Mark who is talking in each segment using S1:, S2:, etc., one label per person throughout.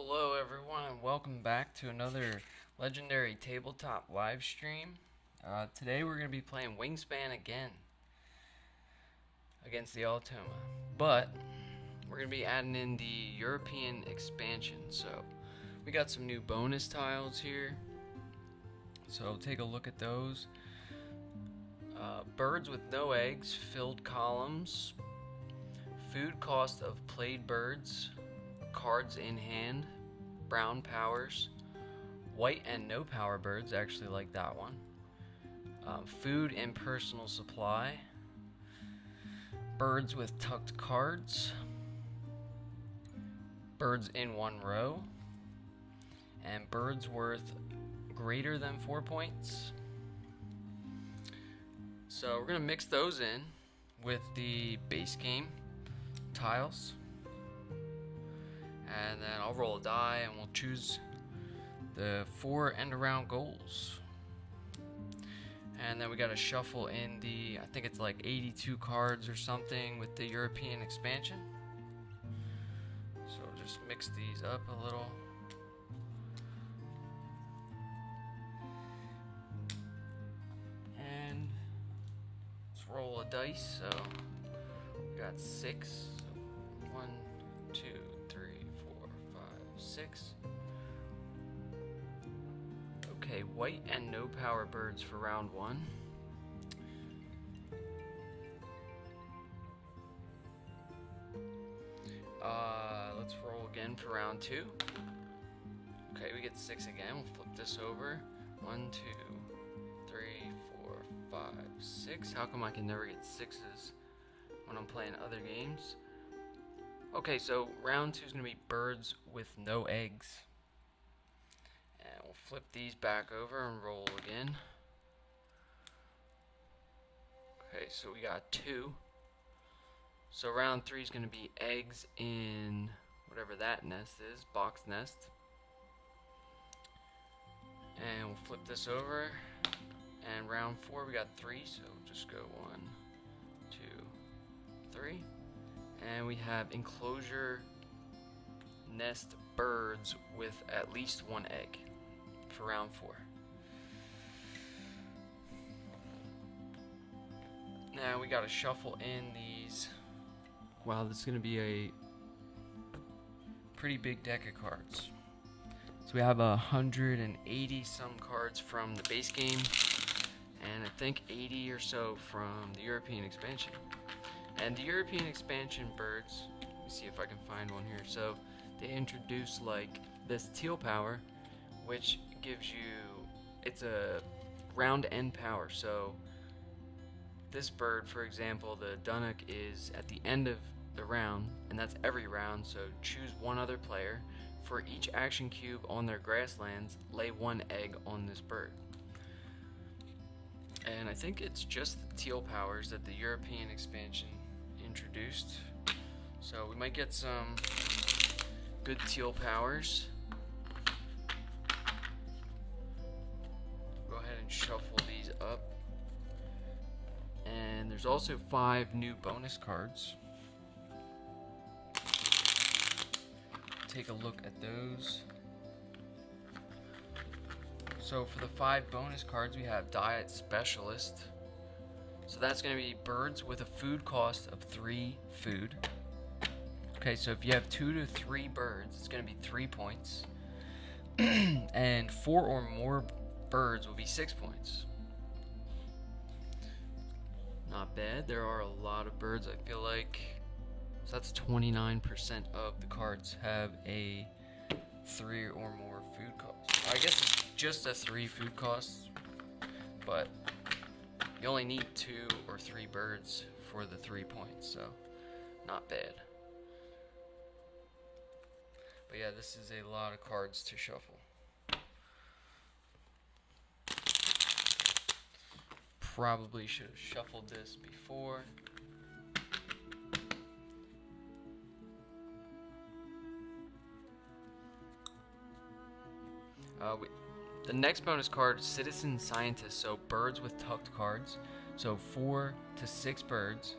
S1: Hello everyone and welcome back to another legendary tabletop live stream. Today we're going to be playing Wingspan again against the Automa, but we're going to be adding in the European expansion. So we got some new bonus tiles here, so take a look at those. Birds with no eggs, filled columns, food cost of played birds, cards in hand, brown powers, white and no power birds, actually like that one, food and personal supply, birds with tucked cards, birds in one row, and birds worth greater than 4 points. So we're going to mix those in with the base game tiles. And then I'll roll a die and we'll choose the 4 end around goals. And then we got to shuffle in the, I think it's like 82 cards or something with the European expansion. So just mix these up a little. And let's roll a dice. So we got 6. So 1, 2, 3, 4, 5, 6. Okay, white and no power birds for round 1. Let's roll again for round 2. Okay, we get 6 again. We'll flip this over. 1, 2, 3, 4, 5, 6. How come I can never get 6s when I'm playing other games? Okay, so round 2 is going to be birds with no eggs. And we'll flip these back over and roll again. Okay, so we got 2. So round 3 is going to be eggs in whatever that nest is, box nest. And we'll flip this over. And round 4 we got 3, so we'll just go 1, 2, 3. And we have enclosure nest birds with at least 1 egg for round 4. Now we gotta shuffle in these. Wow, this is gonna be a pretty big deck of cards. So we have 180 some cards from the base game, and I think 80 or so from the European expansion. And the European expansion birds, let me see if I can find one here. So they introduce like this teal power, which gives you, it's a round end power. So this bird, for example, the Dunnock, is at the end of the round, and that's every round. So choose one other player. For each action cube on their grasslands, lay 1 egg on this bird. And I think it's just the teal powers that the European expansion introduced. So we might get some good teal powers. Go ahead and shuffle these up. And there's also 5 new bonus cards. Take a look at those. So for the 5 bonus cards, we have Diet Specialist. So that's going to be birds with a food cost of 3 food. Okay, so if you have 2 to 3 birds, it's going to be 3 points. And 4 or more birds will be 6 points. Not bad. There are a lot of birds, I feel like. So that's 29% of the cards have a 3 or more food cost. I guess it's just a 3 food cost, but you only need 2 or 3 birds for the 3 points, so not bad. But yeah, this is a lot of cards to shuffle. Probably should have shuffled this before. The next bonus card is Citizen Scientist, so birds with tucked cards. So 4 to 6 birds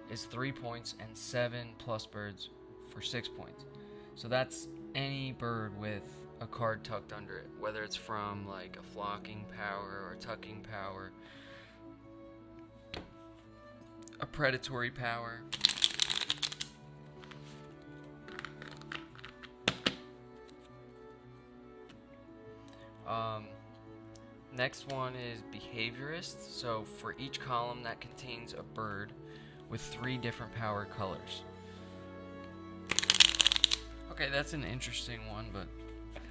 S1: is 3 points, and 7 plus birds for 6 points. So that's any bird with a card tucked under it, whether it's from like a flocking power or tucking power, a predatory power. Next one is behaviorist. So for each column that contains a bird with 3 different power colors. Okay, that's an interesting one, but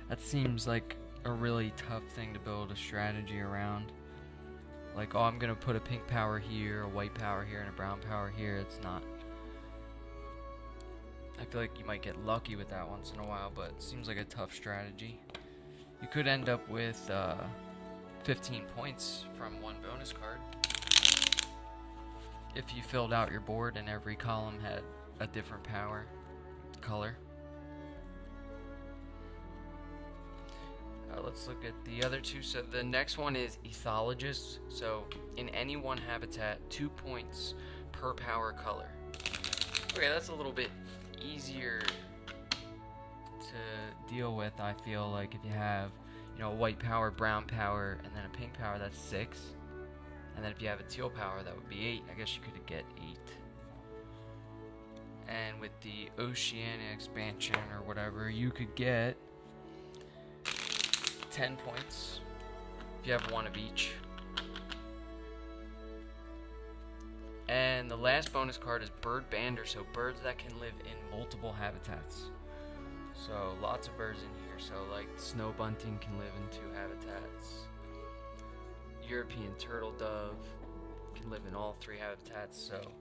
S1: that seems like a really tough thing to build a strategy around. Like, oh, I'm gonna put a pink power here, a white power here, and a brown power here. It's not. I feel like you might get lucky with that once in a while, but it seems like a tough strategy. You could end up with 15 points from one bonus card if you filled out your board and every column had a different power color. Let's look at the other 2. So the next one is ethologist. So in any one habitat, 2 points per power color. Okay, that's a little bit easier to deal with. I feel like if you have, a white power, brown power, and then a pink power, that's 6. And then if you have a teal power, that would be 8. I guess you could get 8. And with the Oceanic expansion or whatever, you could get 10 points if you have 1 of each. And the last bonus card is bird bander, so birds that can live in multiple habitats. So lots of birds in here. So like snow bunting can live in 2 habitats. European turtle dove can live in all 3 habitats. So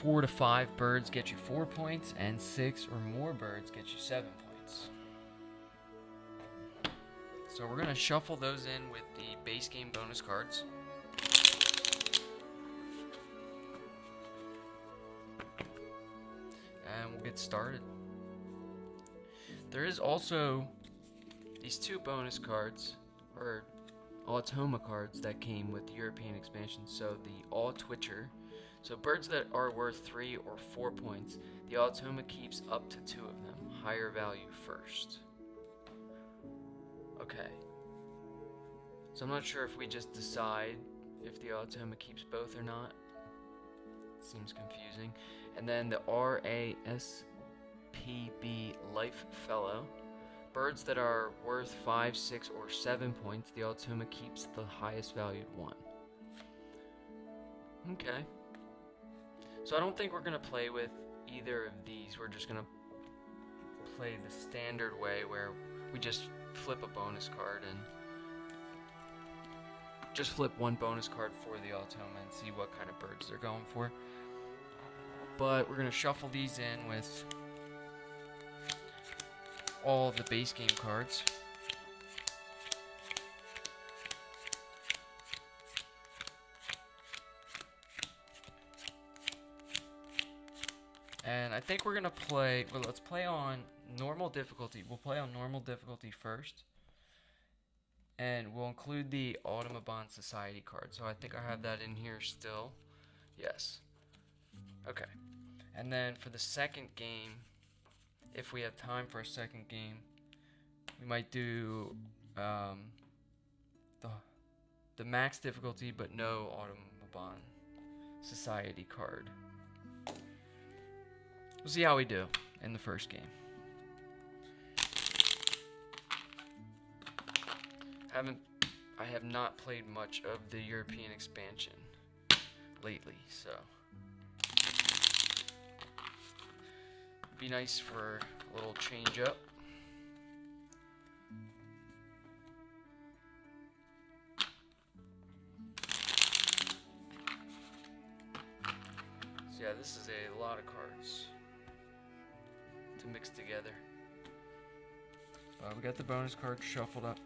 S1: 4 to 5 birds get you 4 points, and 6 or more birds get you 7 points. So we're gonna shuffle those in with the base game bonus cards. And we'll get started. There is also these 2 bonus cards, or Automa cards, that came with the European expansion. So the All Twitcher. So birds that are worth 3 or 4 points, the Automa keeps up to 2 of them. Higher value first. Okay. So I'm not sure if we just decide if the Automa keeps both or not. Seems confusing. And then the RASPB Life Fellow. Birds that are worth 5, 6, or 7 points, the Automa keeps the highest valued 1. Okay. So I don't think we're going to play with either of these. We're just going to play the standard way where we just flip a bonus card and just flip 1 bonus card for the Automa and see what kind of birds they're going for. But we're going to shuffle these in with all of the base game cards. And I think we're going to play, well, let's play on normal difficulty. We'll play on normal difficulty first. And we'll include the Automa Society card. So I think I have that in here still. Yes. Okay. And then for the second game, if we have time for a second game, we might do the max difficulty, but no Automa Society card. We'll see how we do in the first game. I have not played much of the European expansion lately, so it'd be nice for a little change up. So yeah, this is a lot of cards to mix together. We got the bonus cards shuffled up.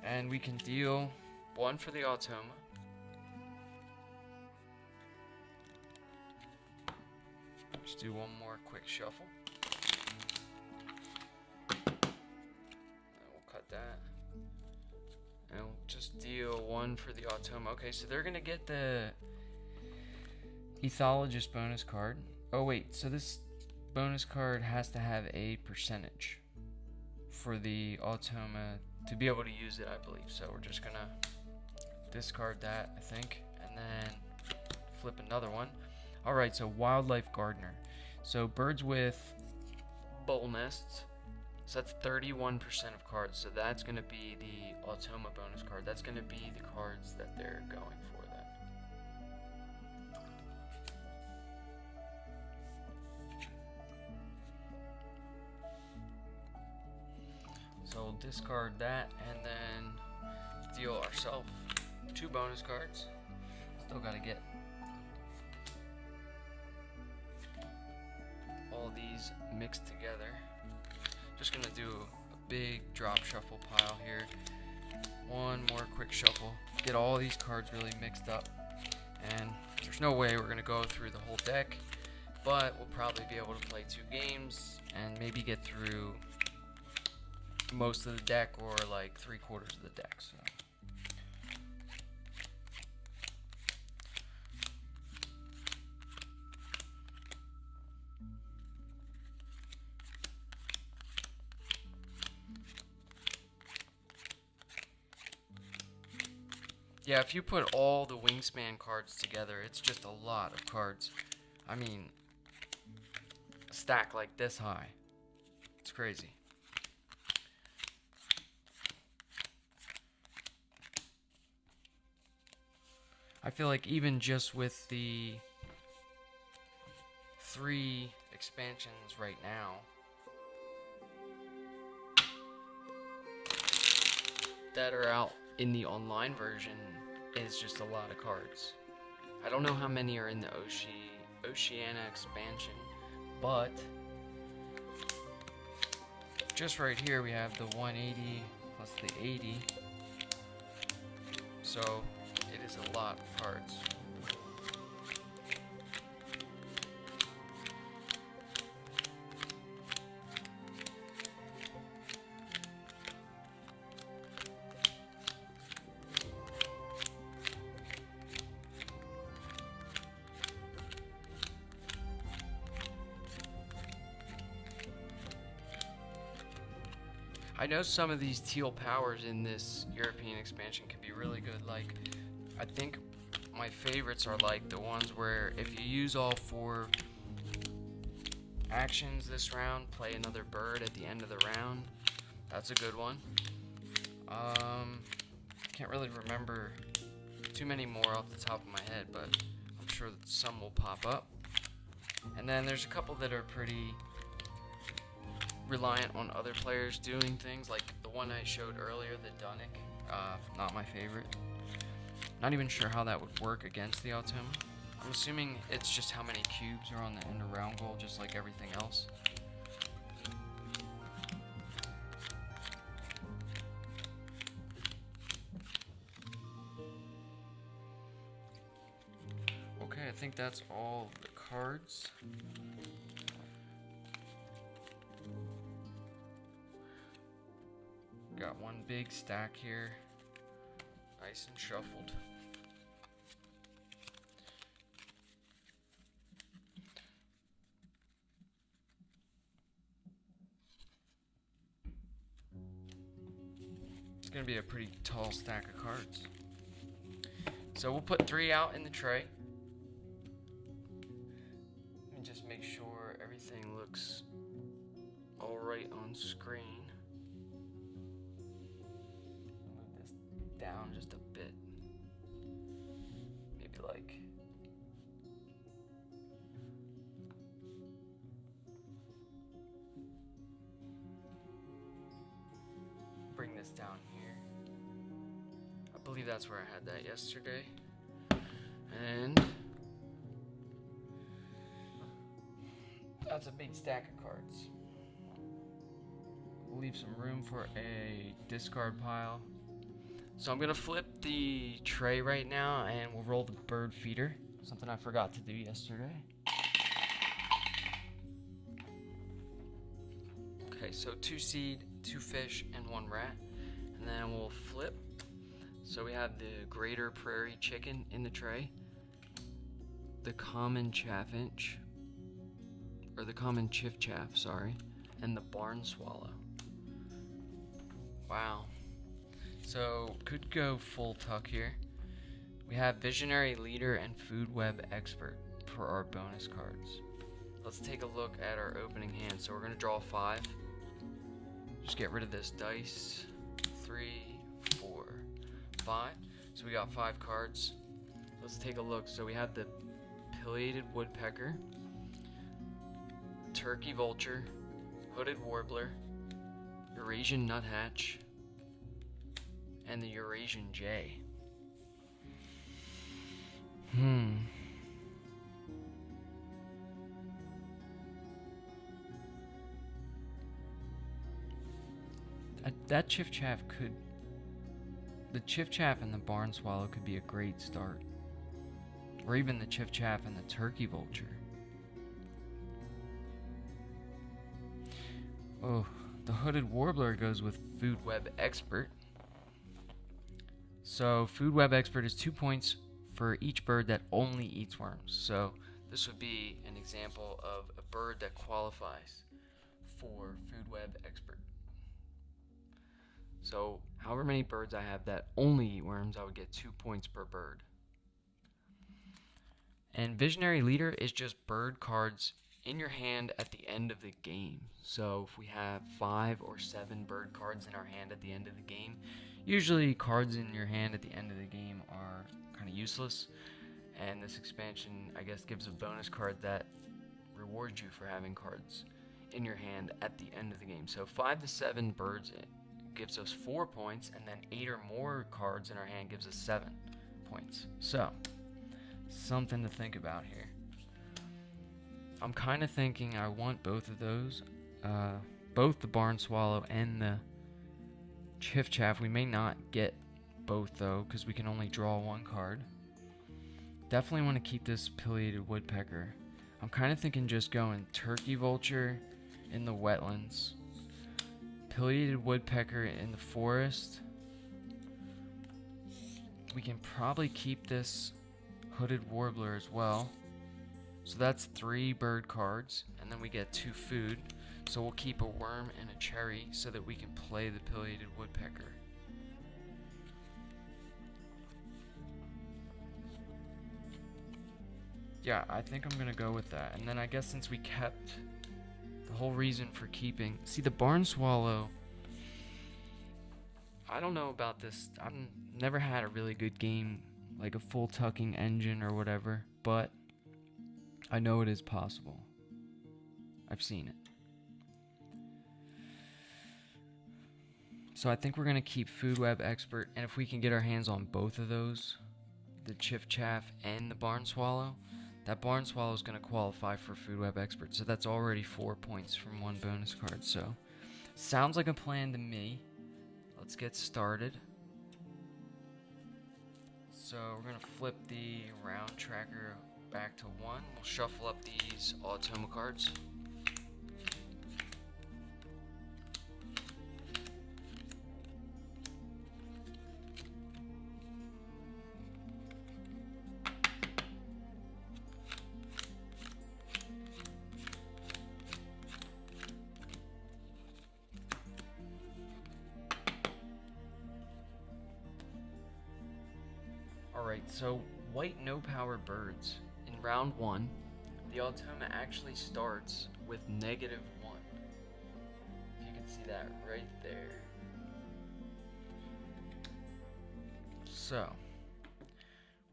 S1: And we can deal 1 for the Automa. Just do 1 more quick shuffle. And we'll cut that. And we'll just deal 1 for the Automa. Okay, so they're going to get the Ethologist bonus card. Oh wait, so this bonus card has to have a percentage for the Automa to be able to use it, I believe. So we're just gonna discard that, I think, and then flip another one. Alright, so Wildlife Gardener. So birds with bowl nests. So that's 31% of cards. So that's going to be the Automa bonus card. That's going to be the cards that they're going for then. So we'll discard that and then deal ourselves 2 bonus cards. Still got to get all these mixed together. Just gonna do a big drop shuffle pile here. One more quick shuffle. Get all these cards really mixed up. And there's no way we're gonna go through the whole deck, but we'll probably be able to play 2 games and maybe get through most of the deck or like 3/4 of the deck. So yeah, if you put all the Wingspan cards together, it's just a lot of cards. I mean, a stack like this high. It's crazy. I feel like even just with the 3 expansions right now, that are out in the online version, is just a lot of cards. I don't know how many are in the Oceania expansion, but just right here we have the 180 plus the 80, so it is a lot of cards. I know some of these teal powers in this European expansion can be really good. Like, I think my favorites are like the ones where if you use all 4 actions this round, play another bird at the end of the round. That's a good one. Can't really remember too many more off the top of my head, but I'm sure that some will pop up. And then there's a couple that are pretty reliant on other players doing things, like the one I showed earlier, the Dunnick. Not my favorite. Not even sure how that would work against the Automa. I'm assuming it's just how many cubes are on the end of round goal, just like everything else. Okay, I think that's all the cards. Got one big stack here, nice and shuffled. It's gonna be a pretty tall stack of cards. So we'll put 3 out in the tray. Let me just make sure everything looks all right on screen. Down just a bit, maybe like bring this down here. I believe that's where I had that yesterday. And that's a big stack of cards. We'll leave some room for a discard pile. So I'm gonna flip the tray right now and we'll roll the bird feeder, something I forgot to do yesterday. Okay, so 2 seed, 2 fish, and 1 rat. And then we'll flip. So we have the greater prairie chicken in the tray, the common chaffinch, or the common chiffchaff, sorry, and the barn swallow. Wow. So, could go full tuck here. We have Visionary Leader and Food Web Expert for our bonus cards. Let's take a look at our opening hand. So we're going to draw 5. Just get rid of this dice. 3, 4, 5. So we got 5 cards. Let's take a look. So we have the Pileated Woodpecker, Turkey Vulture, Hooded Warbler, Eurasian Nuthatch, and the Eurasian Jay. That chiffchaff could... The chiffchaff and the barn swallow could be a great start. Or even the chiffchaff and the turkey vulture. Oh, the hooded warbler goes with Food Web Expert. So Food Web Expert is 2 points for each bird that only eats worms. So this would be an example of a bird that qualifies for Food Web Expert. So however many birds I have that only eat worms, I would get 2 points per bird. And Visionary Leader is just bird cards in your hand at the end of the game. So if we have 5 or 7 bird cards in our hand at the end of the game, usually cards in your hand at the end of the game are kind of useless. And this expansion, I guess, gives a bonus card that rewards you for having cards in your hand at the end of the game. So 5 to 7 birds gives us 4 points, and then 8 or more cards in our hand gives us 7 points. So, something to think about here. I'm kind of thinking I want both of those, both the barn swallow and the chiffchaff. We may not get both though, because we can only draw 1 card. Definitely want to keep this Pileated Woodpecker. I'm kind of thinking just going Turkey Vulture in the wetlands, Pileated Woodpecker in the forest. We can probably keep this Hooded Warbler as well. So that's 3 bird cards, and then we get 2 food. So we'll keep a worm and a cherry so that we can play the Pileated Woodpecker. Yeah, I think I'm gonna go with that. And then I guess since we kept the whole reason for keeping... See, the barn swallow... I don't know about this. I've never had a really good game, like a full tucking engine or whatever, but I know it is possible. I've seen it. So I think we're going to keep Food Web Expert, and if we can get our hands on both of those, the chiffchaff and the barn swallow, that barn swallow is going to qualify for Food Web Expert, so that's already 4 points from 1 bonus card. So sounds like a plan to me. Let's get started. So we're going to flip the round tracker back to 1. We'll shuffle up these Automa cards. Alright, so white no power birds. In round 1, the Automa actually starts with -1. If you can see that right there. So,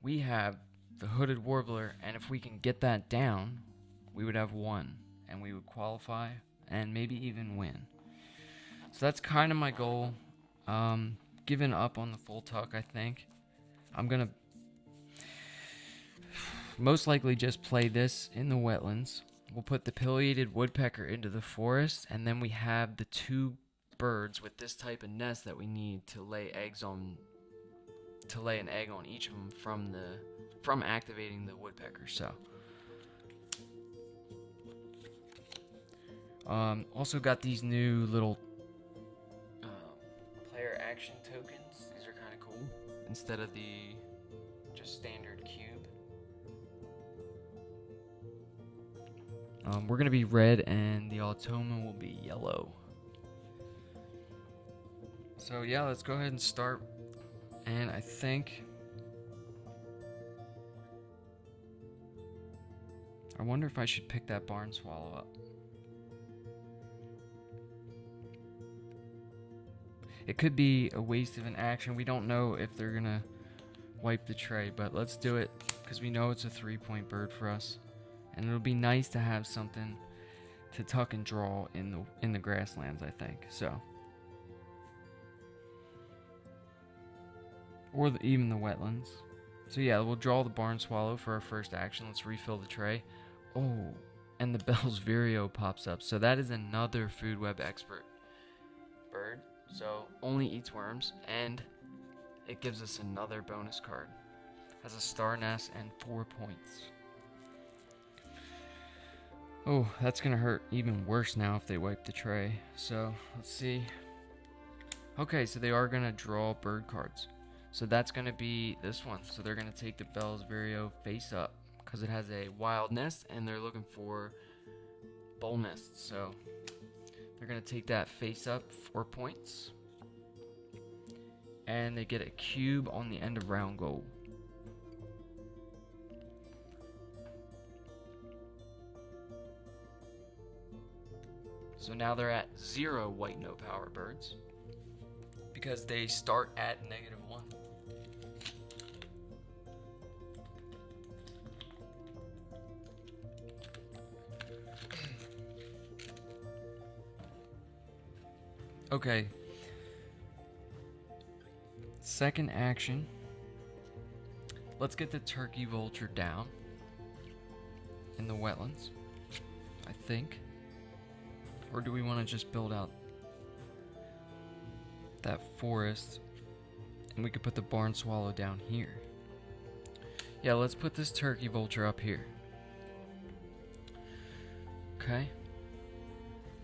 S1: we have the Hooded Warbler, and if we can get that down, we would have 1, and we would qualify, and maybe even win. So that's kind of my goal. Giving up on the full tuck, I think. I'm gonna most likely just play this in the wetlands. We'll put the Pileated Woodpecker into the forest, and then we have the 2 birds with this type of nest that we need to lay eggs on, to lay an egg on each of them from activating the woodpecker. So also got these new little player action tokens. These are kind of cool instead of the just standard cube. We're going to be red and the Automa will be yellow. So yeah, let's go ahead and start. And I wonder if I should pick that barn swallow up. It could be a waste of an action. We don't know if they're gonna wipe the tray, but let's do it because we know it's a 3-point bird for us, and it'll be nice to have something to tuck and draw in the grasslands, I think. So, or even the wetlands. So yeah, we'll draw the barn swallow for our first action. Let's refill the tray. Oh, and the Bell's Vireo pops up. So that is another food web expert bird. So only eats worms, and it gives us another bonus card. Has a star nest and 4 points. Oh, that's gonna hurt even worse now if they wipe the tray. So let's see. Okay, so they are gonna draw bird cards. So that's gonna be this one. So they're gonna take the Bell's Vireo face up because it has a wild nest and they're looking for bull nests. So they're gonna take that face up, 4 points. And they get a cube on the end of round goal. So now they're at 0 white no power birds because they start at -1. Okay. Second action. Let's get the turkey vulture down in the wetlands, I think. Or do we want to just build out that forest and we could put the barn swallow down here? Yeah, let's put this turkey vulture up here. Okay.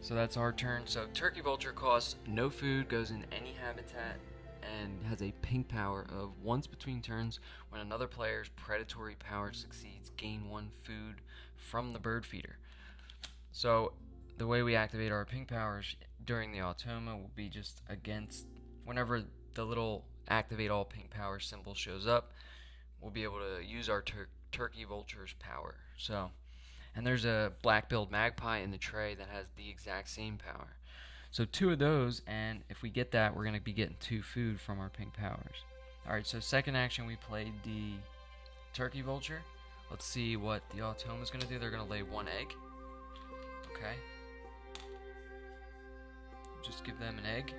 S1: So that's our turn. So turkey vulture costs no food, goes in any habitat, and has a pink power of once between turns when another player's predatory power succeeds, gain 1 food from the bird feeder. So the way we activate our pink powers during the Automa will be just against whenever the little activate all pink power symbol shows up, we'll be able to use our turkey vulture's power. So, and there's a black-billed magpie in the tray that has the exact same power. So 2 of those, and if we get that, we're going to be getting 2 food from our pink powers. Alright, so second action, we played the turkey vulture. Let's see what the Automa is going to do. They're going to lay 1 egg. Okay. Just give them an egg.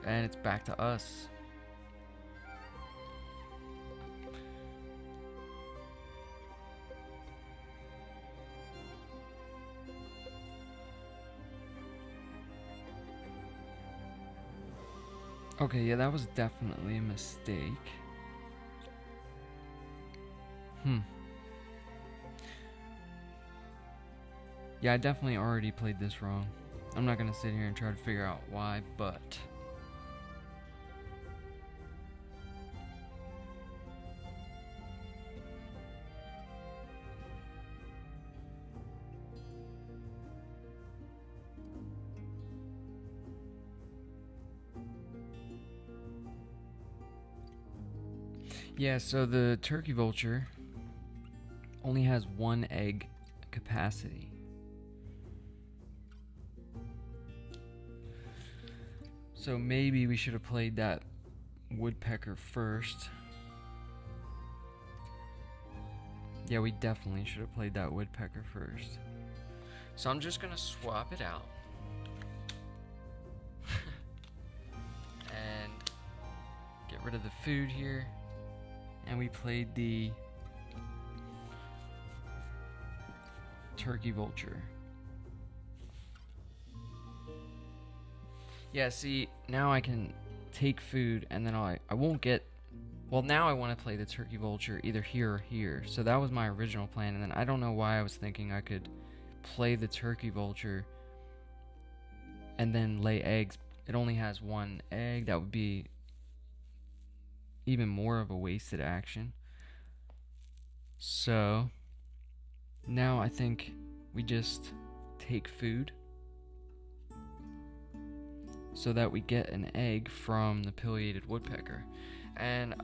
S1: And it's back to us. Okay, yeah, that was definitely a mistake. Yeah, I definitely already played this wrong. I'm not gonna sit here and try to figure out why, but yeah, so the turkey vulture only has 1 egg capacity. So maybe we should have played that woodpecker first. Yeah, we definitely should have played that woodpecker first. So I'm just gonna swap it out. And get rid of the food here. And we played the turkey vulture. Yeah, see, now I can take food and then I won't get... Well, now I want to play the turkey vulture either here or here. So that was my original plan, and then I don't know why I was thinking I could play the turkey vulture and then lay eggs. It only has 1 egg. That would be even more of a wasted action. So Now I think we just take food so that we get an egg from the pileated woodpecker. And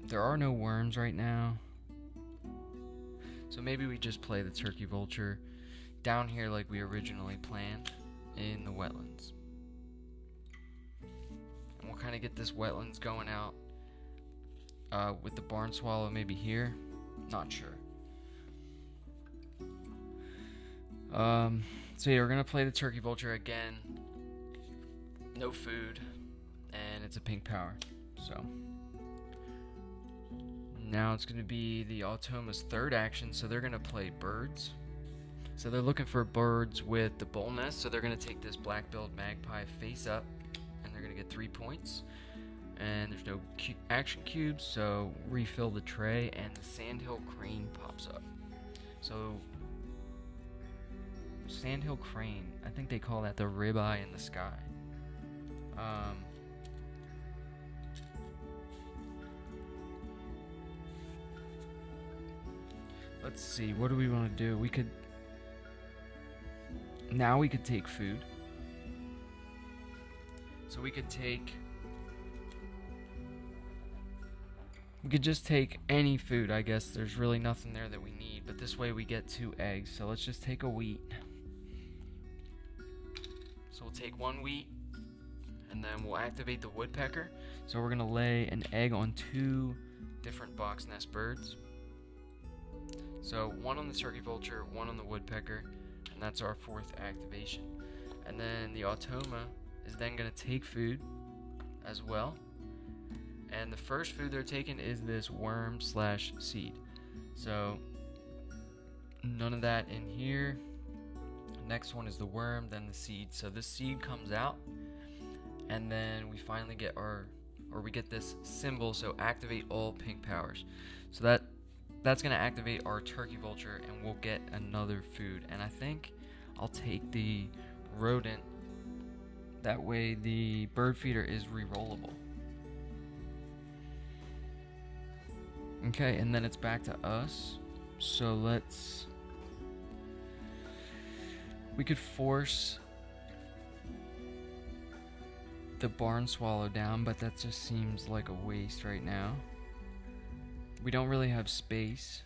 S1: there are no worms right now, so maybe we just play the turkey vulture down here like we originally planned in the wetlands. And we'll kind of get this wetlands going out with the barn swallow maybe here. Not sure. So yeah, we're gonna play the turkey vulture again. No food, and it's a pink power. So now it's gonna be the Automa's third action. So they're gonna play birds. So they're looking for birds with the bull nest. So they're gonna take this black-billed magpie face up, and they're gonna get 3 points. And there's no action cubes, so refill the tray, and the sandhill crane pops up. So sandhill crane, I think they call that the ribeye in the sky. Let's see, what do we want to do? We could take food. So we could just take any food, I guess. There's really nothing there that we need, but this way we get 2 eggs. So let's just take a wheat. So we'll take 1 wheat, and then we'll activate the woodpecker. So we're gonna lay an egg on 2 different box nest birds. So 1 on the turkey vulture, 1 on the woodpecker, and that's our 4th activation. And then the Automa is then gonna take food as well. And the first food they're taking is this worm/seed. So none of that in here. Next one is the worm, then the seed. So this seed comes out, and then we finally get we get this symbol. So activate all pink powers. So that's gonna activate our turkey vulture, and we'll get another food. And I think I'll take the rodent. That way the bird feeder is re-rollable. Okay, and then it's back to us. So we could force the barn swallow down, but that just seems like a waste right now. We don't really have space.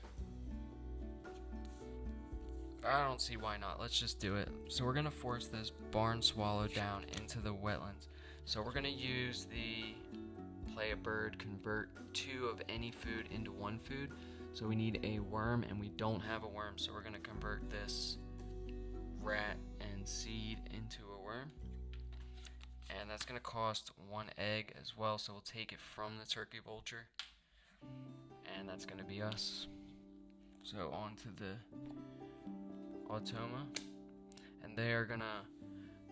S1: I don't see why not. Let's just do it. So we're gonna force this barn swallow down into the wetlands. So we're gonna use the play a bird, convert 2 of any food into 1 food. So we need a worm, and we don't have a worm, so we're gonna convert this rat and seed into a worm. And that's gonna cost 1 egg as well, so we'll take it from the turkey vulture. And that's gonna be us. So on to the Automa, and they are gonna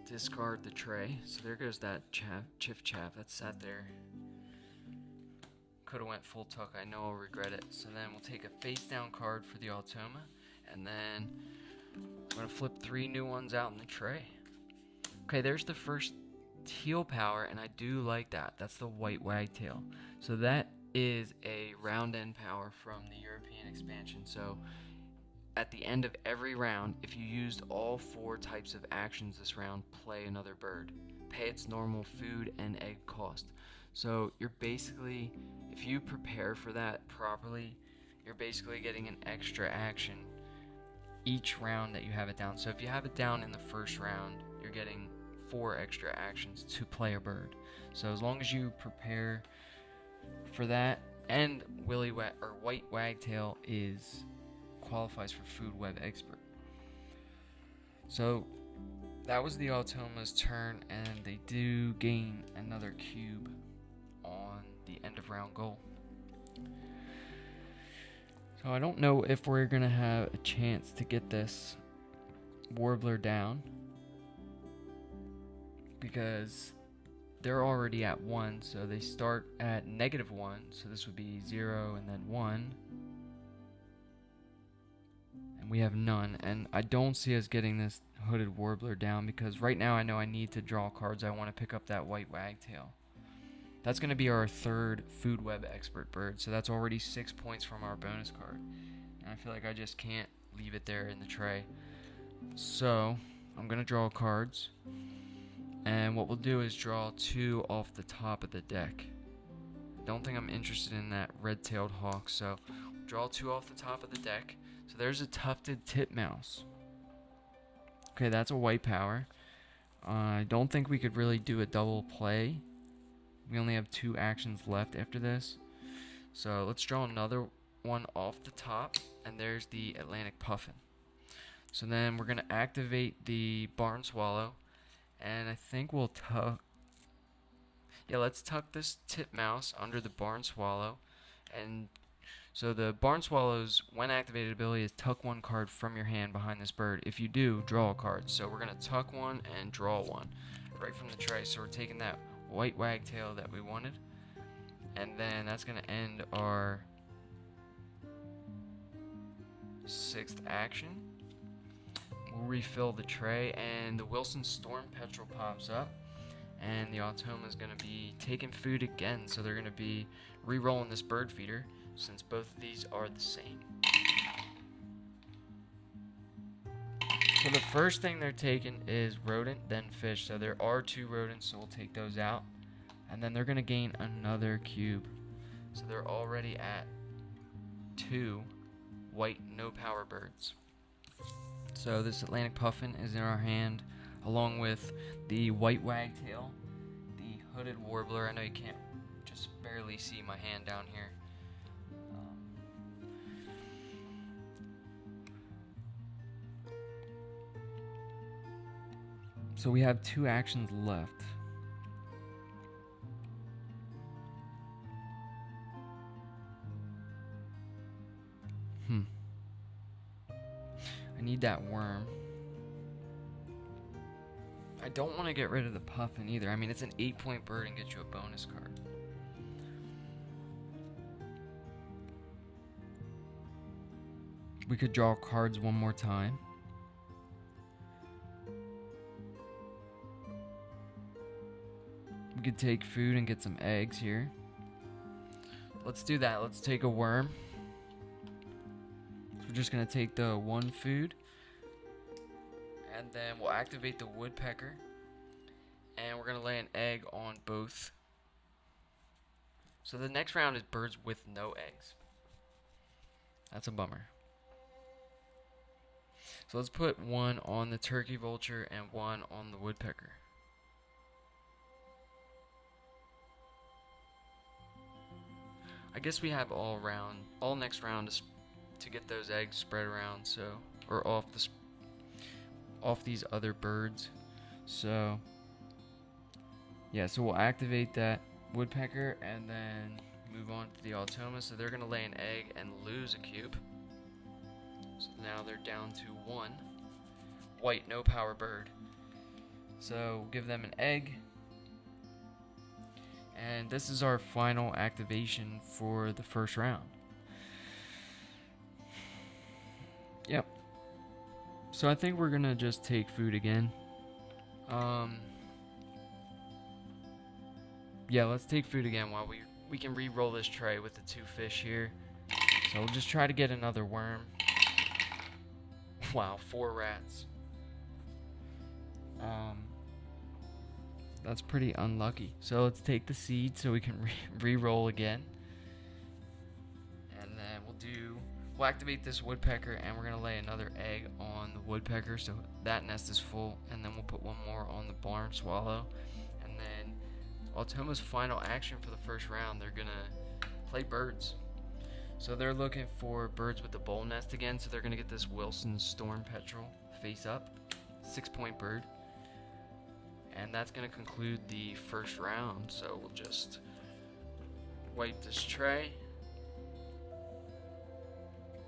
S1: discard the tray. So there goes that chiff chaff that sat there. Could have went full tuck. I know I'll regret it. So then we'll take a face down card for the Automa, and then I'm gonna flip 3 new ones out in the tray. Okay, there's the first teal power, and I do like that. That's the white wagtail. So that is a round end power from the European expansion. So at the end of every round, if you used all 4 types of actions this round, play another bird. Pay its normal food and egg cost. So you're basically, if you prepare for that properly, you're basically getting an extra action each round that you have it down. So if you have it down in the first round, you're getting 4 extra actions to play a bird. So as long as you prepare for that, and white wagtail qualifies for food web expert. So that was the Automa's turn, and they do gain another cube on the end of round goal. So I don't know if we're gonna have a chance to get this warbler down, because they're already at 1, so they start at -1, so this would be 0 and then 1. And we have none, and I don't see us getting this hooded warbler down, because right now I know I need to draw cards. I want to pick up that white wagtail. That's going to be our 3rd food web expert bird, so that's already 6 points from our bonus card. And I feel like I just can't leave it there in the tray. So I'm gonna draw cards, and what we'll do is draw 2 off the top of the deck. Don't think I'm interested in that red-tailed hawk, so draw 2 off the top of the deck. So there's a tufted titmouse. Okay, that's a white power. I don't think we could really do a double play. We only have 2 actions left after this. So let's draw another one off the top, and there's the Atlantic Puffin. So then we're going to activate the Barn Swallow, and I think we'll tuck... Yeah, let's tuck this titmouse under the Barn Swallow. And so the Barn Swallow's, when activated ability, is tuck 1 card from your hand behind this bird. If you do, draw a card. So we're going to tuck 1 and draw 1 right from the tray. So we're taking that white wagtail that we wanted, and then that's going to end our 6th action. We'll refill the tray, and the Wilson Storm Petrel pops up, and the Automa is going to be taking food again, so they're going to be re-rolling this bird feeder since both of these are the same. So the first thing they're taking is rodent, then fish. So there are 2 rodents, so we'll take those out. And then they're going to gain another cube. So they're already at 2 white no power birds. So this Atlantic Puffin is in our hand, along with the white wagtail, the hooded warbler. I know you can't just barely see my hand down here. So we have 2 actions left. I need that worm. I don't want to get rid of the puffin either. I mean, it's an 8-point bird and gets you a bonus card. We could draw cards one more time. We could take food and get some eggs here. Let's do that. Let's take a worm. So we're just going to take the 1 food. And then we'll activate the woodpecker. And we're going to lay an egg on both. So the next round is birds with no eggs. That's a bummer. So let's put 1 on the turkey vulture and 1 on the woodpecker. I guess we have all next round is to get those eggs spread around, so, or off these other birds. So yeah, so we'll activate that woodpecker and then move on to the Automa. So they're gonna lay an egg and lose a cube. So now they're down to 1 white no power bird. So give them an egg. And this is our final activation for the first round. Yep. So I think we're gonna just take food again. Yeah, let's take food again while we can re-roll this tray with the 2 fish here. So we'll just try to get another worm. Wow, 4 rats. That's pretty unlucky. So let's take the seed so we can re-roll again. And then we'll activate this woodpecker, and we're gonna lay another egg on the woodpecker so that nest is full, and then we'll put 1 more on the barn swallow. And then Automa's final action for the first round, they're gonna play birds. So they're looking for birds with the bowl nest again, so they're gonna get this Wilson Storm Petrel face up, 6-point bird. And that's going to conclude the first round. So we'll just wipe this tray.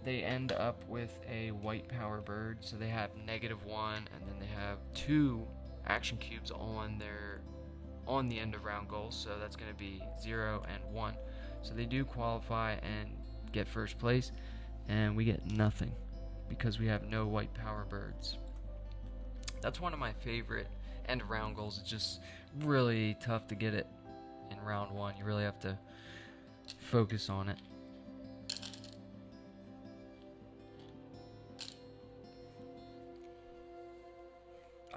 S1: They end up with a white power bird. So they have -1, and then they have 2 action cubes on the end of round goals. So that's going to be 0 and 1. So they do qualify and get first place. And we get nothing because we have no white power birds. That's one of my favorite end round goals. It's just really tough to get it in round 1. You really have to focus on it.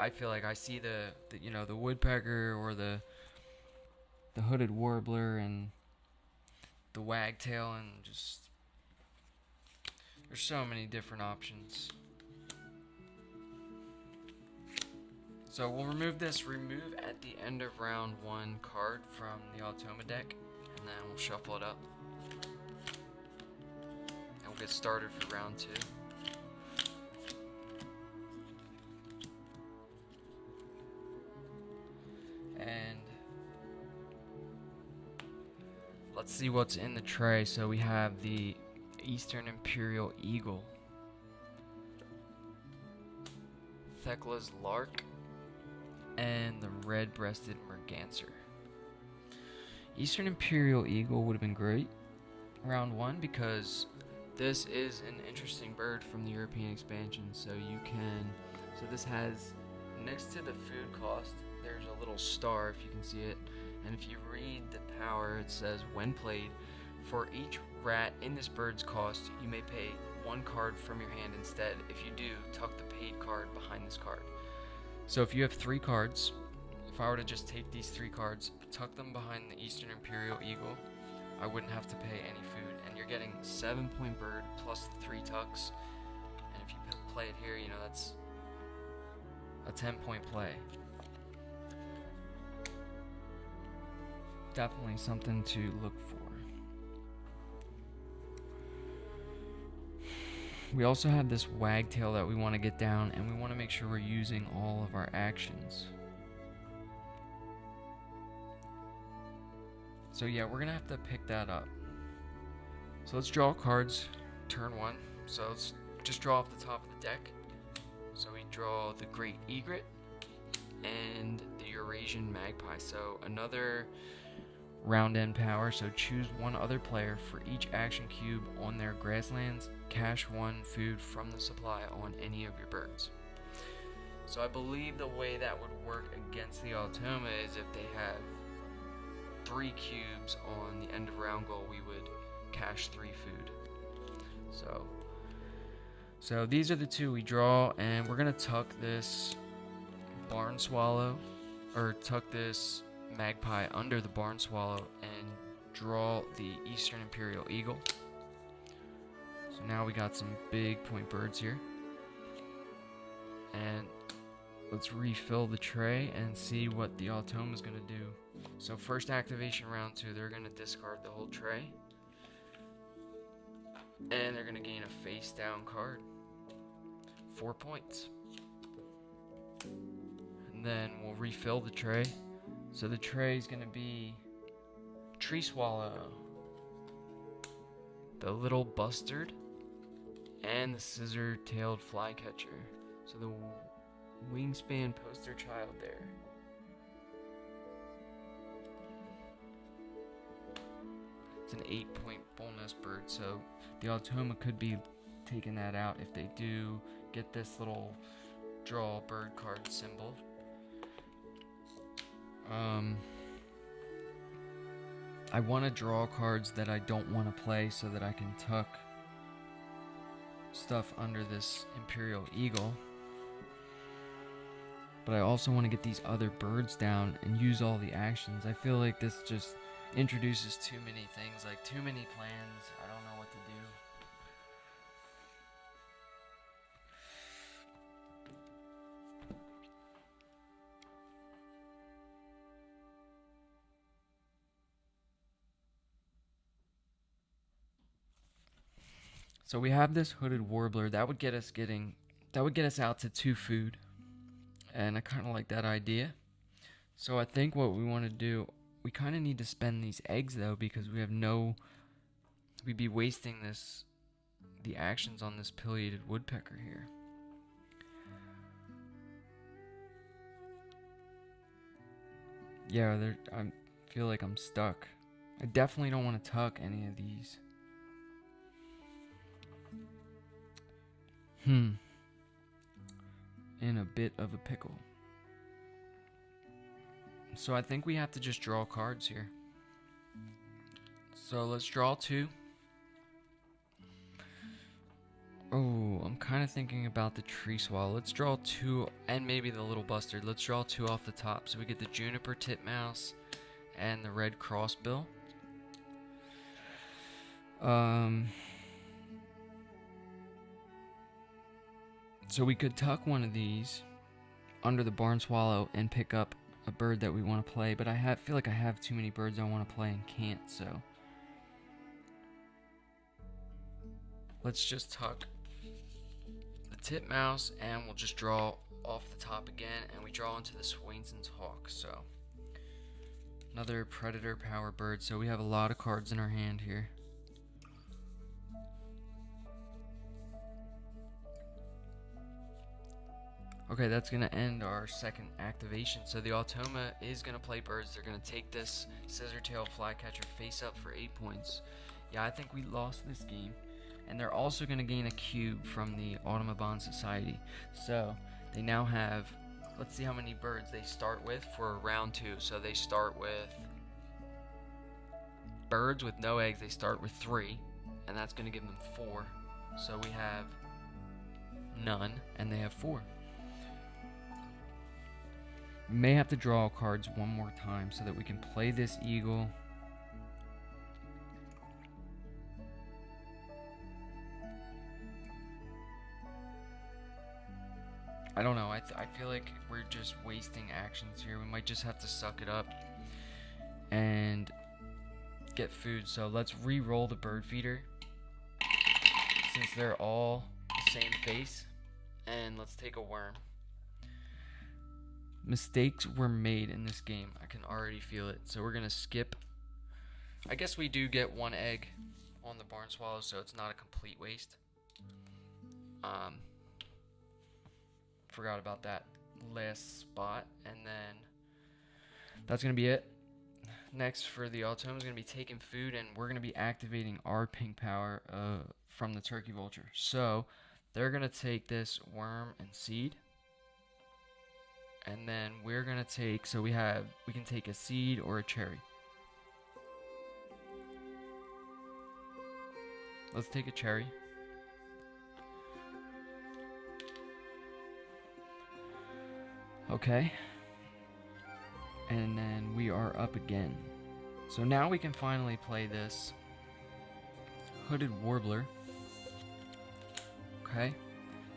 S1: I feel like I see the woodpecker or the hooded warbler and the wagtail, and just there's so many different options. So we'll remove at the end of round 1 card from the Automa deck, and then we'll shuffle it up. And we'll get started for round 2. And let's see what's in the tray. So we have the Eastern Imperial Eagle, Thekla's Lark, and the red-breasted merganser. Eastern Imperial Eagle would have been great round 1 because this is an interesting bird from the European expansion. So this has, next to the food cost, there's a little star if you can see it, and if you read the power, it says when played, for each rat in this bird's cost, you may pay 1 card from your hand instead. If you do, tuck the paid card behind this card. So if you have 3 cards, if I were to just take these 3 cards, tuck them behind the Eastern Imperial Eagle, I wouldn't have to pay any food, and you're getting 7-point bird plus the 3 tucks. And if you play it here, that's a 10-point play. Definitely something to look for. We also have this wagtail that we want to get down, and we want to make sure we're using all of our actions. So yeah, we're gonna have to pick that up. So let's draw cards turn 1. So let's just draw off the top of the deck. So we draw the Great Egret and the Eurasian Magpie. So another round end power. So choose 1 other player for each action cube on their grasslands. Cash 1 food from the supply on any of your birds. So I believe the way that would work against the Automa is if they have 3 cubes on the end of round goal, we would cash 3 food. So these are the 2 we draw, and we're gonna tuck this barn swallow, or tuck this magpie under the barn swallow, and draw the Eastern Imperial Eagle. So now we got some big point birds here. And let's refill the tray and see what the Automa is going to do. So first activation round 2, they're going to discard the whole tray. And they're going to gain a face down card. 4 points. And then we'll refill the tray. So the tray is going to be Tree Swallow, the Little Bustard, and the Scissor-tailed Flycatcher. So the Wingspan poster child there. It's an 8-point bonus bird, so the Automa could be taking that out if they do get this little draw bird card symbol. I want to draw cards that I don't want to play so that I can tuck stuff under this Imperial Eagle. But I also want to get these other birds down and use all the actions. I feel like this just introduces too many things, like too many plans. I don't know what to do. So we have this hooded warbler that would get us out to 2 food, and I kind of like that idea. So I think what we want to do, we kind of need to spend these eggs though, because we'd be wasting the actions on this pileated woodpecker here. Yeah, I feel like I'm stuck. I definitely don't want to tuck any of these. In a bit of a pickle. So I think we have to just draw cards here. So let's draw 2. Oh, I'm kind of thinking about the tree swallow. Let's draw two, and maybe the little bustard. Let's draw two off the top. So we get the juniper titmouse and the red crossbill. So we could tuck one of these under the barn swallow and pick up a bird that we want to play, but I feel like I have too many birds I want to play and can't, so let's just tuck the titmouse and we'll just draw off the top again, and we draw into the Swainson's hawk. So another predator power bird, so we have a lot of cards in our hand here. Okay, that's going to end our second activation. So the Automa is going to play birds. They're going to take this Scissortail Flycatcher face up for 8 points. Yeah, I think we lost this game. And they're also going to gain a cube from the Automa Bond Society. So they now have, let's see how many birds they start with for round 2. So they start with birds with no eggs. They start with 3, and that's going to give them 4. So we have none, and they have 4. We may have to draw cards one more time so that we can play this eagle. I don't know, I feel like we're just wasting actions here. We might just have to suck it up and get food. So let's re-roll the bird feeder since they're all the same face, and let's take a worm. Mistakes were made in this game. I can already feel it. So we're going to skip. I guess we do get 1 egg on the barn swallow, so it's not a complete waste. Forgot about that last spot. And then that's going to be it. Next for the Automa is going to be taking food, and we're going to be activating our pink power from the turkey vulture. So they're going to take this worm and seed. And then we're gonna take, so we can take a seed or a cherry. Let's take a cherry. Okay. And then we are up again. So now we can finally play this hooded warbler. Okay.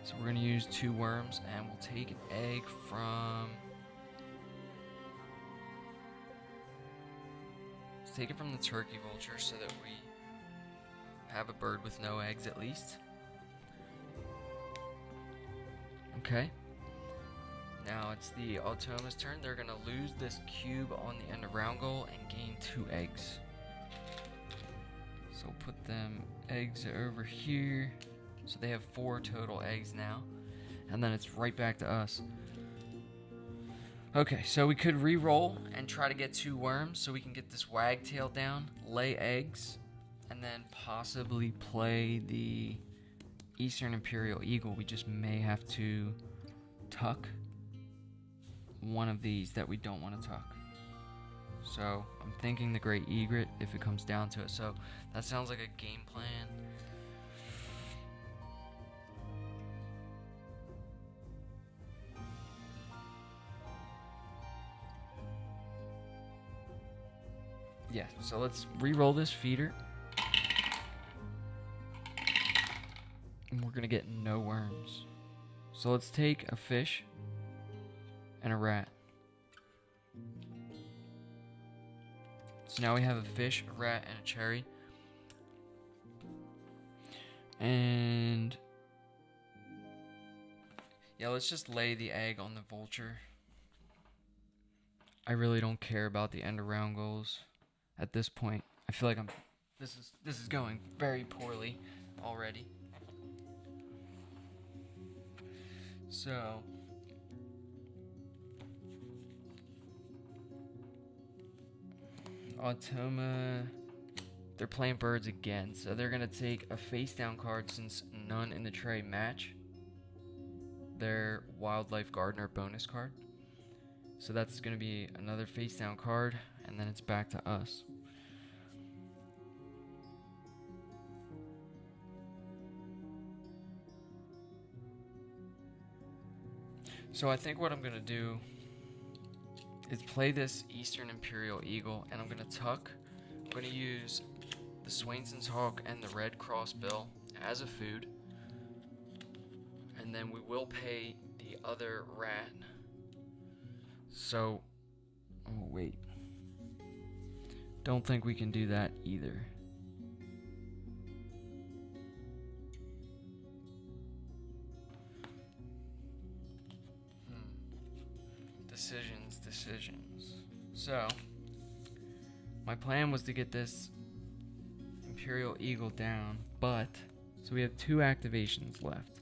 S1: So we're going to use 2 worms, and we'll take an egg from... Let's take it from the turkey vulture so that we have a bird with no eggs at least. Okay. Now it's the Automa's turn. They're going to lose this cube on the end of round goal and gain 2 eggs. So we'll put them eggs over here. So they have 4 total eggs now. And then it's right back to us. Okay, so we could re-roll and try to get 2 worms so we can get this wagtail down, lay eggs, and then possibly play the Eastern Imperial Eagle. We just may have to tuck one of these that we don't want to tuck. So I'm thinking the Great Egret if it comes down to it. So that sounds like a game plan. Yeah, so let's re-roll this feeder. And we're gonna get no worms. So let's take a fish and a rat. So now we have a fish, a rat, and a cherry. And yeah, let's just lay the egg on the vulture. I really don't care about the end of round goals at this point. I feel like this is going very poorly already. So Automa, they're playing birds again, so they're gonna take a face down card since none in the tray match their Wildlife Gardener bonus card. So that's gonna be another face down card, and then it's back to us. So I think what I'm gonna do is play this Eastern Imperial Eagle, and I'm gonna tuck. I'm gonna use the Swainson's Hawk and the Red Crossbill as a food, and then we will pay the other rat. So, oh wait, don't think we can do that either. Decisions. So, my plan was to get this Imperial Eagle down, but so we have 2 activations left.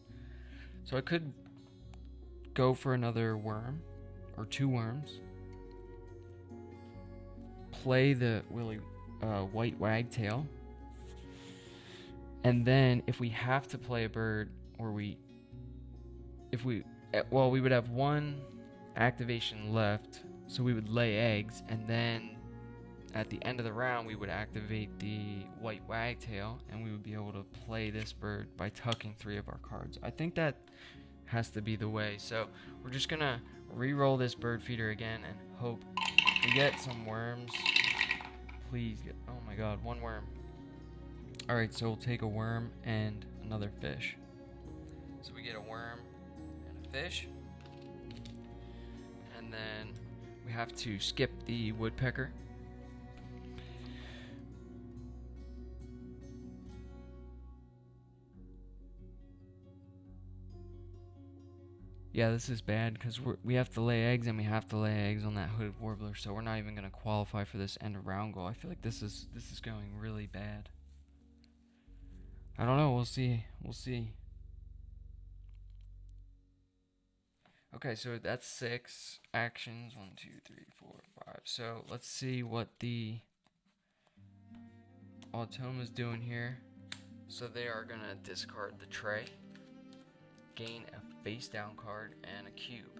S1: So I could go for another worm or 2 worms, play the white wagtail, and then if we have to play a bird, or we would have 1 activation left, so we would lay eggs, and then at the end of the round we would activate the white wagtail, and we would be able to play this bird by tucking 3 of our cards. I think that has to be the way. So we're just gonna re-roll this bird feeder again and hope we get some worms. Please get, oh my god, 1 worm. Alright, so we'll take a worm and another fish. So we get a worm and a fish. And then we have to skip the woodpecker. Yeah, this is bad because we have to lay eggs, and we have to lay eggs on that hooded warbler, so we're not even going to qualify for this end of round goal. I feel like this is going really bad. I don't know, we'll see. Okay, so that's 6 actions. 1, 2, 3, 4, 5. So let's see what the Automa is doing here. So they are gonna discard the tray, gain a face down card and a cube.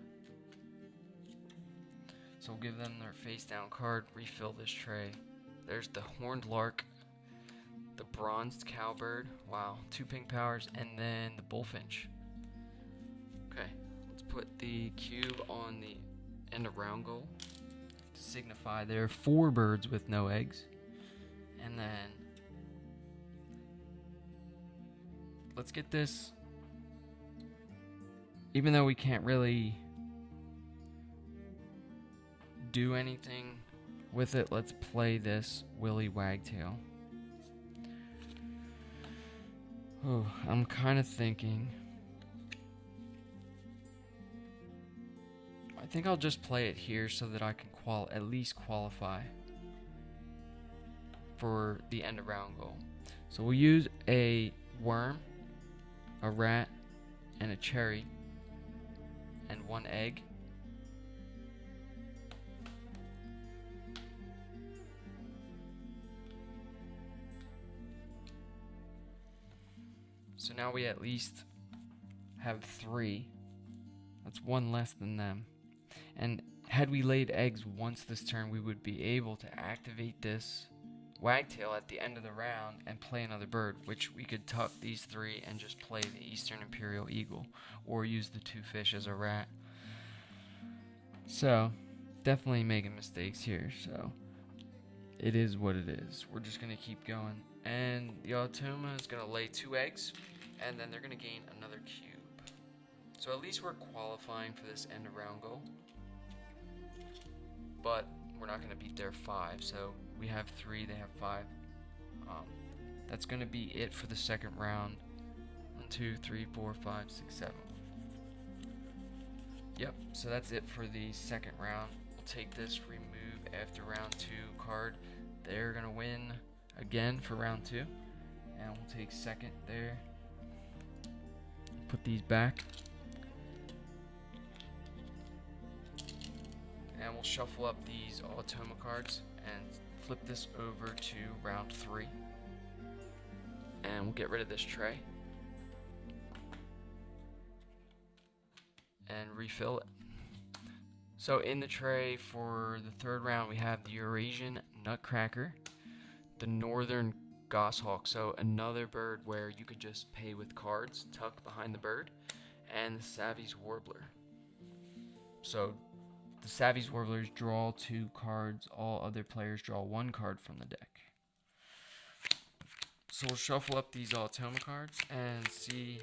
S1: So we'll give them their face down card, refill this tray. There's the horned lark, the bronzed cowbird, wow, 2 pink powers, and then the bullfinch. Okay, let's put the cube on the end of round goal to signify there are 4 birds with no eggs. And then let's get this, even though we can't really do anything with it, let's play this Willy Wagtail. Oh, I'm kind of thinking, I think I'll just play it here so that I can at least qualify for the end of round goal. So we'll use a worm, a rat, and a cherry, and 1 egg. So now we at least have 3. That's 1 less than them. And had we laid eggs once this turn, we would be able to activate this wagtail at the end of the round and play another bird, which we could tuck these 3 and just play the Eastern Imperial Eagle, or use the 2 fish as a rat. So definitely making mistakes here, so it is what it is. We're just gonna keep going, and the Automa is gonna lay 2 eggs, and then they're gonna gain another cube. So at least we're qualifying for this end of round goal, but we're not gonna beat their 5. So we have 3, they have 5. That's gonna be it for the second round. 1, 2, 3, 4, 5, 6, 7. Yep, so that's it for the second round. We'll take this remove after round 2 card. They're gonna win again for round 2, and we'll take second there. Put these back, and we'll shuffle up these Automa cards and flip this over to round 3, and we'll get rid of this tray and refill it. So in the tray for the third round, we have the Eurasian Nutcracker, the Northern Goshawk, so another bird where you could just pay with cards tucked behind the bird, and the Savvy's Warbler. So the Savvy Warblers draw 2 cards. All other players draw 1 card from the deck. So we'll shuffle up these Automa cards and see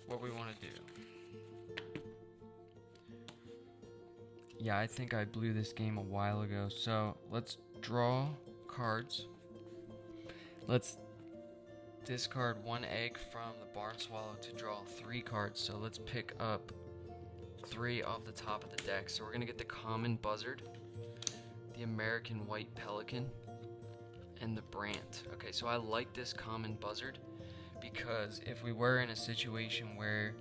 S1: what we want to do. Yeah, I think I blew this game a while ago. So let's draw cards. Let's discard 1 egg from the Barn Swallow to draw 3 cards. So let's pick up 3 off the top of the deck. So we're going to get the Common Buzzard, the American White Pelican, and the Brant. Okay, so I like this Common Buzzard because if we were in a situation where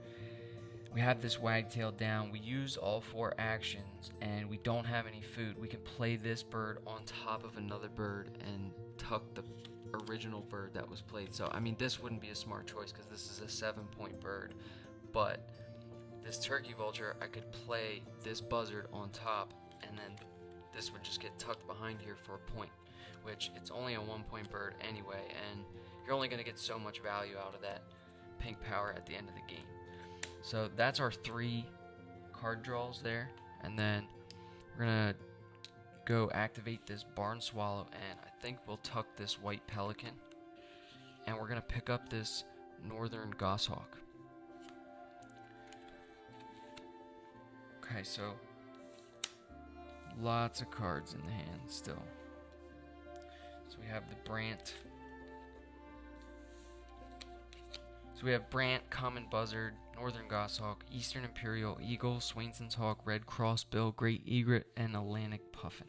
S1: we have this wagtail down, we use all 4 actions, and we don't have any food, we can play this bird on top of another bird and tuck the original bird that was played. So I mean, this wouldn't be a smart choice because this is a 7-point bird, but this turkey vulture, I could play this buzzard on top, and then this would just get tucked behind here for a point, which it's only a 1-point bird anyway, and you're only going to get so much value out of that pink power at the end of the game. So that's our 3 card draws there, and then we're going to go activate this Barn Swallow, and I think we'll tuck this White Pelican, and we're going to pick up this Northern Goshawk. Okay, so lots of cards in the hand still. So we have the Brant. So we have Brant, Common Buzzard, Northern Goshawk, Eastern Imperial Eagle, Swainson's Hawk, Red Crossbill, Great Egret, and Atlantic Puffin.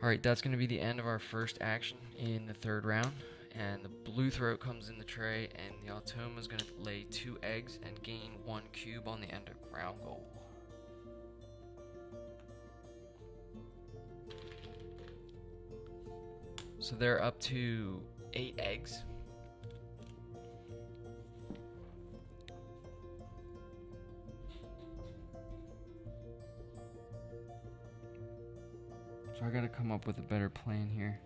S1: Alright, that's going to be the end of our first action in the 3rd round. And the Blue Throat comes in the tray, and the Automa is going to lay 2 eggs and gain 1 cube on the end of round goal. So they're up to 8 eggs. So I gotta come up with a better plan here.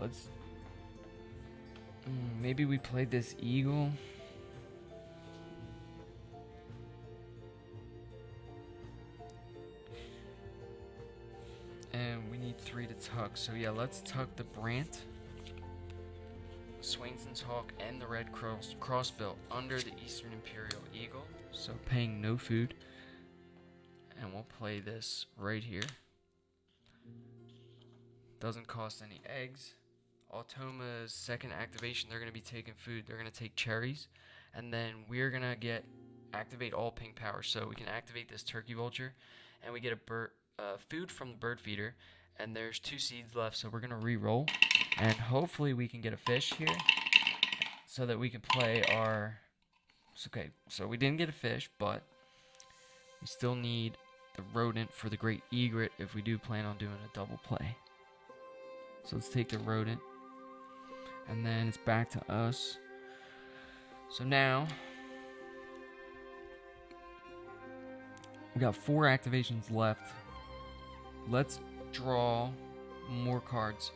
S1: Let's maybe we played this eagle. And we need 3 to tuck. So yeah, let's tuck the Brant, Swainson's Hawk, and the Red Crossbill under the Eastern Imperial Eagle. So paying no food. And we'll play this right here. Doesn't cost any eggs. Automa's second activation, they're going to be taking food. They're going to take cherries. And then we're going to activate all pink powers. So we can activate this turkey vulture. And we get a food from the bird feeder. And there's 2 seeds left. So we're going to re-roll. And hopefully we can get a fish here. So that we can play our... Okay, so we didn't get a fish. But we still need the rodent for the Great Egret if we do plan on doing a double play. So let's take the rodent. And then it's back to us. So now we got 4 activations left. Let's draw more cards.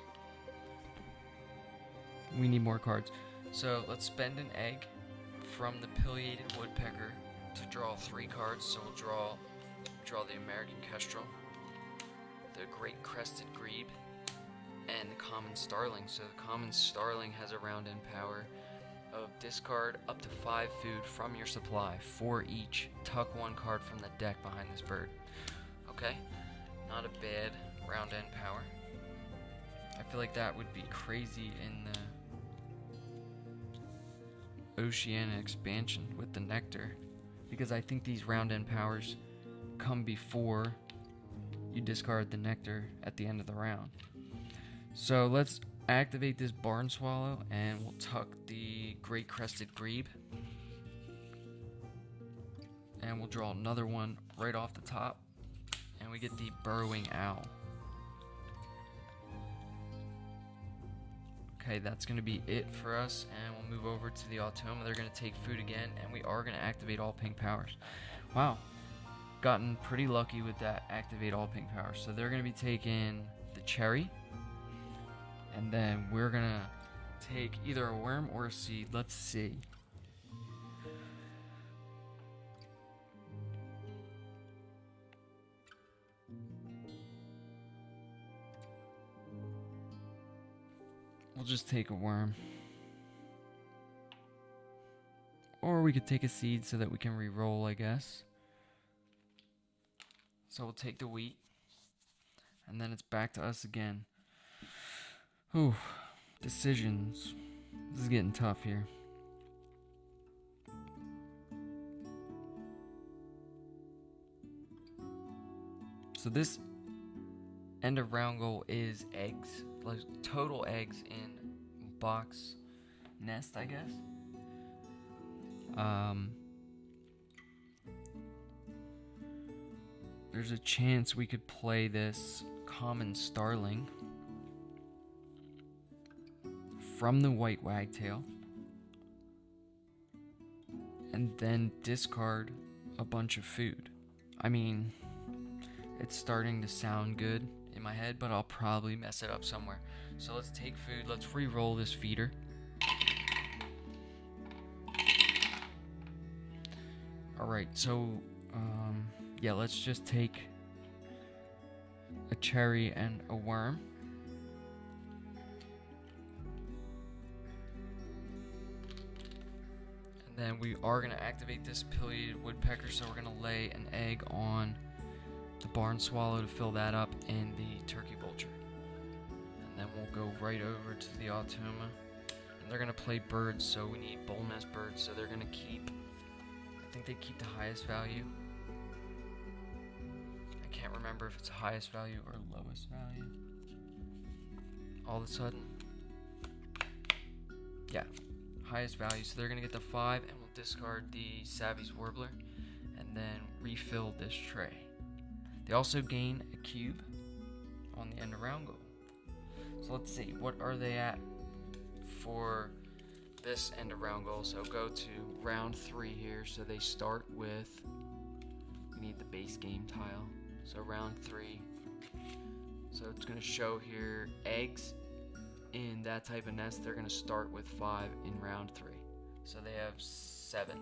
S1: We need more cards. So let's spend an egg from the Pileated Woodpecker to draw 3 cards. So we'll draw the American Kestrel, the Great Crested Grebe, and the Common Starling. So the Common Starling has a round end power of discard up to 5 food from your supply, 4 each. Tuck 1 card from the deck behind this bird. Okay, not a bad round end power. I feel like that would be crazy in the Oceania expansion with the Nectar, because I think these round end powers come before you discard the Nectar at the end of the round. So let's activate this Barn Swallow, and we'll tuck the Great Crested Grebe. And we'll draw another one right off the top. And we get the Burrowing Owl. Okay, that's going to be it for us. And we'll move over to the Automa. They're going to take food again, and we are going to activate all pink powers. Wow. Gotten pretty lucky with that activate all pink powers. So they're going to be taking the cherry. And then we're gonna take either a worm or a seed. Let's see. We'll just take a worm. Or we could take a seed so that we can re-roll, I guess. So we'll take the wheat. And then it's back to us again. Whew. Decisions. This is getting tough here. So this end of round goal is eggs. Like total eggs in box nest, I guess. There's a chance we could play this common starling from the white wagtail and then discard a bunch of food. I mean, it's starting to sound good in my head, but I'll probably mess it up somewhere. So let's take food, let's re-roll this feeder. Alright, so yeah, let's just take a cherry and a worm. And then we are going to activate this pileated woodpecker, so we're going to lay an egg on the barn swallow to fill that up, and the turkey vulture. And then we'll go right over to the Automa. And they're going to play birds, so we need bull nest birds, so they're going to keep, I think they keep the highest value. I can't remember if it's highest value or lowest value. All of a sudden, yeah, highest value. So they're gonna get the 5, and we'll discard the Savvy's Warbler, and then refill this tray. They also gain a cube on the end of round goal. So let's see, what are they at for this end of round goal? So go to round 3 here. So they start with, we need the base game tile. So round 3. So it's going to show here eggs in that type of nest. They're going to start with 5 in round 3. So they have 7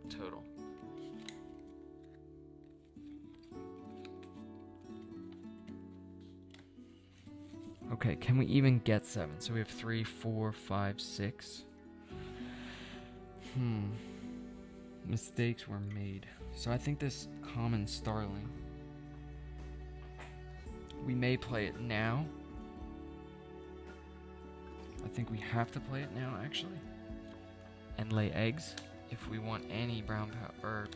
S1: total. Okay, can we even get 7? So we have 3, 4, 5, 6. Mistakes were made. So I think this common starling, we may play it now. I think we have to play it now, actually, and lay eggs if we want any brown or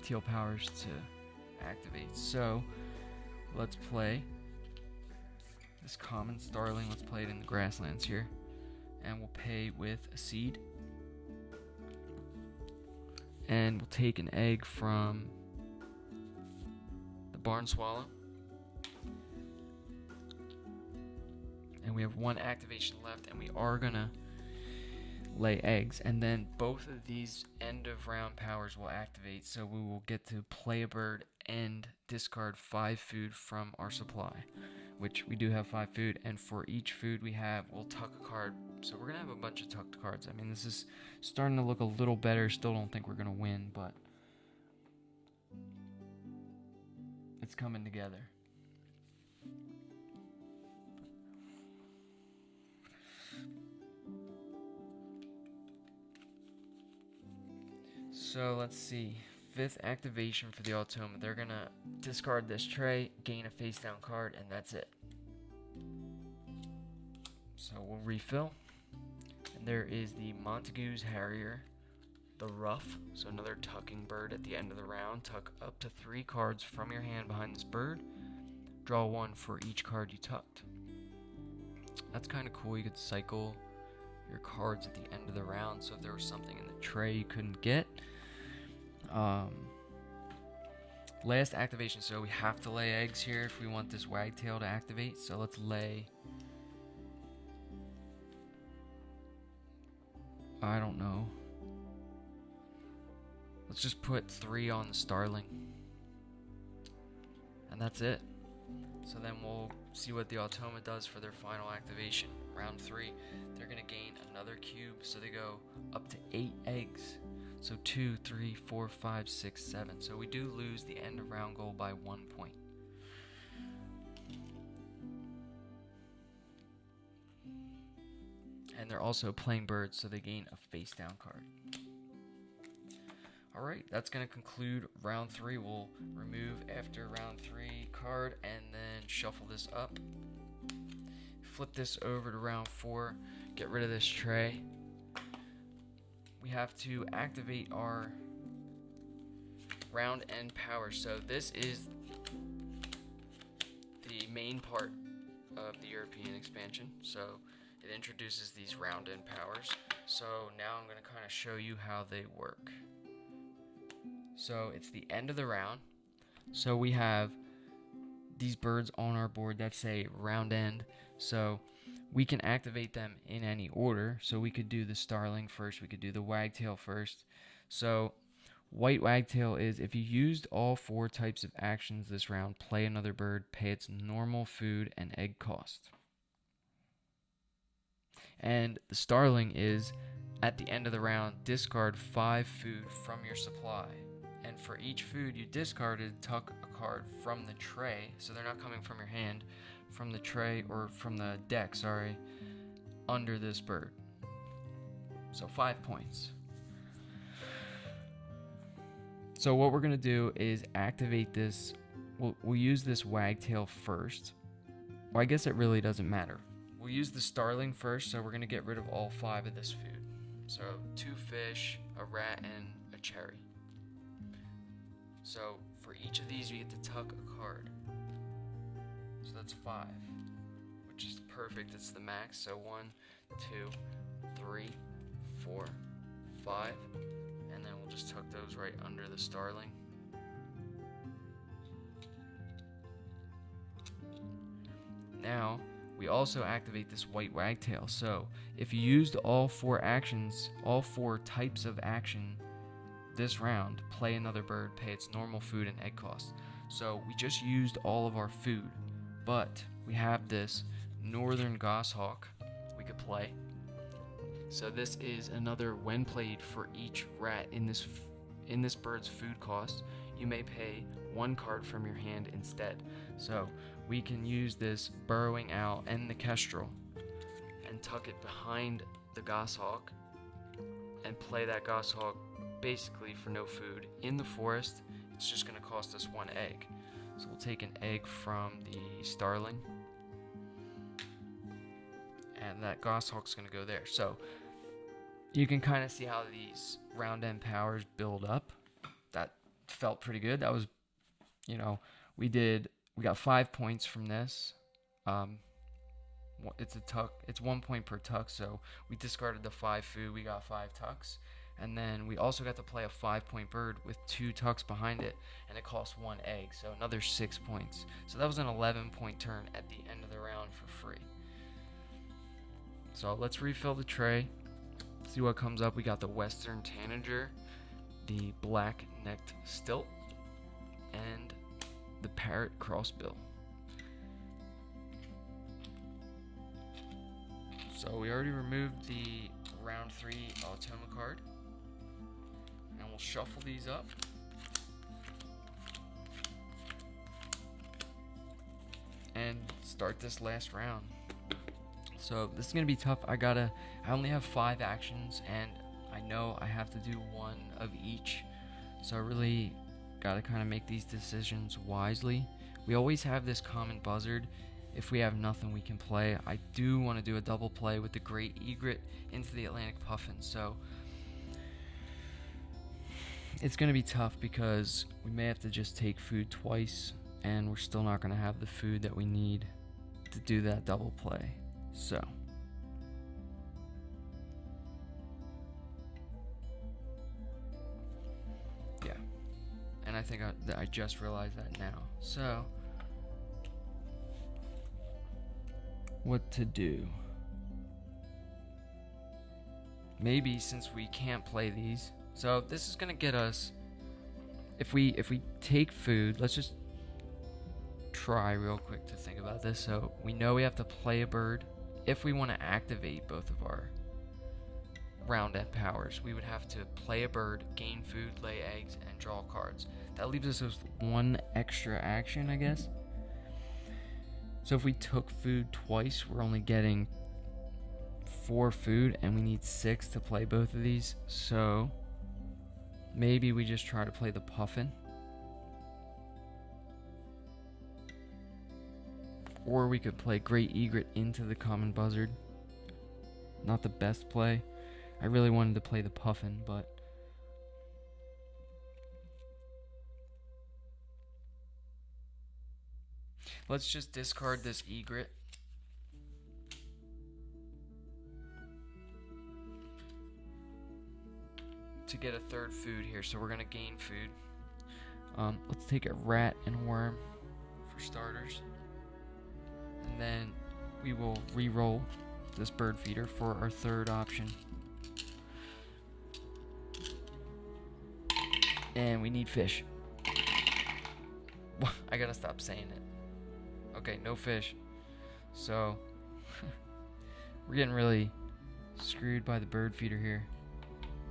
S1: teal powers to activate. So let's play this common starling. Let's play it in the grasslands here, and we'll pay with a seed, and we'll take an egg from the barn swallow. And we have 1 activation left, and we are gonna lay eggs, and then both of these end of round powers will activate, so we will get to play a bird and discard 5 food from our supply, which we do have 5 food, and for each food we have, we'll tuck a card. So we're gonna have a bunch of tucked cards. I mean, this is starting to look a little better. Still don't think we're gonna win, but it's coming together. So let's see, 5th activation for the Automa. They're gonna discard this tray, gain a face down card, and that's it. So we'll refill. And there is the Montagu's Harrier, the Ruff, so another tucking bird at the end of the round. Tuck up to 3 cards from your hand behind this bird. Draw 1 for each card you tucked. That's kind of cool. You could cycle your cards at the end of the round, so if there was something in the tray you couldn't get. Last activation, so we have to lay eggs here if we want this wagtail to activate. So let's lay, I don't know, let's just put 3 on the starling, and that's it. So then we'll see what the Automa does for their final activation. Round 3, they're going to gain another cube, so they go up to 8 eggs. So 2, 3, 4, 5, 6, 7. So we do lose the end of round goal by 1 point. And they're also playing birds, so they gain a face down card. Alright, that's going to conclude round 3. We'll remove after round 3 card and then shuffle this up. Flip this over to round 4, get rid of this tray. We have to activate our round end power. So this is the main part of the European expansion. So it introduces these round end powers. So now I'm going to kind of show you how they work. So it's the end of the round. So we have these birds on our board that say round end. So we can activate them in any order. So we could do the starling first. We could do the wagtail first. So white wagtail is if you used all 4 types of actions this round, play another bird, pay its normal food and egg cost. And the starling is at the end of the round, discard 5 food from your supply. And for each food you discarded, tuck a card from the tray, so they're not coming from your hand, from the tray, or from the deck, sorry, under this bird. So 5 points. So what we're going to do is activate this. We'll use this wagtail first. Well, I guess it really doesn't matter. We'll use the starling first, so we're going to get rid of all 5 of this food. So 2 fish, a rat, and a cherry. So for each of these, we get to tuck a card. So that's 5, which is perfect. It's the max. So 1, 2, 3, 4, 5, and then we'll just tuck those right under the starling. Now we also activate this white wagtail. So if you used all 4 actions, all 4 types of action this round, play another bird, pay its normal food and egg cost. So we just used all of our food, but we have this northern goshawk we could play. So this is another when played for each rat in this bird's food cost. You may pay 1 card from your hand instead. So we can use this burrowing owl and the kestrel and tuck it behind the goshawk and play that goshawk basically for no food in the forest. It's just going to cost us 1 egg. So we'll take an egg from the starling, and that goshawk's going to go there. So you can kind of see how these round end powers build up. That felt pretty good. That was, we got 5 points from this. It's a tuck. It's 1 point per tuck. So we discarded the 5 food. We got 5 tucks. And then we also got to play a 5-point bird with 2 tucks behind it, and it cost 1 egg, so another 6 points. So that was an 11-point turn at the end of the round for free. So let's refill the tray, see what comes up. We got the western tanager, the black-necked stilt, and the parrot crossbill. So we already removed the round 3 Automa card. And we'll shuffle these up. And start this last round. So this is going to be tough. I only have 5 actions, and I know I have to do 1 of each. So I really got to kind of make these decisions wisely. We always have this common buzzard. If we have nothing we can play, I do want to do a double play with the great egret into the Atlantic puffin. So it's going to be tough because we may have to just take food twice, and we're still not going to have the food that we need to do that double play. So yeah, and I think I just realized that now. So what to do? Maybe since we can't play these, so this is gonna get us, if we take food, let's just try real quick to think about this. So we know we have to play a bird. If we want to activate both of our round end powers, we would have to play a bird, gain food, lay eggs, and draw cards. That leaves us with one extra action, I guess. So if we took food twice, we're only getting 4 food, and we need 6 to play both of these. So maybe we just try to play the puffin. Or we could play Great Egret into the common buzzard. Not the best play. I really wanted to play the puffin, but let's just discard this egret. To get a third food here, so we're gonna gain food. Let's take a rat and worm for starters. And then we will re-roll this bird feeder for our third option. And we need fish. I gotta stop saying it. Okay, no fish. So we're getting really screwed by the bird feeder here.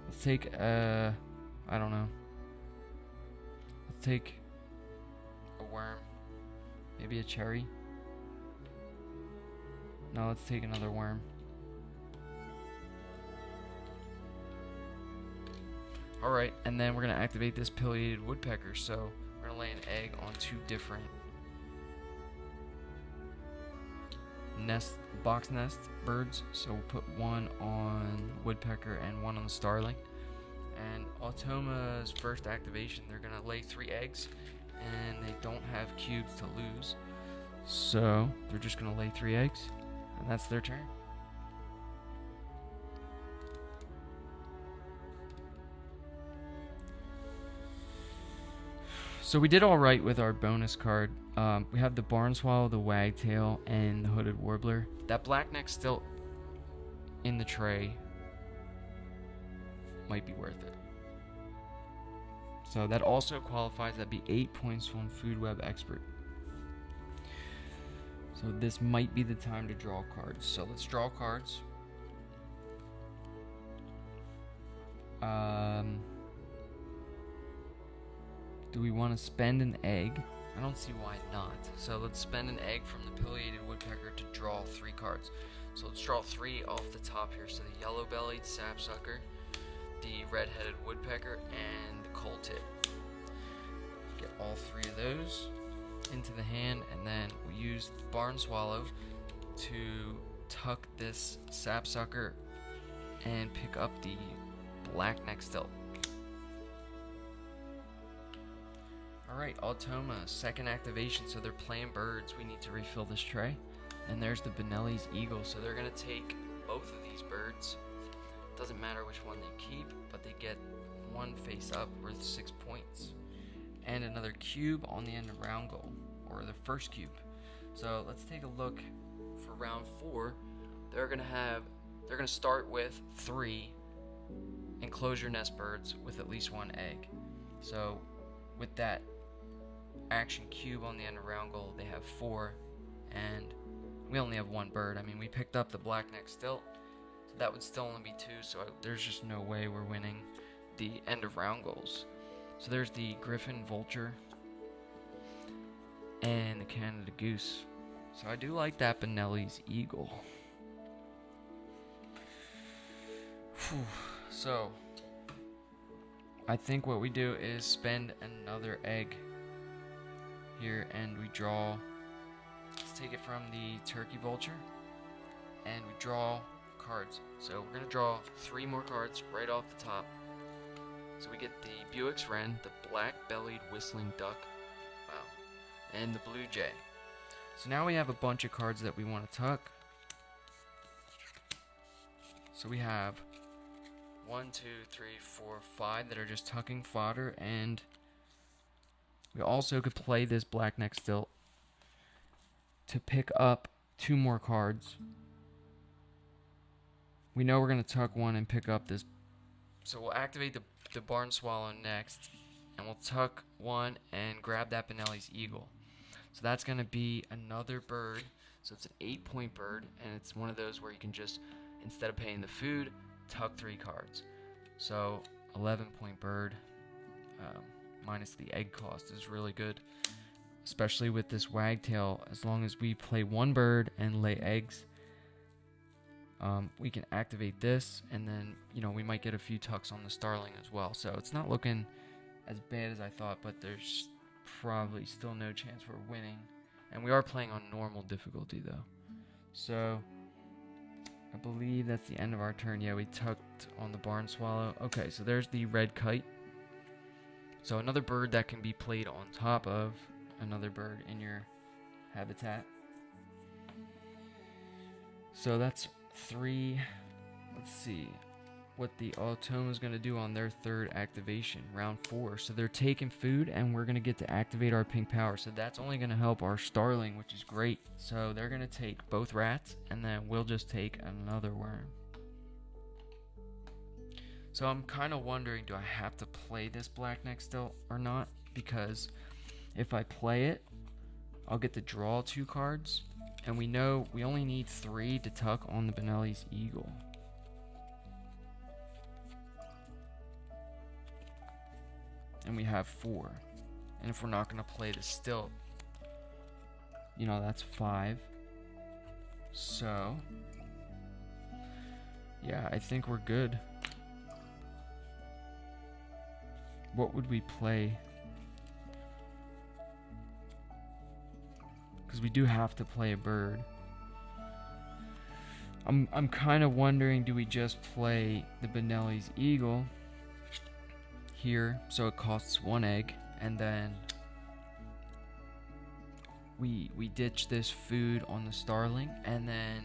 S1: Let's take I don't know. Let's take a worm. Maybe a cherry. No, let's take another worm. Alright, and then we're going to activate this pileated woodpecker. So we're going to lay an egg on 2 different box nest birds. So we'll put one on woodpecker and one on the starling. And Automa's first activation, they're going to lay 3 eggs, and they don't have cubes to lose. So they're just going to lay 3 eggs, and that's their turn. So we did all right with our bonus card. We have the barn swallow, the wagtail, and the hooded warbler. That black-necked stilt in the tray might be worth it. So that also qualifies. That'd be 8 points on Food Web Expert. So this might be the time to draw cards. So let's draw cards. Do we want to spend an egg? I don't see why not. So let's spend an egg from the pileated woodpecker to draw 3 cards. So let's draw 3 off the top here. So the yellow-bellied sapsucker, the red-headed woodpecker, and the coal tit. Get all 3 of those into the hand, and then we use the barn swallow to tuck this sapsucker and pick up the black-necked stilt. Alright, Automa, second activation, so they're playing birds. We need to refill this tray. And there's the Benelli's eagle, so they're going to take both of these birds. Doesn't matter which one they keep, but they get 1 face up worth 6 points. And another cube on the end of round goal, or the first cube. So let's take a look for round 4. They're going to start with 3 enclosure nest birds with at least 1 egg. So with that action cube on the end of round goal, they have 4, and we only have 1 bird. I mean, we picked up the black-necked stilt, so that would still only be 2, so there's just no way we're winning the end of round goals. So there's the griffin vulture and the Canada goose. So I do like that Benelli's eagle. Whew. So I think what we do is spend another egg here, and we draw. Let's take it from the turkey vulture, and we draw cards. So we're gonna draw 3 more cards right off the top. So we get the Buick's wren, the black-bellied whistling duck, wow, and the blue jay. So now we have a bunch of cards that we want to tuck. So we have 1, 2, 3, 4, 5 that are just tucking fodder, and we also could play this black-necked stilt to pick up 2 more cards. We know we're going to tuck 1 and pick up this. So we'll activate the barn swallow next, and we'll tuck 1 and grab that Benelli's eagle. So that's going to be another bird. So it's an 8-point bird, and it's one of those where you can just, instead of paying the food, tuck 3 cards. So 11-point bird, minus the egg cost, is really good, especially with this wagtail. As long as we play 1 bird and lay eggs, we can activate this, and then we might get a few tucks on the starling as well. So it's not looking as bad as I thought, but there's probably still no chance we're winning, and we are playing on normal difficulty though. So I believe that's the end of our turn. Yeah, we tucked on the barn swallow. Okay, so there's the red kite. So another bird that can be played on top of another bird in your habitat. So that's 3. Let's see what the Automa is going to do on their 3rd activation, round 4. So they're taking food, and we're going to get to activate our pink power. So that's only going to help our starling, which is great. So they're going to take both rats, and then we'll just take another worm. So I'm kind of wondering, do I have to play this blackneck still or not? Because if I play it, I'll get to draw 2 cards, and we know we only need 3 to tuck on the Benelli's eagle. And we have 4. And if we're not going to play the stilt, that's 5. So, yeah, I think we're good. What would we play? Because we do have to play a bird. I'm kind of wondering, do we just play the Benelli's eagle here, so it costs 1 egg, and then we ditch this food on the starling, and then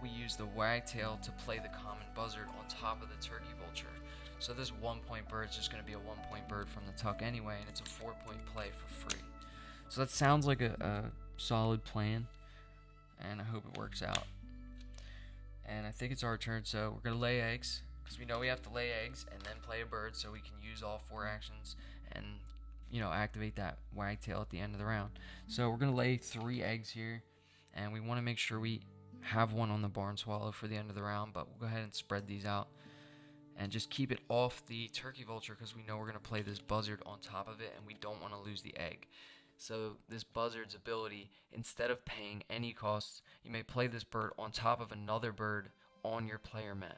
S1: we use the wagtail to play the common buzzard on top of the turkey vulture. So this 1-point bird is just going to be a 1-point bird from the tuck anyway, and it's a 4-point play for free. So that sounds like a solid plan, and I hope it works out. And I think it's our turn, so we're going to lay eggs, because we know we have to lay eggs and then play a bird, so we can use all 4 actions and activate that wagtail at the end of the round. So we're going to lay 3 eggs here, and we want to make sure we have 1 on the barn swallow for the end of the round, but we'll go ahead and spread these out and just keep it off the turkey vulture, because we know we're going to play this buzzard on top of it, and we don't want to lose the egg. So this buzzard's ability, instead of paying any costs, you may play this bird on top of another bird on your player mat.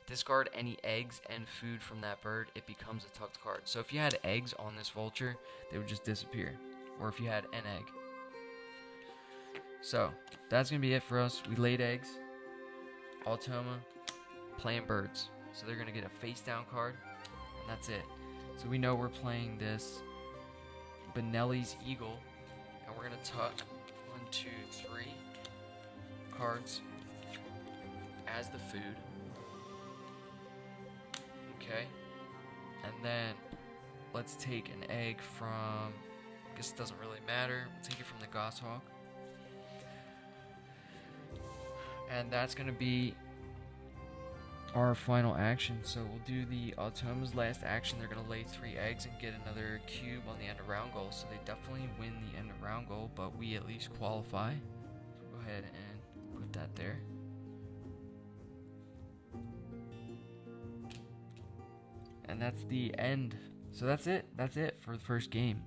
S1: Discard any eggs and food from that bird, it becomes a tucked card. So if you had eggs on this vulture, they would just disappear. Or if you had an egg. So, that's going to be it for us. We laid eggs. Automa, playing birds. So they're going to get a face down card, and that's it. So we know we're playing this Benelli's eagle, and we're going to tuck 1, 2, 3 cards as the food. Okay, and then let's take an egg from, I guess it doesn't really matter, we'll take it from the goshawk. And that's going to be our final action. So we'll do the Automa's last action. They're going to lay 3 eggs and get another cube on the end of round goal. So they definitely win the end of round goal, but we at least qualify. So go ahead and put that there. And that's the end. So that's it. That's it for the first game.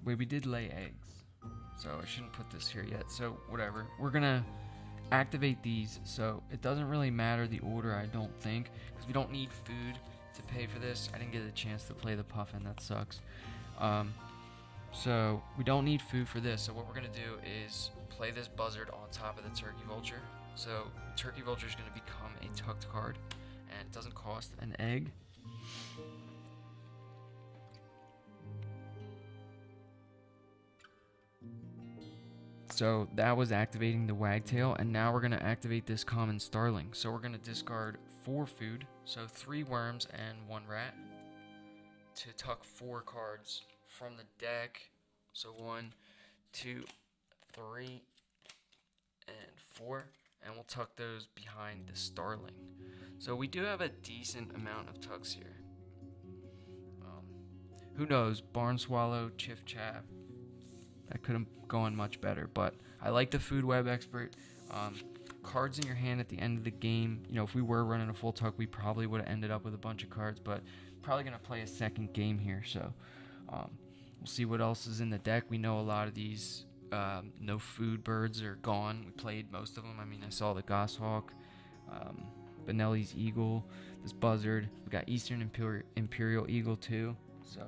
S1: Wait, we did lay eggs. So I shouldn't put this here yet. So whatever. We're gonna activate these. So it doesn't really matter the order, I don't think, because we don't need food to pay for this. I didn't get a chance to play the puffin. That sucks. So we don't need food for this. So what we're gonna do is play this buzzard on top of the turkey vulture. So turkey vulture is gonna become a tucked card, and it doesn't cost an egg. So that was activating the wagtail, and now we're gonna activate this common starling. So we're gonna discard 4 food, so 3 worms and 1 rat, to tuck 4 cards from the deck. So 1, 2, 3, and 4. and we'll tuck those behind the starling. So we do have a decent amount of tucks here. Who knows? Barn Swallow, Chiff Chaff. That could have gone much better, but I like the Food Web Expert. Cards in your hand at the end of the game. You know, if we were running a full tuck, we probably would have ended up with a bunch of cards, but probably going to play a second game here, so we'll see what else is in the deck. We know a lot of these no food birds are gone. We played most of them. I mean, I saw the Goshawk, Benelli's Eagle, this Buzzard. We got Eastern Imperial Eagle too, so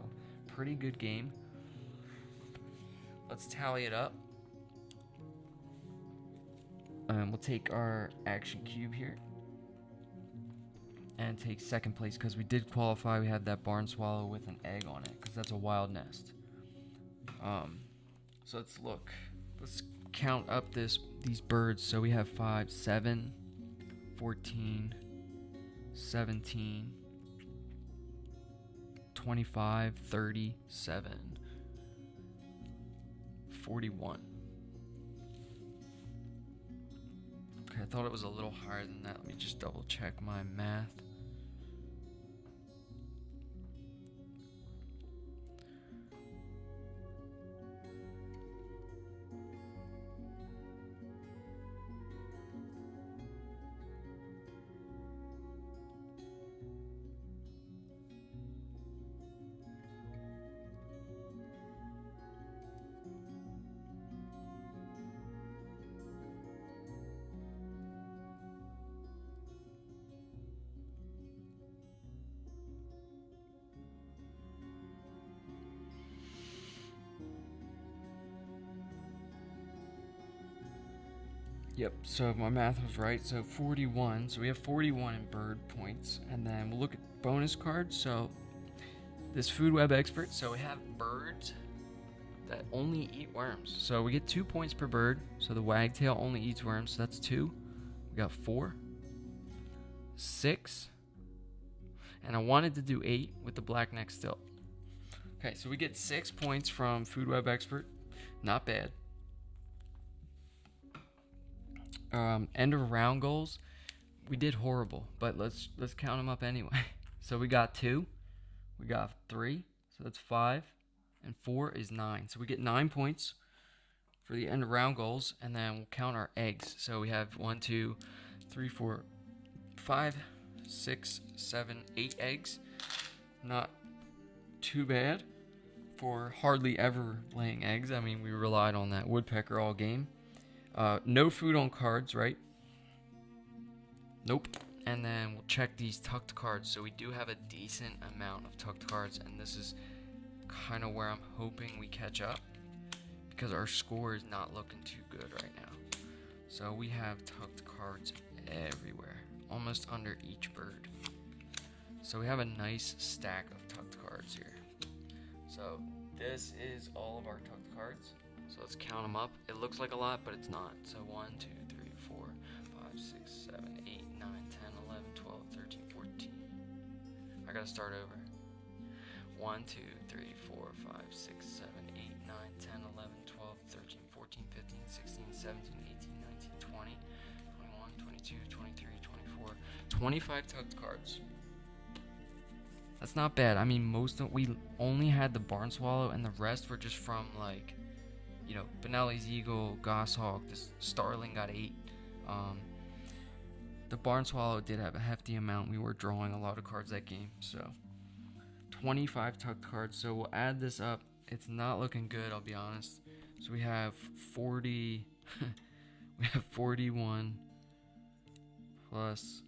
S1: pretty good game. Let's tally it up. We'll take our action cube here and take second place because we did qualify. We had that barn swallow with an egg on it because that's a wild nest. So let's look. Let's count up these birds. So we have 5, 7, 14, 17, 25, 37, 41. Okay, I thought it was a little higher than that. Let me just double check my math. Yep, so my math was right. So 41. So we have 41 in bird points. And then we'll look at bonus cards. So this Food Web Expert. So we have birds that only eat worms. So we get 2 points per bird. So the wagtail only eats worms. So that's 2. We got 4, 6. And I wanted to do 8 with the black neck still. Okay, so we get 6 points from Food Web Expert. Not bad. End of round goals, we did horrible, but let's count them up anyway. So we got 2, we got 3, so that's 5, and 4 is 9. So we get 9 points for the end of round goals, and then we'll count our eggs. So we have 1, 2, 3, 4, 5, 6, 7, 8 eggs. Not too bad for hardly ever laying eggs. I mean, we relied on that woodpecker all game. No food on cards, right? Nope. And then we'll check these tucked cards. So we do have a decent amount of tucked cards, and this is kind of where I'm hoping we catch up because our score is not looking too good right now. So we have tucked cards everywhere, almost under each bird. So we have a nice stack of tucked cards here. So this is all of our tucked cards. So let's count them up. It looks like a lot, but it's not. So 1, 2, 3, 4, 5, 6, 7, 8, 9, 10, 11, 12, 13, 14. I gotta start over. 1, 2, 3, 4, 5, 6, 7, 8, 9, 10, 11, 12, 13, 14, 15, 16, 17, 18, 19, 20, 21, 22, 23, 24, 25 tucked cards. That's not bad. I mean, we only had the barn swallow, and the rest were just from like, you know, Benelli's Eagle, Goshawk, this starling got 8. The barn swallow did have a hefty amount. We were drawing a lot of cards that game, so 25 tucked cards. So we'll add this up. It's not looking good, I'll be honest. So we have 40. We have 41 plus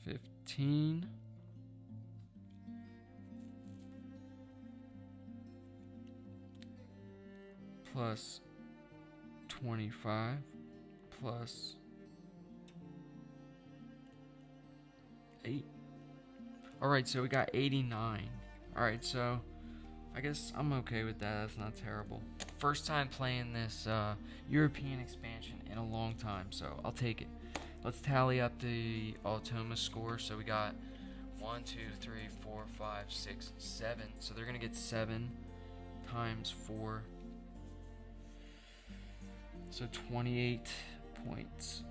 S1: 15. Plus 25 plus 8. Alright, so we got 89. Alright, so I guess I'm okay with that. That's not terrible. First time playing this European expansion in a long time, so I'll take it. Let's tally up the Automa score. So we got 1, 2, 3, 4, 5, 6, 7. So they're going to get 7 times 4. So 28 points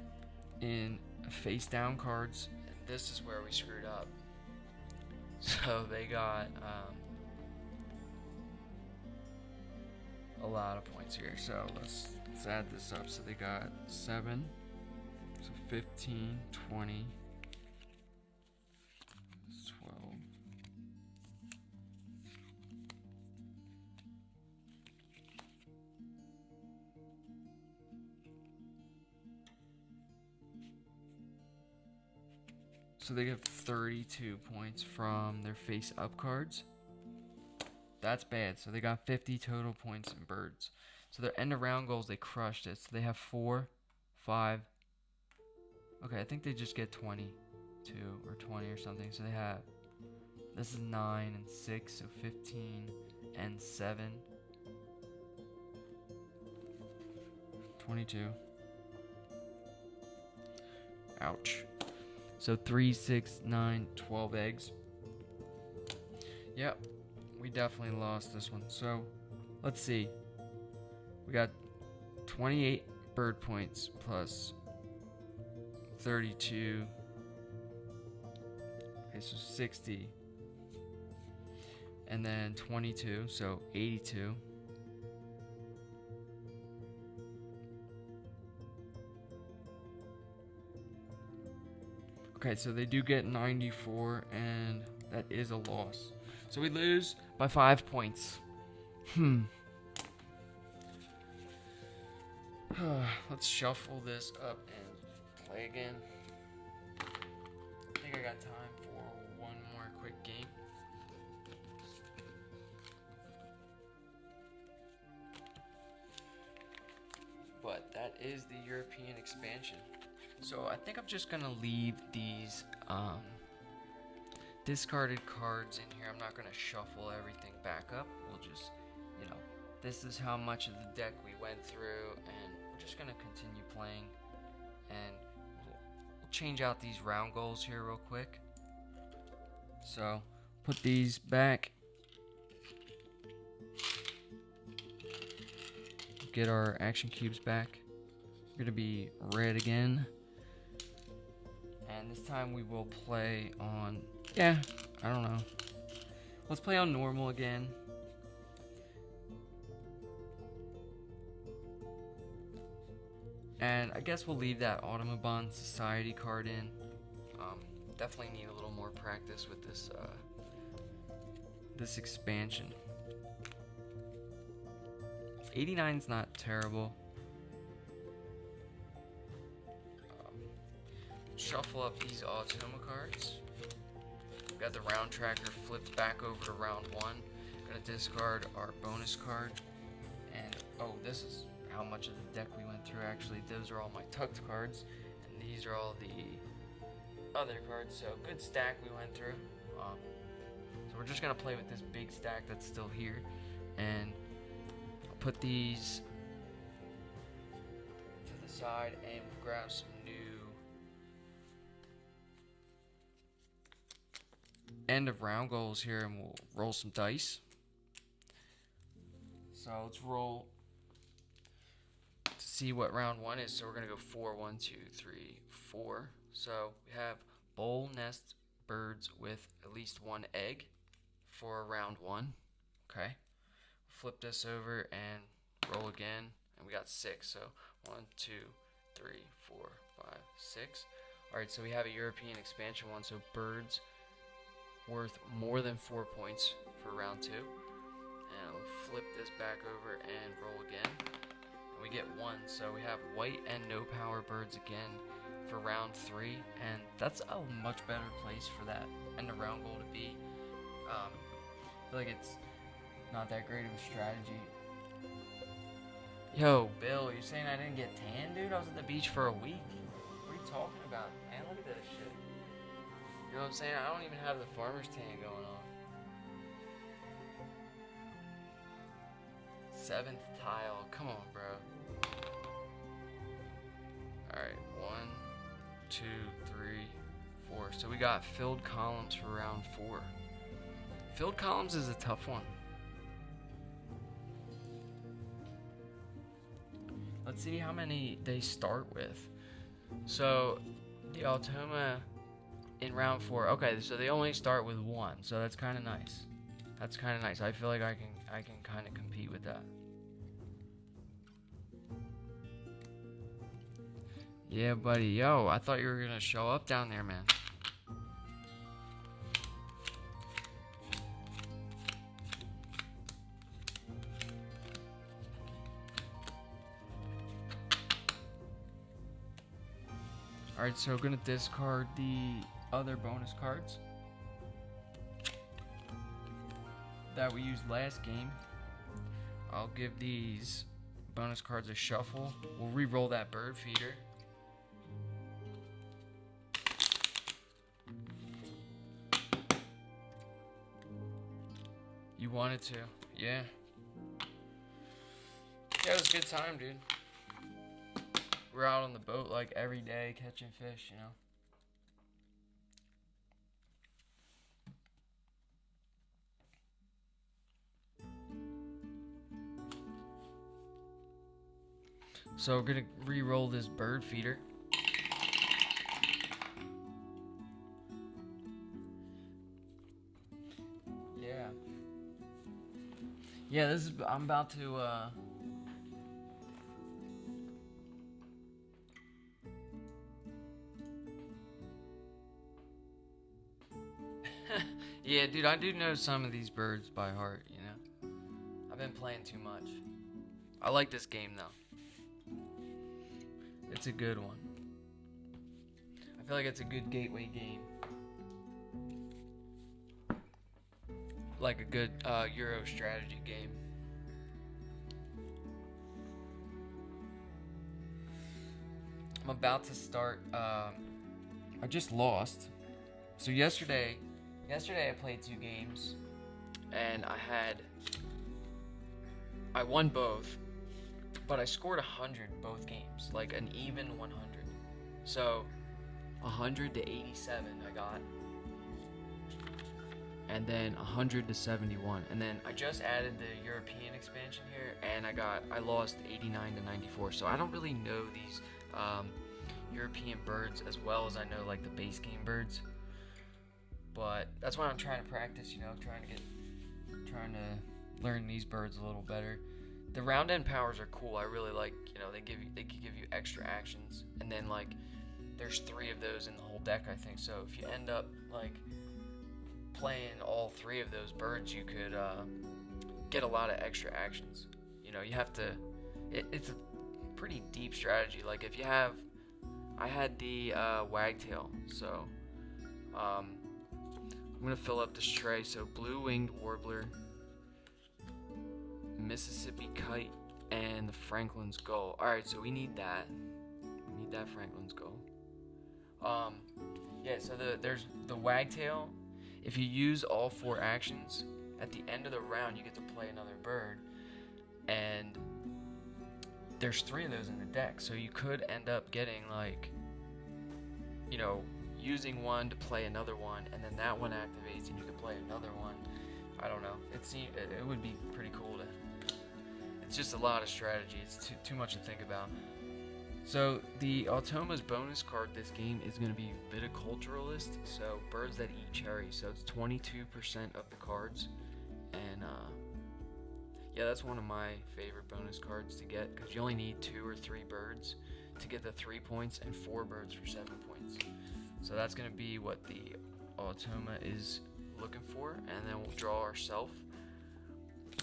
S1: in face down cards. And this is where we screwed up. So they got a lot of points here. So let's add this up. So they got 7, so 15, 20, 12. So they get 32 points from their face up cards. That's bad. So they got 50 total points in birds. So their end of round goals, they crushed it. So they have 4, 5. Okay, I think they just get 22 or 20 or something. So they have, this is 9 and 6, so 15 and 7. 22. Ouch. So 3, 6, 9, 12 eggs. Yep, we definitely lost this one. So let's see. We got 28 bird points plus 32. Okay, so 60. And then 22, so 82. Okay, so they do get 94, and that is a loss. So we lose by 5 points. Let's shuffle this up and play again. I think I got time for one more quick game. But that is the European expansion. So I think I'm just gonna leave these discarded cards in here. I'm not gonna shuffle everything back up. We'll just, this is how much of the deck we went through, and we're just gonna continue playing, and we'll change out these round goals here real quick. So put these back. Get our action cubes back. We're gonna be red again. And this time we will play on, I don't know. Let's play on normal again. And I guess we'll leave that Automa Society card in. Definitely need a little more practice with this this expansion. 89's not terrible. Shuffle up these Automa cards. We got the round tracker flipped back over to round 1. Gonna discard our bonus card. And this is how much of the deck we went through. Actually, those are all my tucked cards, and these are all the other cards. So good stack we went through. So we're just gonna play with this big stack that's still here, and I'll put these to the side and grab some new end of round goals here, and we'll roll some dice. So let's roll to see what round 1 is. So we're gonna go 4, 1, 2, 3, 4. So we have bowl, nest, birds with at least 1 egg for round 1. Okay. Flip this over and roll again, and we got 6. So 1, 2, 3, 4, 5, 6. All right. So we have a European expansion one. So birds worth more than 4 points for round 2. And I'll flip this back over and roll again. And we get 1. So we have white and no power birds again for round 3. And that's a much better place for that end of round goal to be. I feel like it's not that great of a strategy. Yo, Bill, you're saying I didn't get tan, dude? I was at the beach for a week. What are you talking about, man? Look at this shit. You know what I'm saying? I don't even have the farmer's tan going on. 7th tile. Come on, bro. Alright, 1, 2, 3, 4. So we got filled columns for round 4. Filled columns is a tough one. let's see how many they start with. So the Automa in round 4. Okay, so they only start with 1. So that's kind of nice. That's kind of nice. I feel like I can kind of compete with that. Yeah, buddy. Yo, I thought you were gonna show up down there, man. Alright, so I'm gonna discard the other bonus cards that we used last game. I'll give these bonus cards a shuffle. We'll re-roll that bird feeder. You wanted to, yeah. Yeah, it was a good time, dude. We're out on the boat like every day catching fish, you know. So we're gonna re-roll this bird feeder. Yeah. Yeah, this is, I'm about to, yeah, dude, I do know some of these birds by heart, you know. I've been playing too much. I like this game, though. It's a good one. I feel like it's a good gateway game. Like a good Euro strategy game. I'm about to start, I just lost. So yesterday I played 2 games, and I won both, but I scored 100 both games, like an even 100. So 100 to 87 I got, and then 100 to 71, and then I just added the European expansion here, and I lost 89 to 94. So I don't really know these European birds as well as I know like the base game birds. But that's why I'm trying to practice, you know, trying to learn these birds a little better. The round end powers are cool. I really like, you know, they can give you extra actions, and then like there's 3 of those in the whole deck, I think. So if you end up like playing all 3 of those birds, you could get a lot of extra actions. You know, you have to. It's a pretty deep strategy. Like if you have, I had the wagtail, so. I'm gonna fill up this tray. So blue-winged warbler, Mississippi kite, and the Franklin's gull. All right, so we need that. We need that Franklin's gull. Yeah. So there's the wagtail. If you use all 4 actions at the end of the round, you get to play another bird, and there's 3 of those in the deck. So you could end up getting like, you know, using one to play another one, and then that one activates and you can play another one. I don't know. It would be pretty cool to. It's just a lot of strategy. It's too much to think about. So the Automa's bonus card this game is going to be viticulturalist. So birds that eat cherries. So it's 22% of the cards, and yeah, that's one of my favorite bonus cards to get because you only need 2 or 3 birds to get the 3 points and 4 birds for 7 points. So that's going to be what the Automa is looking for, and then we'll draw ourselves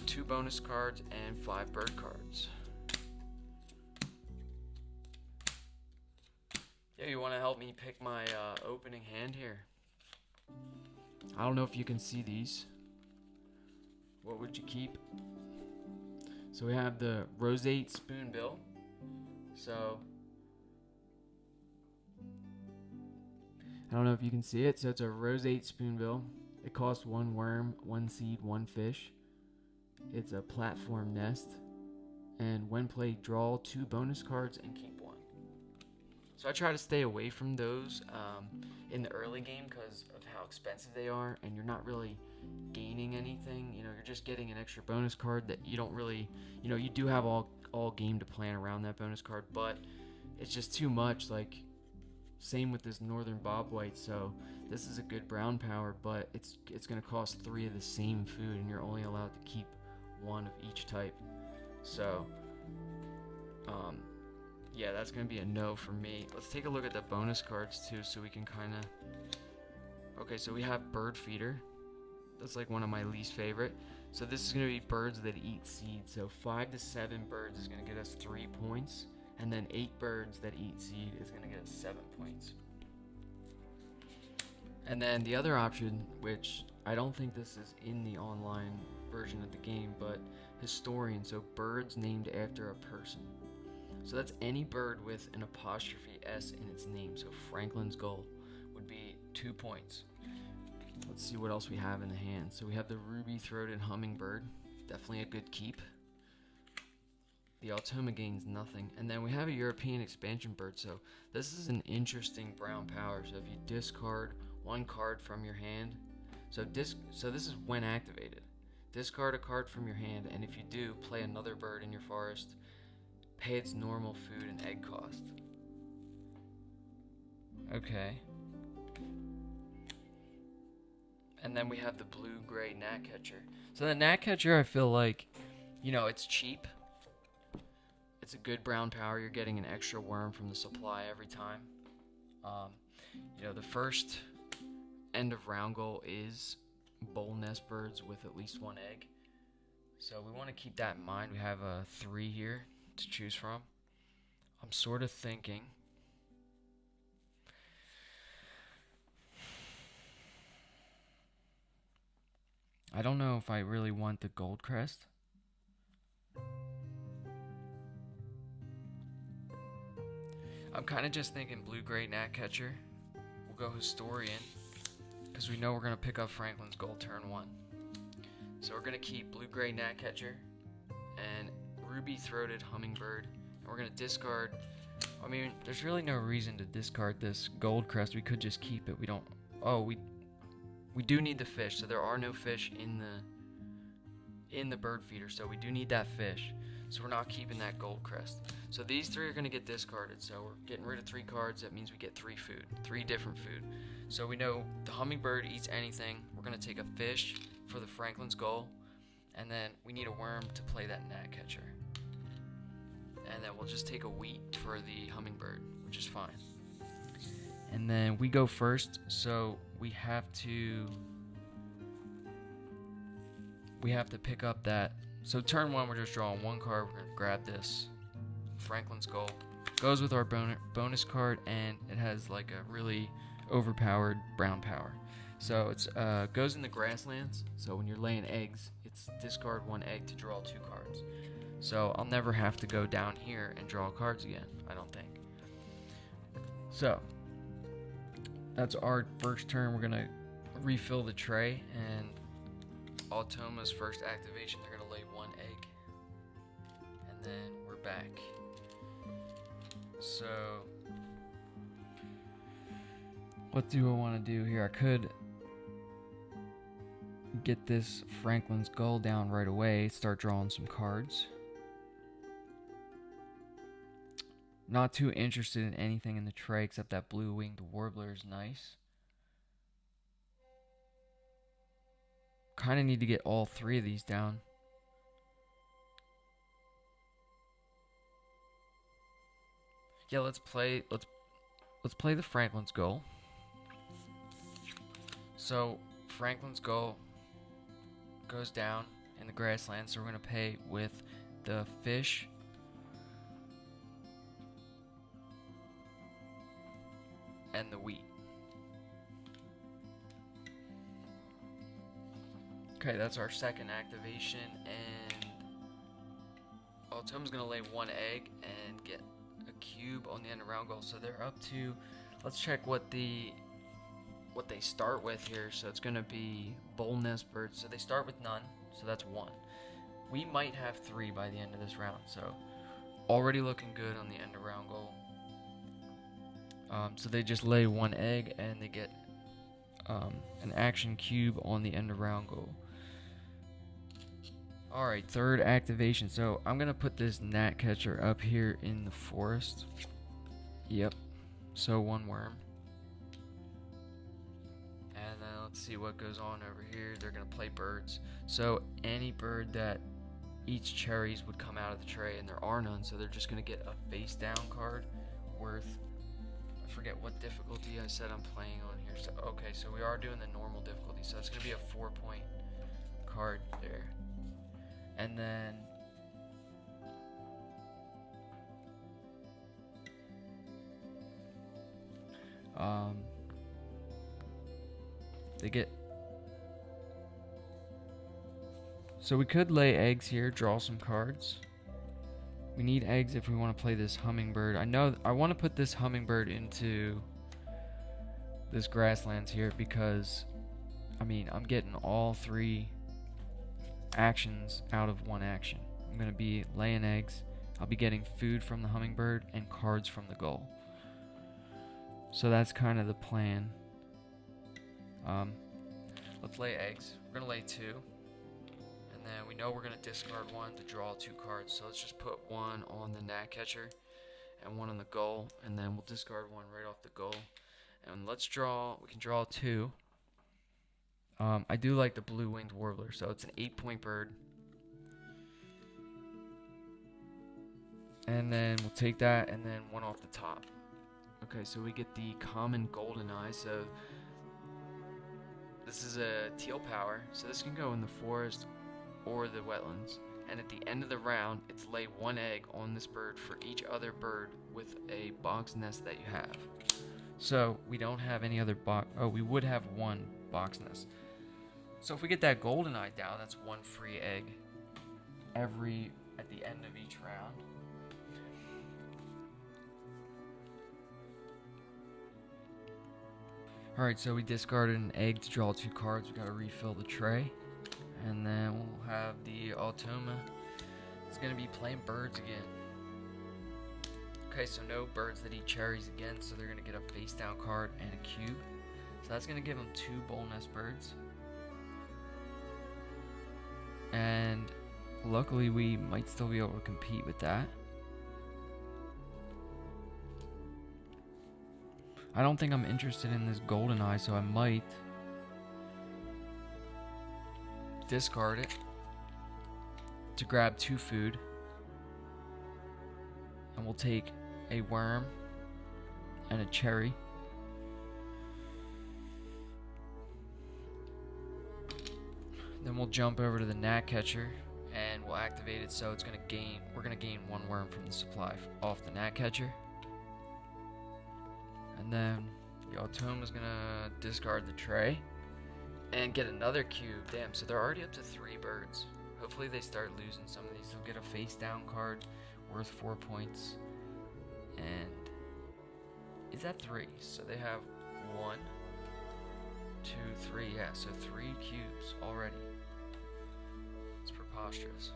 S1: 2 bonus cards and 5 bird cards. Yeah, you want to help me pick my opening hand here? I don't know if you can see these. What would you keep? So we have the roseate spoonbill. So I don't know if you can see it. So it's a roseate spoonbill. It costs 1 worm, 1 seed, 1 fish. It's a platform nest. And when played, draw 2 bonus cards and keep 1. So I try to stay away from those in the early game because of how expensive they are, and you're not really gaining anything. You know, you're just getting an extra bonus card that you don't really, you know, you do have all all game to plan around that bonus card, but it's just too much. Like, same with this northern bobwhite. So this is a good brown power, but it's going to cost 3 of the same food, and you're only allowed to keep 1 of each type. So yeah, that's going to be a no for me. Let's take a look at the bonus cards too, so we can kind of... Okay, so we have bird feeder. That's like one of my least favorite. So this is going to be birds that eat seed. So 5 to 7 birds is going to get us 3 points, and then 8 birds that eat seed is going to get us 7 points. And then the other option, which I don't think this is in the online version of the game, but historian. So birds named after a person. So that's any bird with an apostrophe S in its name. So Franklin's Gull would be 2 points. Let's see what else we have in the hand. So we have the ruby-throated hummingbird. Definitely a good keep. The Automa gains nothing. And then we have a European expansion bird. So this is an interesting brown power. So if you discard 1 card from your hand. So this is when activated. Discard a card from your hand, and if you do, play another bird in your forest. Pay its normal food and egg cost. Okay. And then we have the blue-gray gnatcatcher. So the gnatcatcher, I feel like, it's cheap. It's a good brown power. You're getting an extra worm from the supply every time. The first end of round goal is bowl nest birds with at least 1 egg. So we want to keep that in mind. We have a 3 here to choose from. I'm sort of thinking... I don't know if I really want the gold crest. I'm kind of just thinking blue-gray gnatcatcher. We'll go historian, because we know we're going to pick up Franklin's Gold turn 1. So we're going to keep blue-gray gnatcatcher and ruby-throated hummingbird. And we're going to discard... I mean, there's really no reason to discard this gold crest. We could just keep it. We don't... Oh, we do need the fish, so there are no fish in the bird feeder, so we do need that fish. So we're not keeping that gold crest. So these 3 are going to get discarded. So we're getting rid of 3 cards. That means we get 3 food, 3 different food. So we know the hummingbird eats anything. We're going to take a fish for the Franklin's Gull, and then we need a worm to play that gnatcatcher. And then we'll just take a wheat for the hummingbird, which is fine. And then we go first, so we have to pick up that. So turn 1, we're just drawing 1 card. We're gonna grab this Franklin's Gull. Goes with our bonus card, and it has like a really overpowered brown power. So it's goes in the grasslands. So when you're laying eggs, it's discard 1 egg to draw 2 cards. So I'll never have to go down here and draw cards again, I don't think. So that's our first turn. We're gonna refill the tray, and Automa's first activation, they're gonna lay 1 egg, and then we're back. So what do I want to do here? I could get this Franklin's Gull down right away, start drawing some cards. Not too interested in anything in the tray except that blue-winged warbler is nice. Kind of need to get all 3 of these down. Yeah, let's play the Franklin's Gull. So Franklin's Gull goes down in the grassland, so we're gonna pay with the fish and the wheat. Okay, that's our second activation, and Automa's gonna lay 1 egg and get a cube on the end of round goal. So they're up to, let's check what they start with here. So it's gonna be bowl nest birds. So they start with none, so that's 1. We might have 3 by the end of this round, so already looking good on the end of round goal. So they just lay 1 egg and they get an action cube on the end of round goal. Alright, third activation. So I'm gonna put this gnat catcher up here in the forest. Yep. So one worm. And then let's see what goes on over here. They're gonna play birds. So any bird that eats cherries would come out of the tray, and there are none, so they're just gonna get a face down card worth, I forget what difficulty I said I'm playing on here. So okay, so we are doing the normal difficulty, so it's gonna be a 4-point card there. And then they get, so we could lay eggs here, draw some cards. We need eggs if we want to play this hummingbird. I know I want to put this hummingbird into this grasslands here because, I mean, I'm getting all 3 actions out of 1 action. I'm going to be laying eggs. I'll be getting food from the hummingbird and cards from the gull. So that's kind of the plan. Let's lay eggs. We're going to lay 2. And then we know we're going to discard 1 to draw 2 cards. So let's just put 1 on the gnat catcher and 1 on the gull. And then we'll discard 1 right off the gull. And let's draw, we can draw 2. I do like the blue-winged warbler, so it's an 8-point bird. And then we'll take that and then 1 off the top. Okay, so we get the common golden eye. So this is a teal power, so this can go in the forest or the wetlands. And at the end of the round, it's lay 1 egg on this bird for each other bird with a box nest that you have. So we don't have any other box. Oh, we would have 1 box nest. So if we get that golden eye down, that's 1 free egg at the end of each round. Alright, so we discarded an egg to draw 2 cards. We gotta refill the tray. And then we'll have the Automa. It's gonna be playing birds again. Okay, so no birds that eat cherries again, so they're gonna get a face down card and a cube. So that's gonna give them 2 bowl nest birds. And luckily we might still be able to compete with that. I don't think I'm interested in this golden eye, so I might discard it to grab 2 food. And we'll take a worm and a cherry. Then we'll jump over to the gnat catcher and we'll activate it, so it's gonna gain, we're gonna gain 1 worm from the supply off the gnat catcher. And then the Automa is gonna discard the tray and get another cube. Damn, so they're already up to 3 birds. Hopefully they start losing some of these. They'll get a face down card worth 4 points. And is that 3? So they have 1, 2, 3. Yeah, so 3 cubes already. It's preposterous.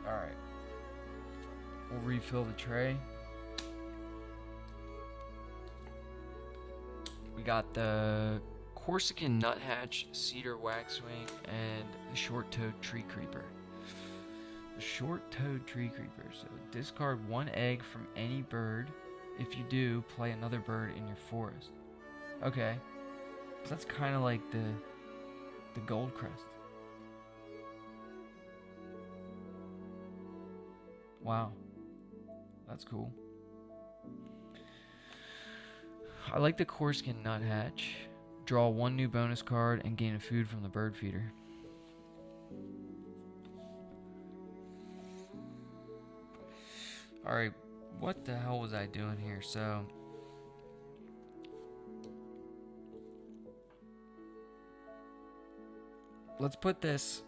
S1: Alright. We'll refill the tray. We got the Corsican nuthatch, cedar waxwing, and the short-toed tree creeper. The short-toed tree creeper. So discard 1 egg from any bird. If you do, play another bird in your forest. Okay. So that's kind of like the gold crest. Wow. That's cool. I like the Corsican nuthatch. Draw 1 new bonus card and gain a food from the bird feeder. Alright, what the hell was I doing here? So let's put this.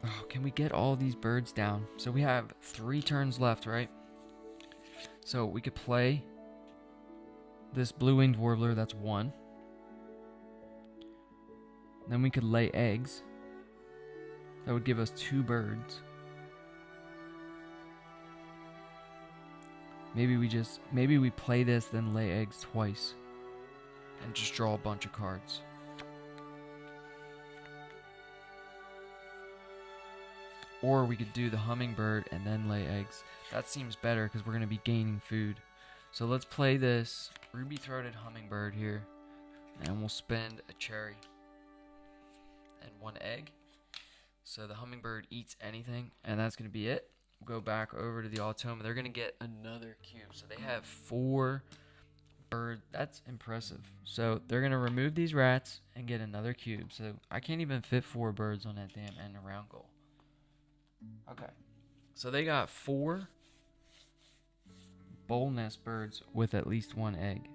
S1: Oh, can we get all these birds down? So we have 3 turns left, right? So we could play this blue-winged warbler, that's 1. Then we could lay eggs. That would give us 2 birds. Maybe we play this, then lay eggs twice. And just draw a bunch of cards. Or we could do the hummingbird and then lay eggs. That seems better because we're going to be gaining food. So let's play this ruby-throated hummingbird here. And we'll spend a cherry. And 1 egg. So the hummingbird eats anything. And that's going to be it. We'll go back over to the Automa. They're going to get another cube. So they have 4 birds. That's impressive. So they're going to remove these rats and get another cube. So I can't even fit 4 birds on that damn end around goal. Okay. So they got 4 bowl nest birds with at least 1 egg.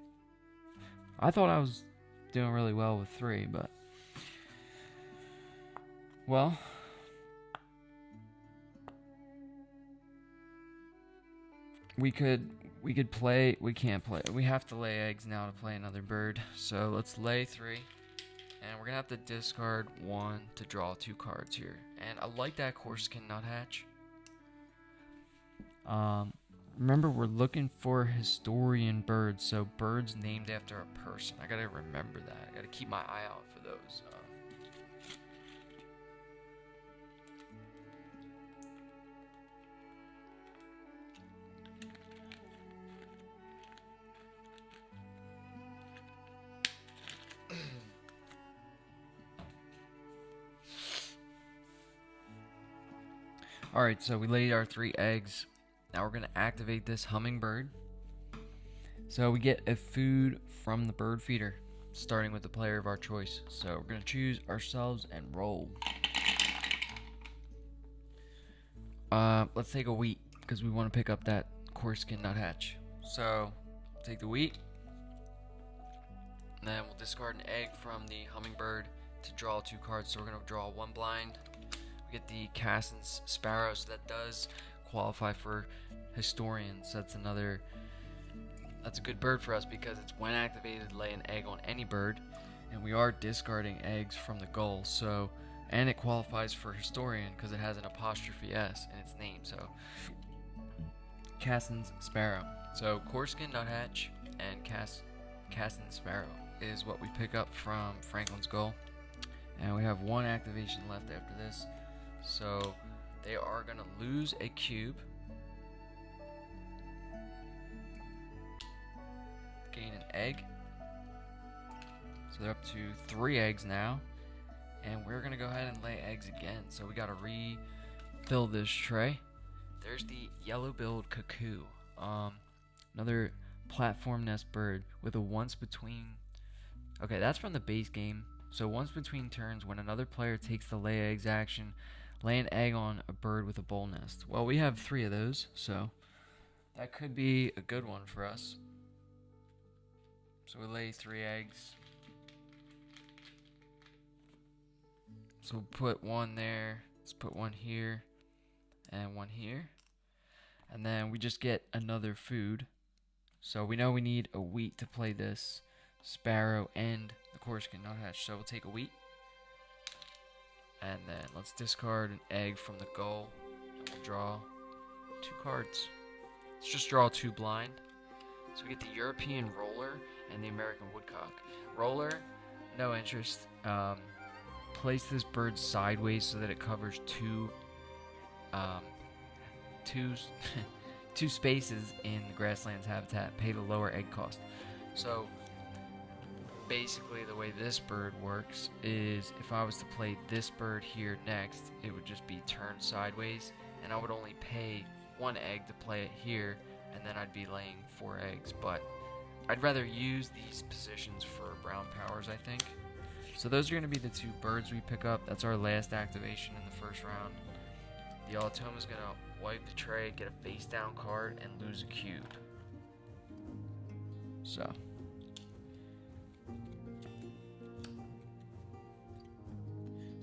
S1: I thought I was doing really well with 3, but... Well... We could play, we can't play. We have to lay eggs now to play another bird. So let's lay 3. And we're going to have to discard 1 to draw 2 cards here. And I like that Corsican nuthatch. Remember, we're looking for historian birds. So birds named after a person. I got to remember that. I got to keep my eye out for those. Alright, so we laid our 3 eggs. Now we're going to activate this hummingbird. So we get a food from the bird feeder, starting with the player of our choice. So we're going to choose ourselves and roll. Let's take a wheat, because we want to pick up that Corsican nuthatch. So, take the wheat. And then we'll discard an egg from the hummingbird to draw 2 cards. So we're going to draw 1 blind. We get the Cassin's Sparrow, so that does qualify for historians. That's a good bird for us because it's when activated lay an egg on any bird, and we are discarding eggs from the goal. So, and it qualifies for historian because it has an apostrophe S in its name. So, Cassin's Sparrow. So Corsican nuthatch and Cassin's Sparrow is what we pick up from Franklin's goal, and we have 1 activation left after this. So they are going to lose a cube, gain an egg, so they're up to 3 eggs now, and we're going to go ahead and lay eggs again. So we got to refill this tray. There's the yellow-billed cuckoo, another platform nest bird with a once between. Okay, that's from the base game. So once between turns, when another player takes the lay eggs action, lay an egg on a bird with a bowl nest. Well, we have 3 of those, so that could be a good one for us. So we lay 3 eggs. So we'll put 1 there. Let's put 1 here and 1 here. And then we just get another food. So we know we need a wheat to play this sparrow and the Corsican nuthatch. So we'll take a wheat. And then let's discard an egg from the goal. And we'll draw 2 cards. Let's just draw 2 blind. So we get the European roller and the American woodcock. Roller, no interest. Place this bird sideways so that it covers 2 spaces in the grasslands habitat. Pay the lower egg cost. So basically the way this bird works is if I was to play this bird here next, it would just be turned sideways, and I would only pay 1 egg to play it here, and then I'd be laying 4 eggs. But I'd rather use these positions for brown powers, I think. So those are going to be the 2 birds we pick up. That's our last activation in the first round. The Automa is going to wipe the tray, get a face down card, and lose a cube. So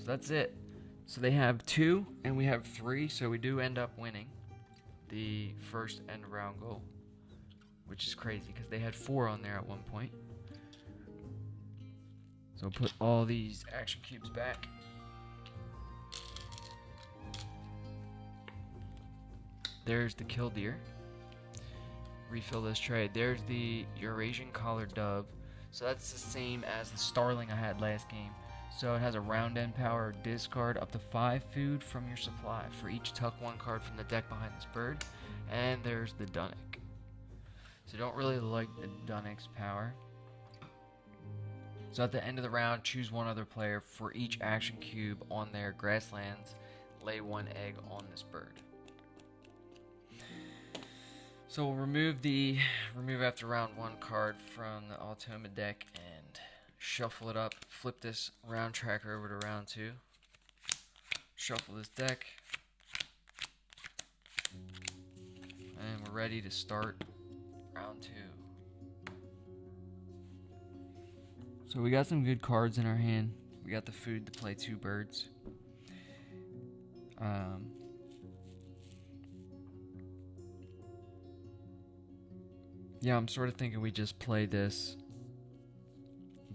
S1: that's it. So they have 2 and we have 3, so we do end up winning the first end round goal, which is crazy because they had 4 on there at one point. So put all these action cubes back. There's the killdeer. refill this tray. There's the Eurasian collared dove. So that's the same as the starling I had last game. So it has a round end power, discard up to 5 food from your supply. For each, tuck 1 card from the deck behind this bird. And there's the Dunnick. So I don't really like the Dunnick's power. So at the end of the round, choose 1 other player. For each action cube on their grasslands, lay 1 egg on this bird. So we'll remove after round 1 card from the Automa deck and shuffle it up. Flip this round tracker over to round 2. Shuffle this deck. And we're ready to start round 2. So we got some good cards in our hand. We got the food to play 2 birds. Yeah, I'm sort of thinking we just play this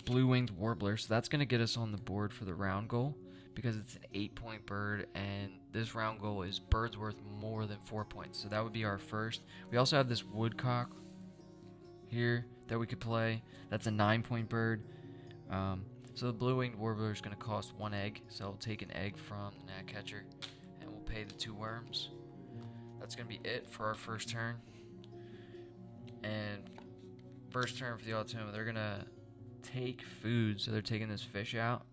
S1: blue-winged warbler. So that's going to get us on the board for the round goal because it's an 8-point bird, and this round goal is birds worth more than 4 points. So that would be our first. We also have this woodcock here that we could play. That's a 9-point bird. So the blue-winged warbler is going to cost 1 egg. So we'll take an egg from the gnatcatcher, and we'll pay the 2 worms. That's going to be it for our first turn. And first turn for the Automa, they're going to take food. So they're taking this fish out.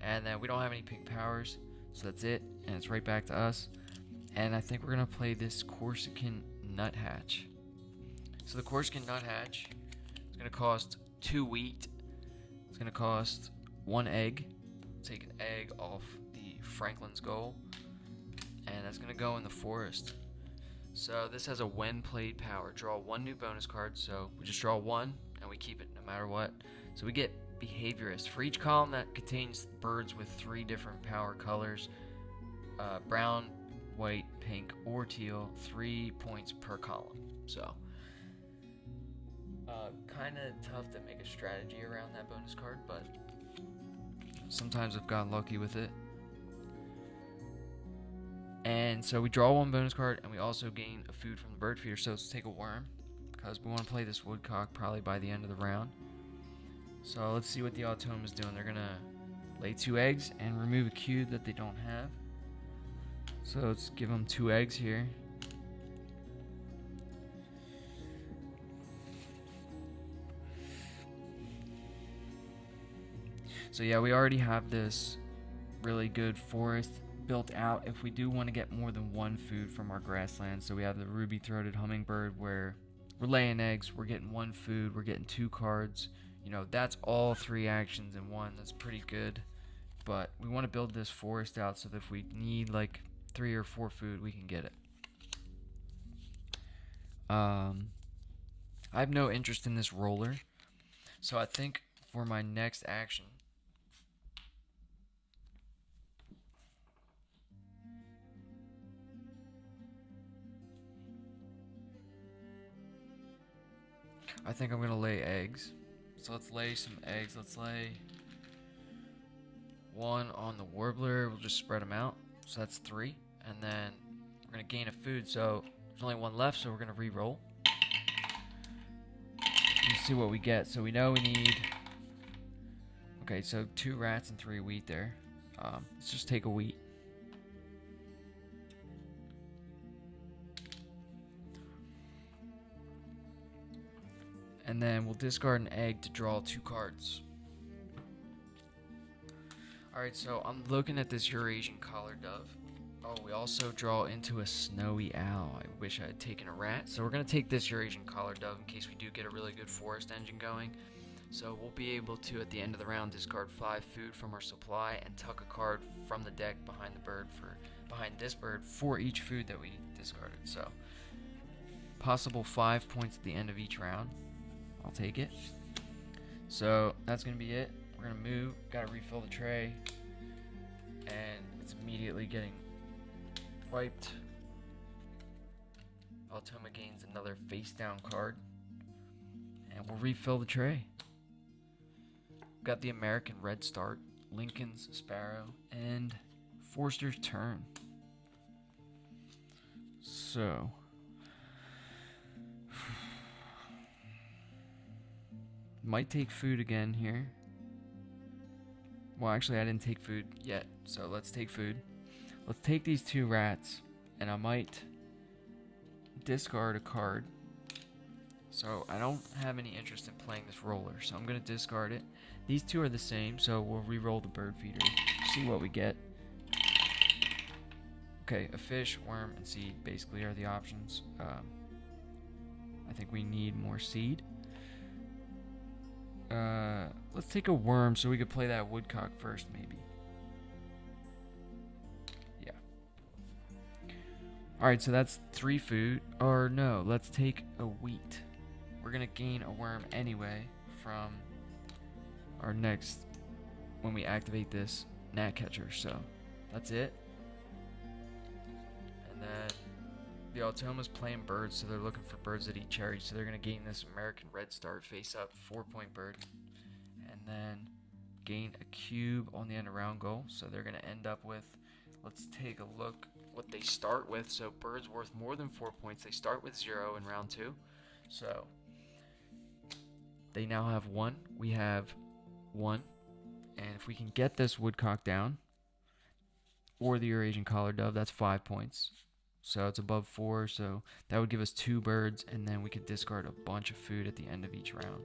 S1: And then we don't have any pink powers. So that's it. And it's right back to us. And I think we're going to play this Corsican nuthatch. So the Corsican nuthatch is going to cost 2 wheat. It's going to cost 1 egg. Take an egg off the Franklin's goal. And that's going to go in the forest. So this has a when played power. Draw 1 new bonus card. So we just draw 1 and we keep it no matter what. So we get behaviorist. For each column that contains birds with 3 different power colors, brown, white, pink, or teal, 3 points per column. So kind of tough to make a strategy around that bonus card, but sometimes I've gotten lucky with it. And so we draw 1 bonus card, and we also gain a food from the bird feeder. So let's take a worm, because we want to play this woodcock probably by the end of the round. So let's see what the Automa is doing. They're going to lay 2 eggs and remove a cube that they don't have. So let's give them 2 eggs here. So yeah, we already have this really good forest built out if we do want to get more than 1 food from our grasslands. So we have the ruby-throated hummingbird where we're laying eggs, we're getting 1 food, we're getting 2 cards. You know, that's all 3 actions in 1. That's pretty good. But we want to build this forest out so that if we need like 3 or 4 food, we can get it. I have no interest in this roller. So I think for my next action, I think I'm going to lay eggs. So let's lay some eggs. Let's lay 1 on the warbler. We'll just spread them out. So that's 3. And then we're going to gain a food. So there's only 1 left, so we're going to re-roll. Let's see what we get. So we know we need... Okay, so 2 rats and 3 wheat there. Let's just take a wheat. And then we'll discard an egg to draw 2 cards. Alright, so I'm looking at this Eurasian collared dove. Oh, we also draw into a snowy owl. I wish I had taken a rat. So we're going to take this Eurasian collared dove in case we do get a really good forest engine going. So we'll be able to, at the end of the round, discard 5 food from our supply and tuck a card from the deck behind this bird for each food that we discarded. So possible 5 points at the end of each round. I'll take it. So that's going to be it. We're going to move. Got to refill the tray. And it's immediately getting wiped. Automa gains another face down card. And we'll refill the tray. Got the American Red Start, Lincoln's Sparrow, and Forster's Turn. So Might take food again here. Well, actually, I didn't take food yet, so let's take food. Let's take these 2 rats, and I might discard a card. So I don't have any interest in playing this roller, so I'm going to discard it. These 2 are the same, so we'll re-roll the bird feeder, see what we get. Okay, a fish, worm, and seed basically are the options. I think we need more seed. Let's take a worm so we could play that woodcock first, maybe. Yeah. Alright, so that's 3 food. Or no, let's take a wheat. We're gonna gain a worm anyway from our next, when we activate this gnat catcher, so that's it. And then the Automa's playing birds, so they're looking for birds that eat cherries, so they're gonna gain this American red star face up 4-point bird, and then gain a cube on the end of round goal, so they're gonna end up with, let's take a look what they start with. So birds worth more than 4 points, they start with 0 in round 2, so they now have 1, we have 1, and if we can get this woodcock down, or the Eurasian collared dove, that's 5 points. So it's above 4, so that would give us 2 birds, and then we could discard a bunch of food at the end of each round.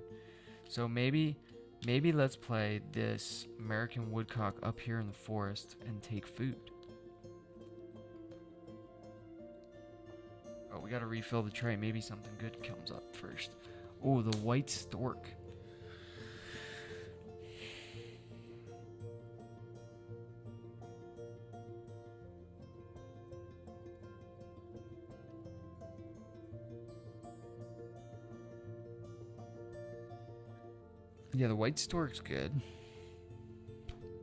S1: So maybe let's play this American woodcock up here in the forest and take food. Oh, we gotta refill the tray. Maybe something good comes up first. Oh, the white stork. Yeah, the white stork's good.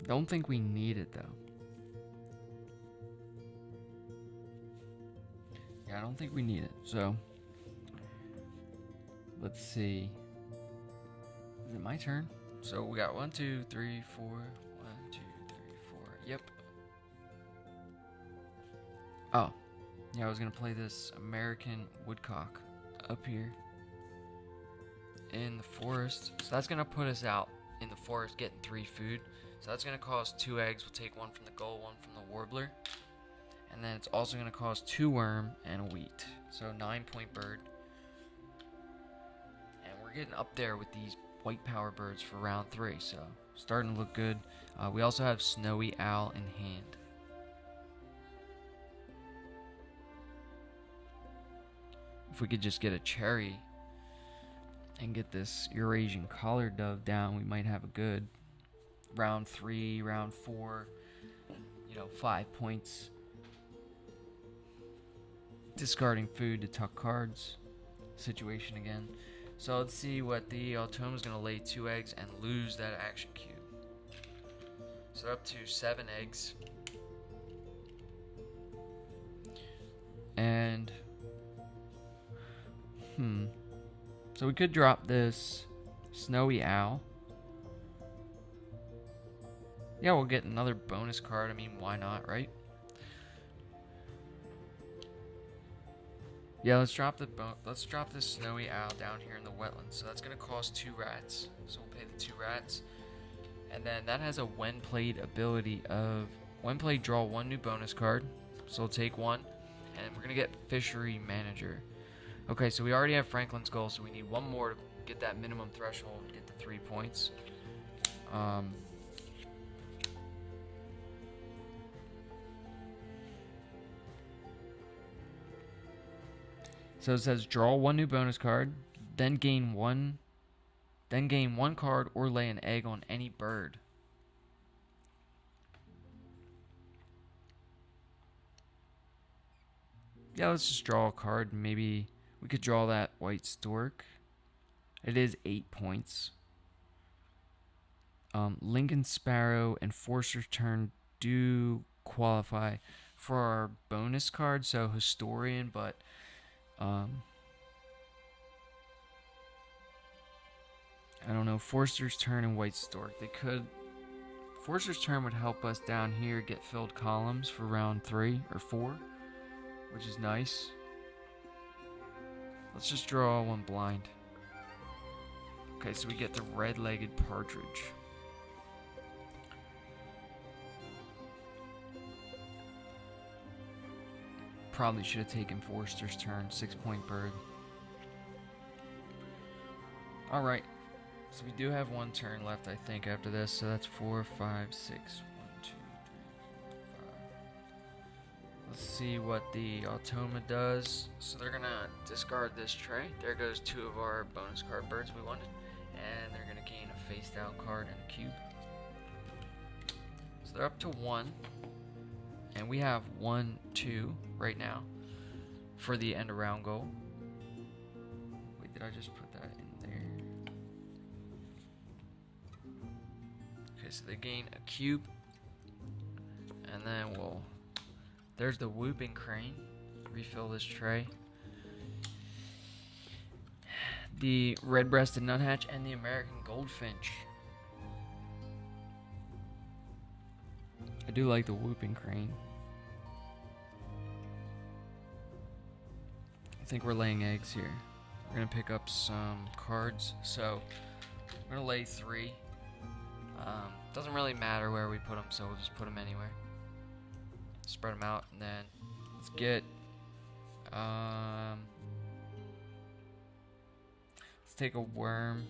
S1: Don't think we need it, though. Yeah, I don't think we need it, so let's see. Is it my turn? So we got 1, 2, 3, 4. 1, 2, 3, 4. Yep. Oh. Yeah, I was gonna play this American woodcock up here in the forest. So that's gonna put us out in the forest getting 3 food. So that's gonna cost 2 eggs. We'll take 1 from the gull, 1 from the warbler. And then it's also gonna cost 2 worm and a wheat. So 9-point bird. And we're getting up there with these white power birds for round 3. So starting to look good. We also have snowy owl in hand. If we could just get a cherry and get this Eurasian collared dove down, we might have a good round 3, round 4, 5 points. Discarding food to tuck cards situation again. So let's see what the Automa is going to lay 2 eggs and lose that action cube. So up to 7 eggs. And so we could drop this snowy owl. Yeah, we'll get another bonus card. I mean, why not, right? Yeah, let's drop this snowy owl down here in the wetlands. So that's gonna cost 2 rats. So we'll pay the 2 rats, and then that has a when played ability of when played draw 1 new bonus card. So we'll take 1, and we're gonna get fishery manager. Okay, so we already have Franklin's goal, so we need 1 more to get that minimum threshold and get the 3 points. So it says draw 1 new bonus card, then gain 1 card or lay an egg on any bird. Yeah, let's just draw a card. Maybe we could draw that white stork. It is 8 points. Lincoln Sparrow and Forcer's Turn do qualify for our bonus card, so Historian, but I don't know, Forcer's Turn and White Stork. Forcer's Turn would help us down here get filled columns for round 3 or 4, which is nice. Let's just draw 1 blind. Okay, so we get the red-legged partridge. Probably should have taken Forrester's turn. 6-point bird. Alright. So we do have one turn left, I think, after this. So that's 4, 5, 6. 1, 2, 3, 4, 5. Let's see what the Automa does. So they're going to discard this tray. There goes 2 of our bonus card birds we wanted. And they're going to gain a face-down card and a cube. So they're up to 1. And we have 1, 2 right now for the end around goal. Wait, did I just put that in there? Okay, so they gain a cube. And then there's the whooping crane. Refill this tray. The red-breasted nuthatch and the American goldfinch. I do like the whooping crane. I think we're laying eggs here. We're gonna pick up some cards. So we're gonna lay 3. Doesn't really matter where we put them, so we'll just put them anywhere. Spread them out, and then let's get. Let's take a worm.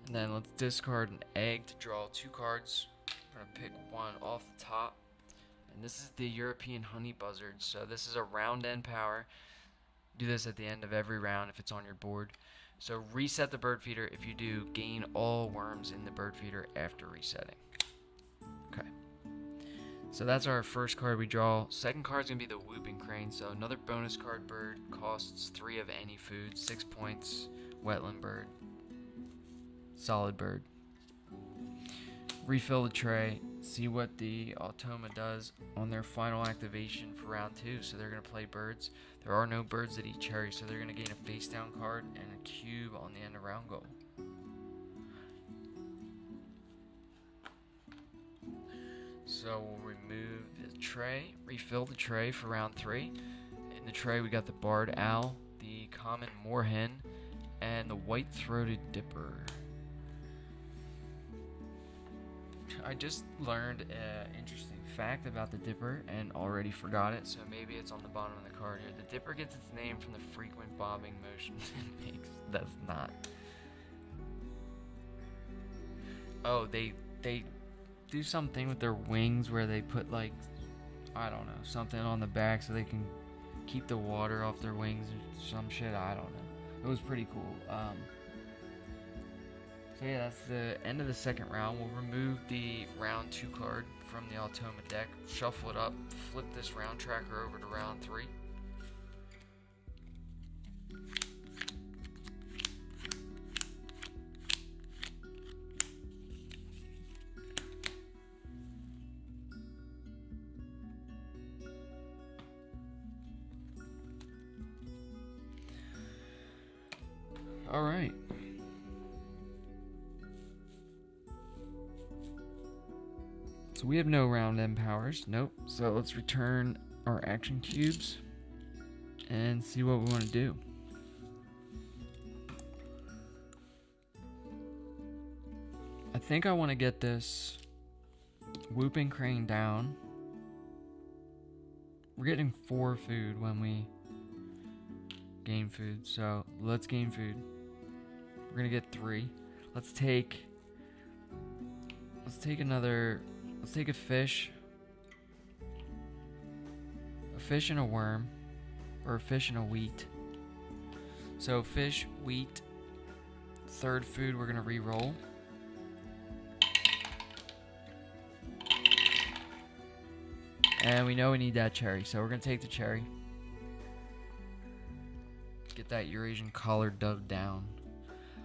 S1: And then let's discard an egg to draw 2 cards. We're going to pick one off the top. And this is the European honey buzzard. So this is a round end power. Do this at the end of every round if it's on your board. So reset the bird feeder. If you do, gain all worms in the bird feeder after resetting. Okay. So that's our first card we draw. Second card is going to be the whooping crane. So another bonus card bird. Costs 3 of any food. 6 points. Wetland bird. Solid bird. Refill the tray. See what the Automa does on their final activation for round 2. So they're going to play birds. There are no birds that eat cherries, so they're going to gain a face down card and a cube on the end of round goal. So we'll remove the tray, refill the tray for round 3. In the tray we got the barred owl, the common moorhen, and the white-throated dipper. I just learned an interesting fact about the dipper and already forgot it, so maybe it's on the bottom of the card here. The dipper gets its name from the frequent bobbing motions it makes. That's not. Oh, they do something with their wings where they put, like, I don't know, something on the back so they can keep the water off their wings or some shit. I don't know. It was pretty cool. So yeah, that's the end of the second round. We'll remove the round 2 card from the Automa deck, shuffle it up, flip this round tracker over to round 3. All right. So we have no round end powers. Nope. So let's return our action cubes and see what we want to do. I think I want to get this whooping crane down. We're getting 4 food when we gain food. So let's gain food. We're going to get 3. Let's take another. Let's take a fish and a worm, or a fish and a wheat. So fish, wheat, third food we're gonna re-roll. And we know we need that cherry, so we're gonna take the cherry. Get that Eurasian collared dove down.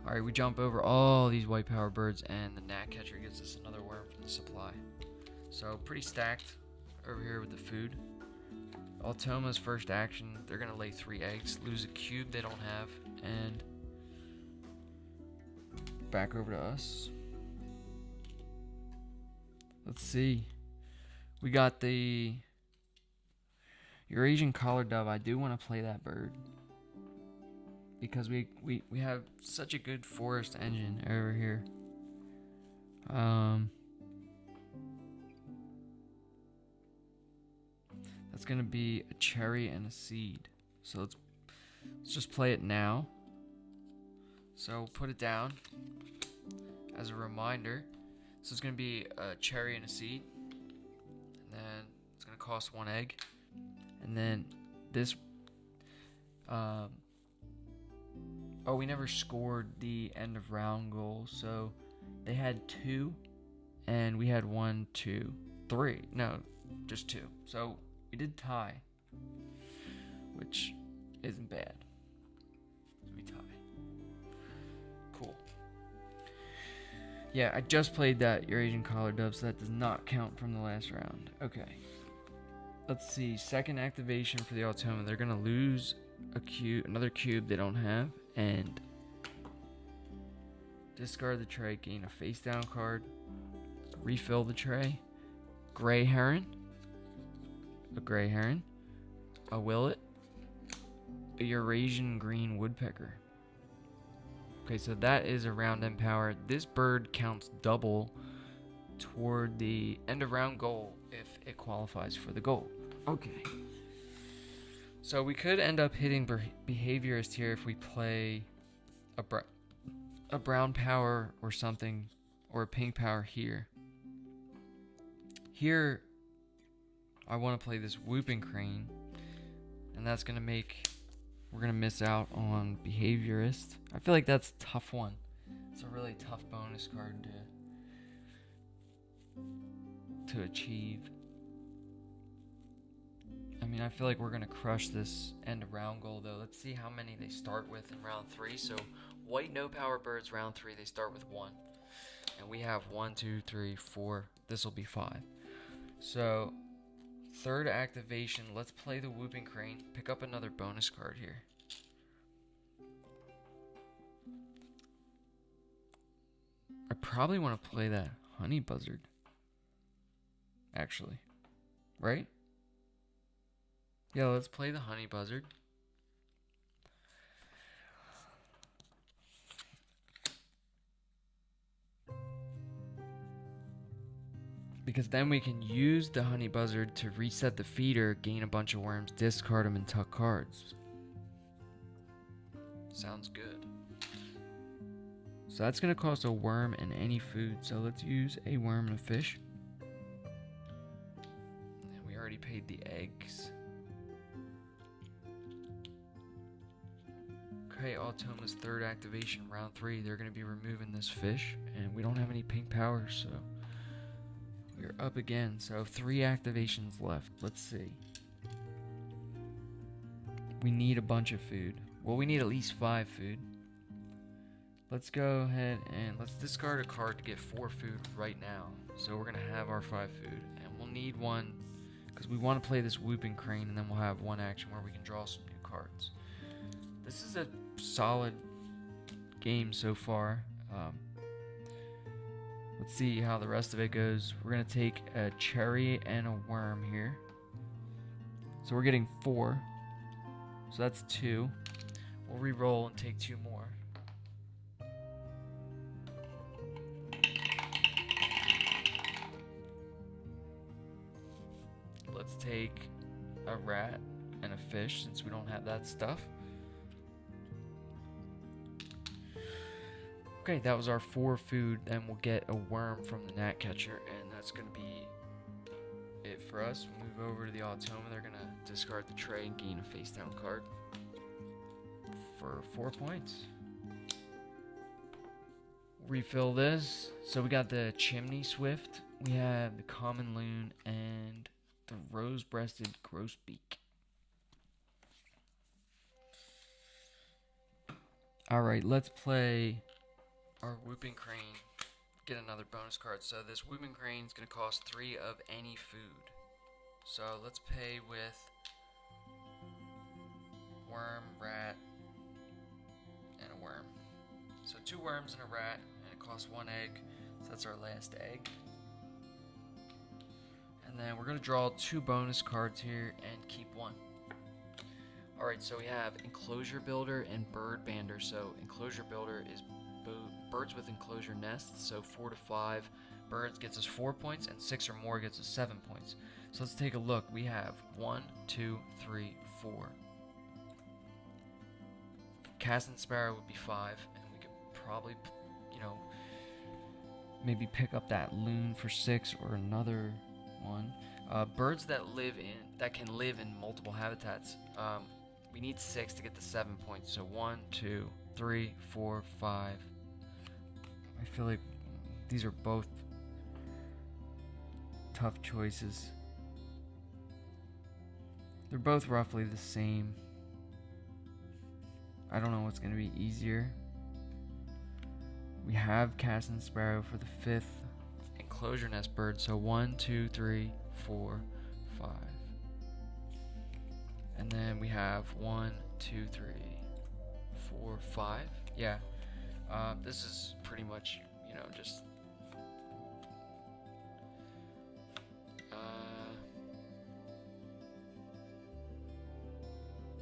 S1: Alright, we jump over all these white power birds, and the gnatcatcher gets us another worm from the supply. So pretty stacked over here with the food. Automa's first action, they're going to lay 3 eggs, lose a cube they don't have, and back over to us. Let's see. We got the Eurasian collar dove, I do want to play that bird. Because we have such a good forest engine over here. That's gonna be a cherry and a seed. So let's just play it now. So put it down as a reminder. So it's gonna be a cherry and a seed, and then it's gonna cost 1 egg, and then this. Oh, we never scored the end of round goal, so they had 2, and we had 1, 2, 3. No, just 2. So we did tie, which isn't bad. So we tie. Cool. Yeah, I just played that Eurasian collar dove, so that does not count from the last round. Okay. Let's see. Second activation for the Automa. They're gonna lose a cube, another cube they don't have, and discard the tray, gain a face down card, refill the tray, gray heron, a willet, a Eurasian green woodpecker. Okay, so that is a round end power. This bird counts double toward the end of round goal if it qualifies for the goal. Okay. So we could end up hitting behaviorist here if we play a brown power or something, or a pink power here. Here, I want to play this whooping crane, and that's gonna make we're gonna miss out on behaviorist. I feel like that's a tough one. It's a really tough bonus card to achieve. I mean, I feel like we're going to crush this end of round goal, though. Let's see how many they start with in round 3. So, white no power birds, round 3, they start with 1. And we have 1, 2, 3, 4. This will be 5. So, third activation. Let's play the whooping crane. Pick up another bonus card here. I probably want to play that honey buzzard. Actually. Right? Yeah, let's play the honey buzzard. Because then we can use the honey buzzard to reset the feeder, gain a bunch of worms, discard them, and tuck cards. Sounds good. So that's going to cost a worm and any food. So let's use a worm and a fish. And we already paid the eggs. Okay, Automa's third activation, round 3. They're going to be removing this fish, and we don't have any pink powers, so we're up again. So 3 activations left. Let's see. We need a bunch of food. Well, we need at least 5 food. Let's go ahead and let's discard a card to get 4 food right now. So we're going to have our 5 food, and we'll need 1 because we want to play this whooping crane, and then we'll have 1 action where we can draw some new cards. This is a solid game so far. Let's see how the rest of it goes. We're going to take a cherry and a worm here. So we're getting 4. So that's 2. We'll re-roll and take 2 more. Let's take a rat and a fish since we don't have that stuff. Okay, that was our 4 food. Then we'll get a worm from the gnat catcher, and that's going to be it for us. We'll move over to the Automa. They're going to discard the tray and gain a face down card for 4 points. Refill this. So we got the chimney swift, we have the common loon, and the rose-breasted grosbeak. Alright, let's play our whooping crane. Get another bonus card. So this whooping crane is going to cost 3 of any food. So let's pay with worm, rat, and a worm. So 2 worms and a rat, and it costs 1 egg. So that's our last egg. And then we're going to draw 2 bonus cards here and keep 1. Alright, so we have Enclosure Builder and Bird Bander. So Enclosure Builder is birds with enclosure nests, so 4 to 5 birds gets us 4 points, and 6 or more gets us 7 points. So let's take a look. We have 1, 2, 3, 4. Casting Sparrow would be 5, and we could probably, maybe pick up that loon for 6 or another one. Birds that can live in multiple habitats. We need 6 to get to 7 points. So 1, 2, 3, 4, 5. I feel like these are both tough choices. They're both roughly the same. I don't know what's going to be easier. We have Casting Sparrow for the 5th enclosure nest bird. So 1, 2, 3, 4, 5. And then we have 1, 2, 3, 4, 5. Yeah. This is pretty much, just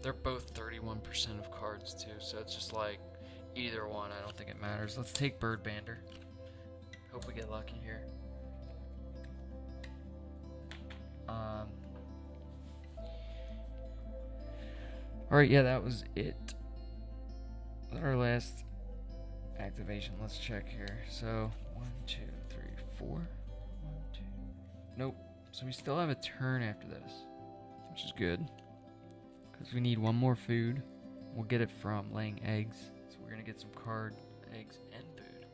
S1: they're both 31% of cards too, so it's just like either one. I don't think it matters. Let's take Bird Bander. Hope we get lucky here. Alright, yeah, that was it. Was that our last activation? Let's check here. So 1, 2, 3, 4. 1, 2. Nope. So we still have a turn after this, which is good, because we need 1 more food. We'll get it from laying eggs, so we're gonna get some card, eggs, and food.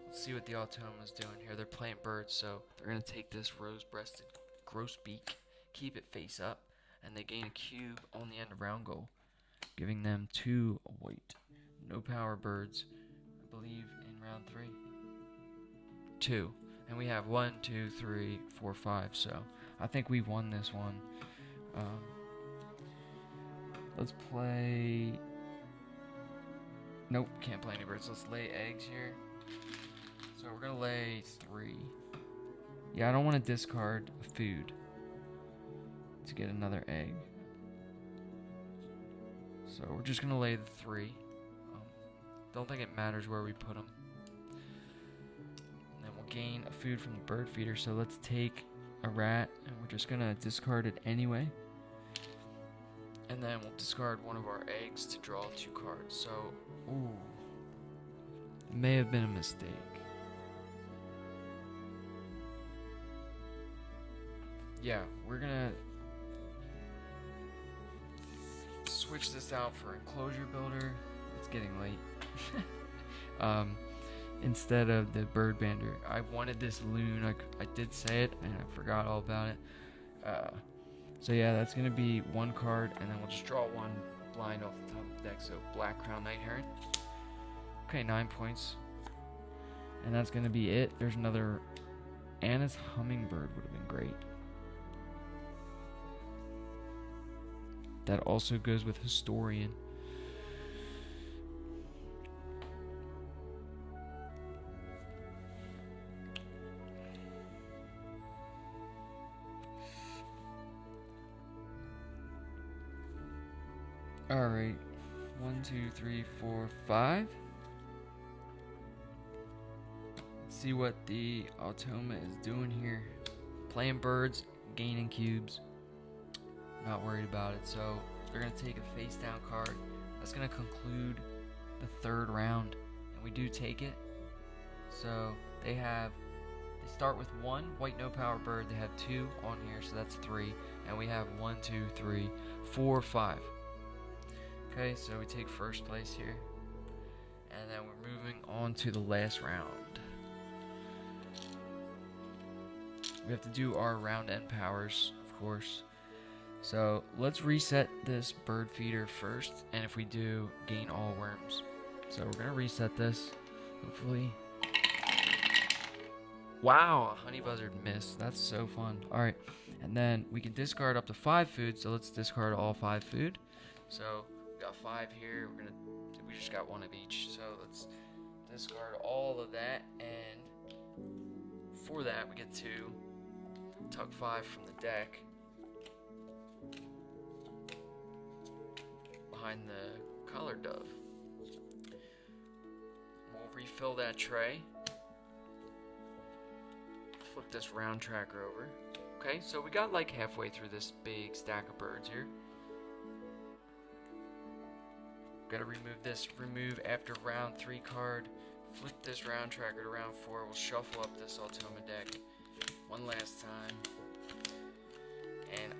S1: Let's see what the Automa is doing here. They're playing birds, so they're gonna take this rose-breasted grosbeak, keep it face up, and they gain a cube on the end of round goal, giving them 2 white, no power birds, I believe in round 3. 2. And we have 1, 2, 3, 4, 5, so I think we won this one. Let's play... Nope, can't play any birds. Let's lay eggs here. So we're gonna lay 3. Yeah, I don't want to discard food to get another egg. So we're just gonna lay the 3. Don't think it matters where we put them. And then we'll gain a food from the bird feeder. So let's take a rat, and we're just gonna discard it anyway. And then we'll discard one of our eggs to draw 2 cards. So, ooh, it may have been a mistake. Yeah, we're gonna switch this out for Enclosure Builder. It's getting late. Instead of the Bird Bander. I wanted this loon. I did say it, and I forgot all about it. So yeah, that's gonna be 1 card, and then we'll just draw 1 blind off the top of the deck. So Black Crown Night Heron. Okay, 9 points. And that's gonna be it. There's another Anna's Hummingbird would have been great. That also goes with Historian. Alright. 1, 2, 3, 4, 5. Let's see what the Automa is doing here. Playing birds, gaining cubes. Not worried about it. So they're going to take a face down card. That's going to conclude the 3rd round. And we do take it. So they start with 1 white no power bird. They have 2 on here, so that's 3. And we have 1, 2, 3, 4, 5. Okay, so we take 1st place here. And then we're moving on to the last round. We have to do our round end powers, of course. So let's reset this bird feeder first, and if we do, gain all worms. So we're gonna reset this, hopefully. Wow, a honey buzzard missed. That's so fun. All right, and then we can discard up to 5 food. So let's discard all 5 food. So we got 5 here. We just got 1 of each. So let's discard all of that, and for that we get 2. tuck 5 from the deck behind the collar dove. We'll refill that tray. Flip this round tracker over. Okay, so we got like halfway through this big stack of birds here. Gotta remove after round 3 card. Flip this round tracker to round 4. We'll shuffle up this Automa deck one last time. And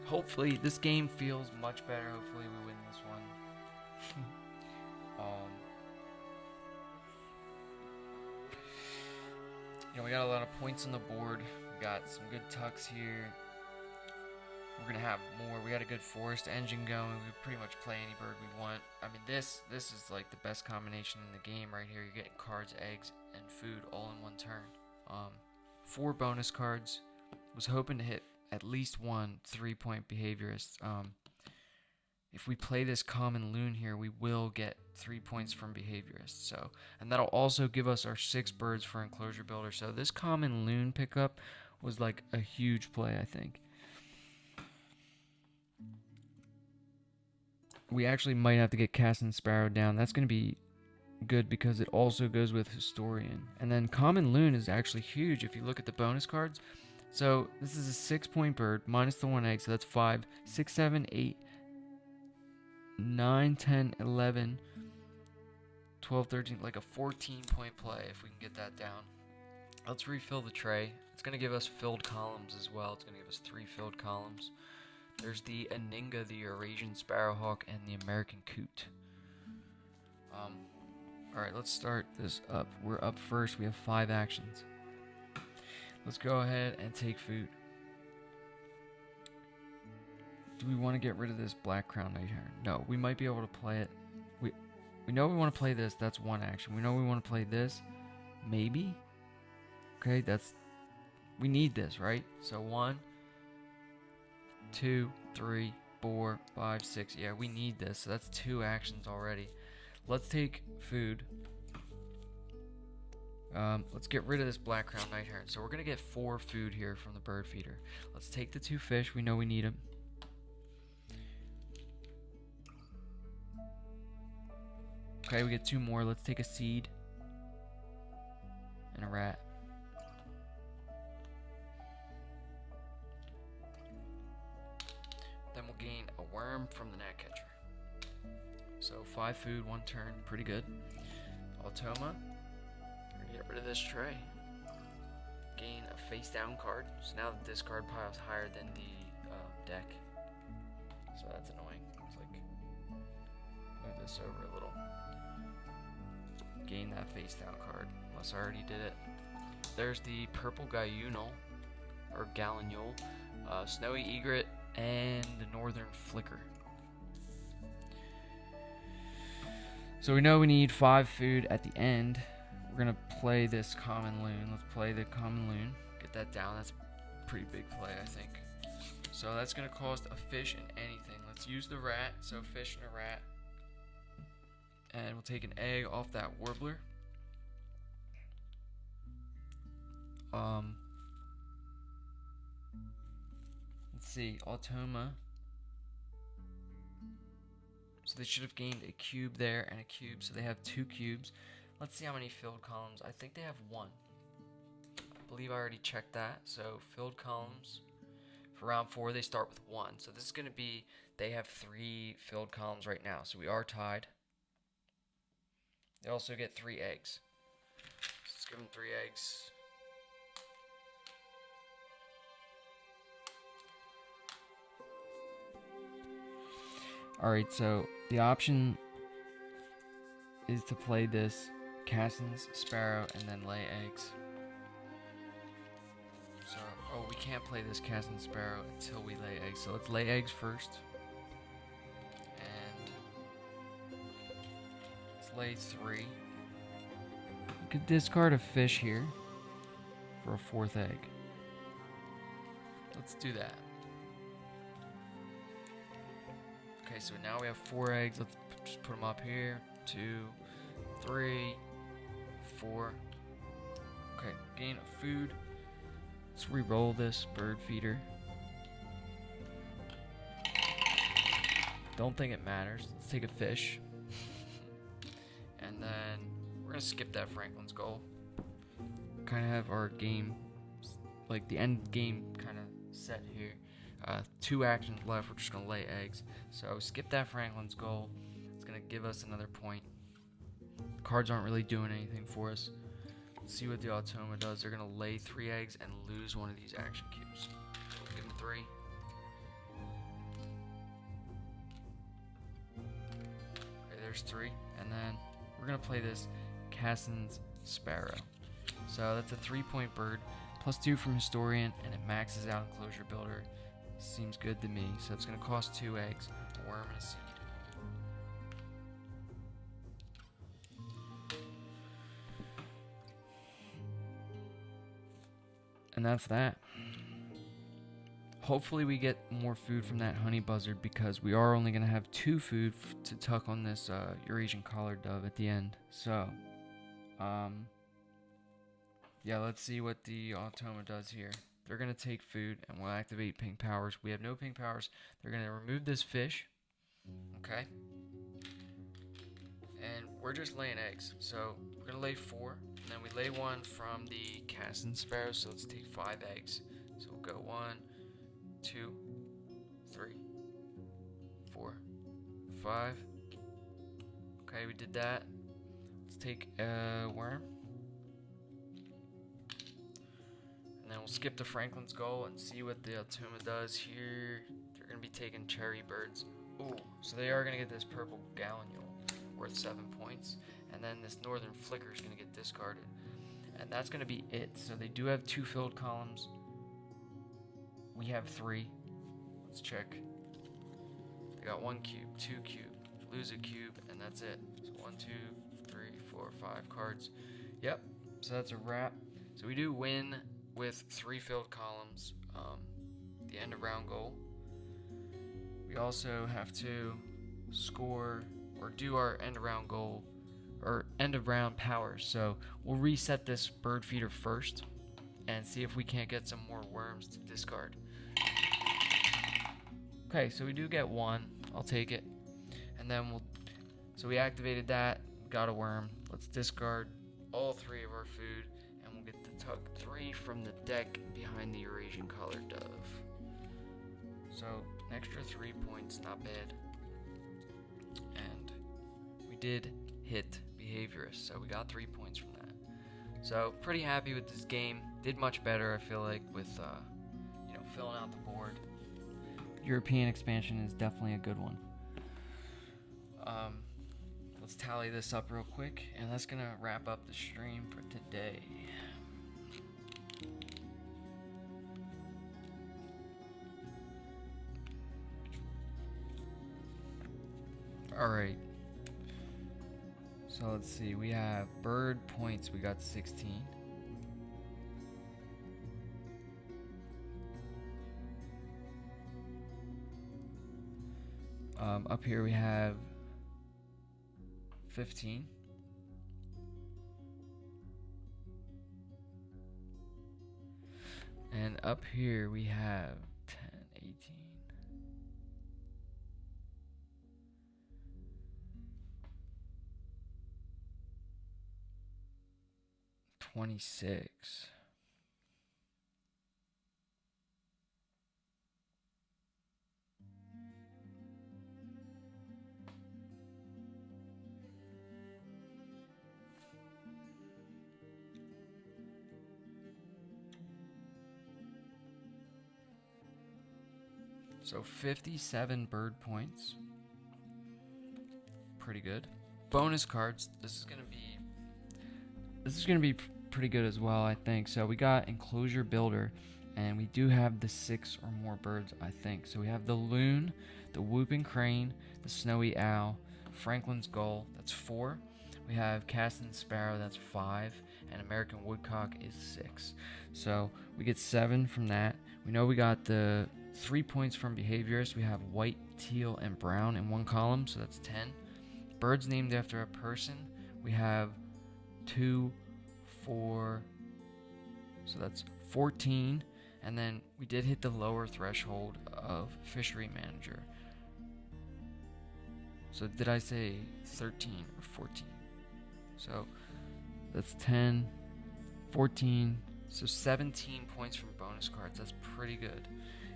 S1: hopefully this game feels much better. Hopefully we win this one. We got a lot of points on the board. We got some good tucks here. We're gonna have more. We got a good forest engine going. We can pretty much play any bird we want. I mean, this is like the best combination in the game right here. You're getting cards, eggs, and food all in one turn. 4 bonus cards. Was hoping to hit at least one 3-point behaviorist. If we play this common loon here, we will get 3 points from behaviorist. So, and that'll also give us our 6 birds for enclosure builder. So this common loon pickup was like a huge play, I think. We actually might have to get Cassin Sparrow down. That's going to be good because it also goes with Historian. And then Common Loon is actually huge if you look at the bonus cards. So this is a 6-point bird minus the 1 egg. So that's 5, 6, 7, 8, 9, 10, 11, 12, 13. Like a 14-point play if we can get that down. Let's refill the tray. It's going to give us filled columns as well. It's going to give us 3 filled columns. There's the Aninga, the Eurasian Sparrowhawk, and the American Coot. Alright, let's start this up. We're up first. We have 5 actions. Let's go ahead and take food. Do we want to get rid of this Black Crown Night Heron? No, we might be able to play it. We know we want to play this. That's 1 action. We know we want to play this. Maybe. Okay, we need this, right? So 1, 2, 3, 4, 5, 6. Yeah, we need this. So that's 2 actions already. Let's take food. Let's get rid of this Black Crown Night Heron. So we're going to get 4 food here from the bird feeder. Let's take the 2 fish. We know we need them. Okay, we get 2 more. Let's take a seed and a rat. Then we'll gain a worm from the gnatcatcher. So 5 food, 1 turn, pretty good. Automa, get rid of this tray. Gain a face down card. So now the discard pile is higher than the deck. So that's annoying. It's like, move this over a little. Gain that face down card, unless I already did it. There's the purple Gallunule, or Gallinule, Snowy Egret, and the Northern Flicker. So we know we need 5 food at the end. We're gonna play this Common Loon. Let's play the Common Loon. Get that down. That's a pretty big play, I think. So that's gonna cost a fish and anything. Let's use the rat. So fish and a rat. And we'll take an egg off that warbler. Let's see, Automa. So they should have gained a cube there and a cube, so they have 2 cubes. Let's see how many filled columns. I think they have 1. I believe I already checked that. So filled columns for round 4, they start with 1. So this is going to be, they have 3 filled columns right now, so we are tied. They also get 3 eggs. So let's give them 3 eggs. Alright, so the option is to play this Cassin's Sparrow and then lay eggs. So, oh, we can't play this Cassin's Sparrow until we lay eggs. So let's lay eggs first. And let's lay 3. We could discard a fish here for a 4th egg. Let's do that. Okay, so now we have 4 eggs. Let's just put them up here. 2, 3, 4. Okay, gain of food. Let's re-roll this bird feeder. Don't think it matters. Let's take a fish. And then we're gonna skip that Franklin's goal. Kind of have our game, like the end game kind of set here. 2 actions left, we're just gonna lay eggs. So skip that Franklin's goal. It's gonna give us another point. The cards aren't really doing anything for us. Let's see what the Automa does. They're gonna lay 3 eggs and lose one of these action cubes. Give them 3. Okay, there's 3. And then we're gonna play this Cassin's Sparrow. So that's a 3-point bird, +2 from Historian, and it maxes out Enclosure Builder. Seems good to me. So it's gonna cost 2 eggs, a worm, and a seed. And that's that. Hopefully we get more food from that honey buzzard, because we are only going to have 2 food to tuck on this Eurasian collared dove at the end. So, yeah, let's see what the Automa does here. They're going to take food and we'll activate pink powers. We have no pink powers. They're going to remove this fish. Okay. And we're just laying eggs. So we're going to lay 4. And then we lay 1 from the Cassin Sparrow. So let's take 5 eggs. So we'll go 1, 2, 3, 4, 5. Okay, we did that. Let's take a worm. And then we'll skip to Franklin's goal and see what the Automa does here. They're going to be taking cherry birds. Ooh, so they are going to get this purple gallinule worth 7 points. And then this northern flicker is going to get discarded. And that's going to be it. So they do have 2 filled columns. We have 3. Let's check. They got 1 cube, 2 cube, lose a cube, and that's it. So 1, 2, 3, 4, 5 cards. Yep, so that's a wrap. So we do win with 3 filled columns, the end of round goal. We also have to score or do our end of round goal or end of round powers. So we'll reset this bird feeder first and see if we can't get some more worms to discard. Okay, so we do get 1. I'll take it. And then so we activated that, got a worm. Let's discard all 3 of our food, and we'll get to tuck 3 from the deck behind the Eurasian collared dove. So an extra 3 points, not bad. And we did hit Behaviorist, so we got 3 points from that. So pretty happy with this game. Did much better, I feel like, with filling out the board. European expansion is definitely a good one. Let's tally this up real quick, and that's gonna wrap up the stream for today. Alright. So let's see, we have bird points, we got 16. Up here we have 15. And up here we have 10, 18. 26. So 57 bird points. Pretty good. Bonus cards. This is gonna be pretty good as well, I think. So we got Enclosure Builder, and we do have the 6 or more birds, I think. So we have the loon, the whooping crane, the snowy owl, Franklin's gull, that's 4. We have Cassin Sparrow, that's 5, and American woodcock is 6. So we get 7 from that. We know we got the 3 points from Behaviorist. We have white, teal, and brown in 1 column, so that's 10. Birds named after a person. We have 2, 4, so that's 14, and then we did hit the lower threshold of fishery manager. So did I say 13 or 14? So that's 10, 14, so 17 points from bonus cards. That's pretty good.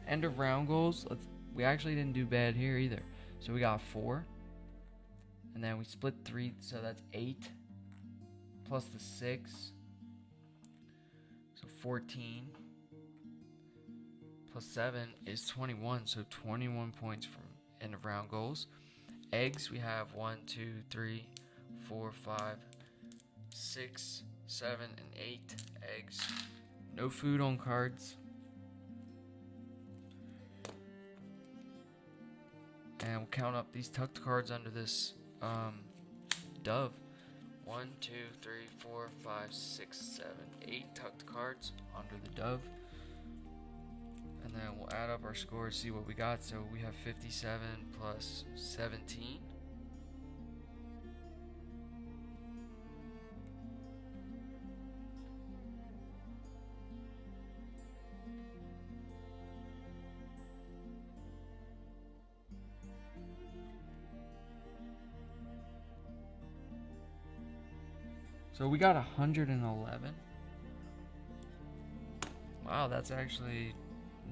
S1: End of round goals, we actually didn't do bad here either. So we got 4, and then we split 3, so that's 8, plus the 6, so 14, plus 7 is 21, so 21 points from end of round goals. Eggs, we have 1, 2, 3, 4, 5, 6, 7, and 8 eggs. No food on cards. And we'll count up these tucked cards under this dove. 1, 2, 3, 4, 5, 6, 7, 8 tucked cards under the dove. And then we'll add up our scores, see what we got. So we have 57 plus 17. So we got 111. Wow, that's actually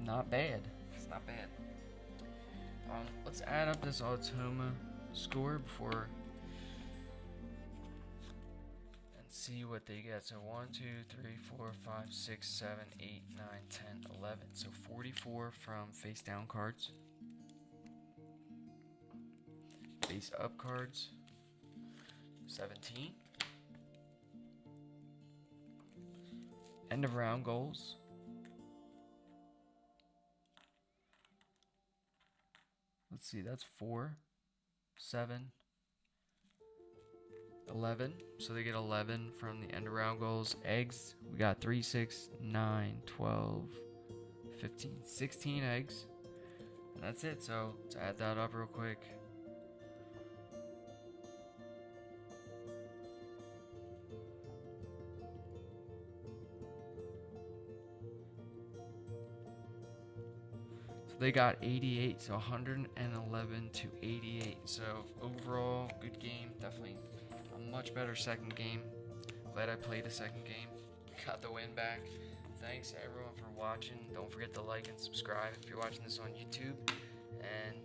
S1: not bad. It's not bad. Let's add up this Automa score before and see what they get. So 1, 2, 3, 4, 5, 6, 7, 8, 9, 10, 11. So 44 from face down cards. Face up cards, 17. End of round goals, let's see, that's 4, 7, 11. So they get 11 from the end of round goals. Eggs, we got 3, 6, 9, 12, 15, 16 eggs. And that's it. So let's add that up real quick. They got 88, so 111 to 88. So overall, good game. Definitely a much better second game. Glad I played a second game. Got the win back. Thanks everyone for watching. Don't forget to like and subscribe if you're watching this on YouTube. And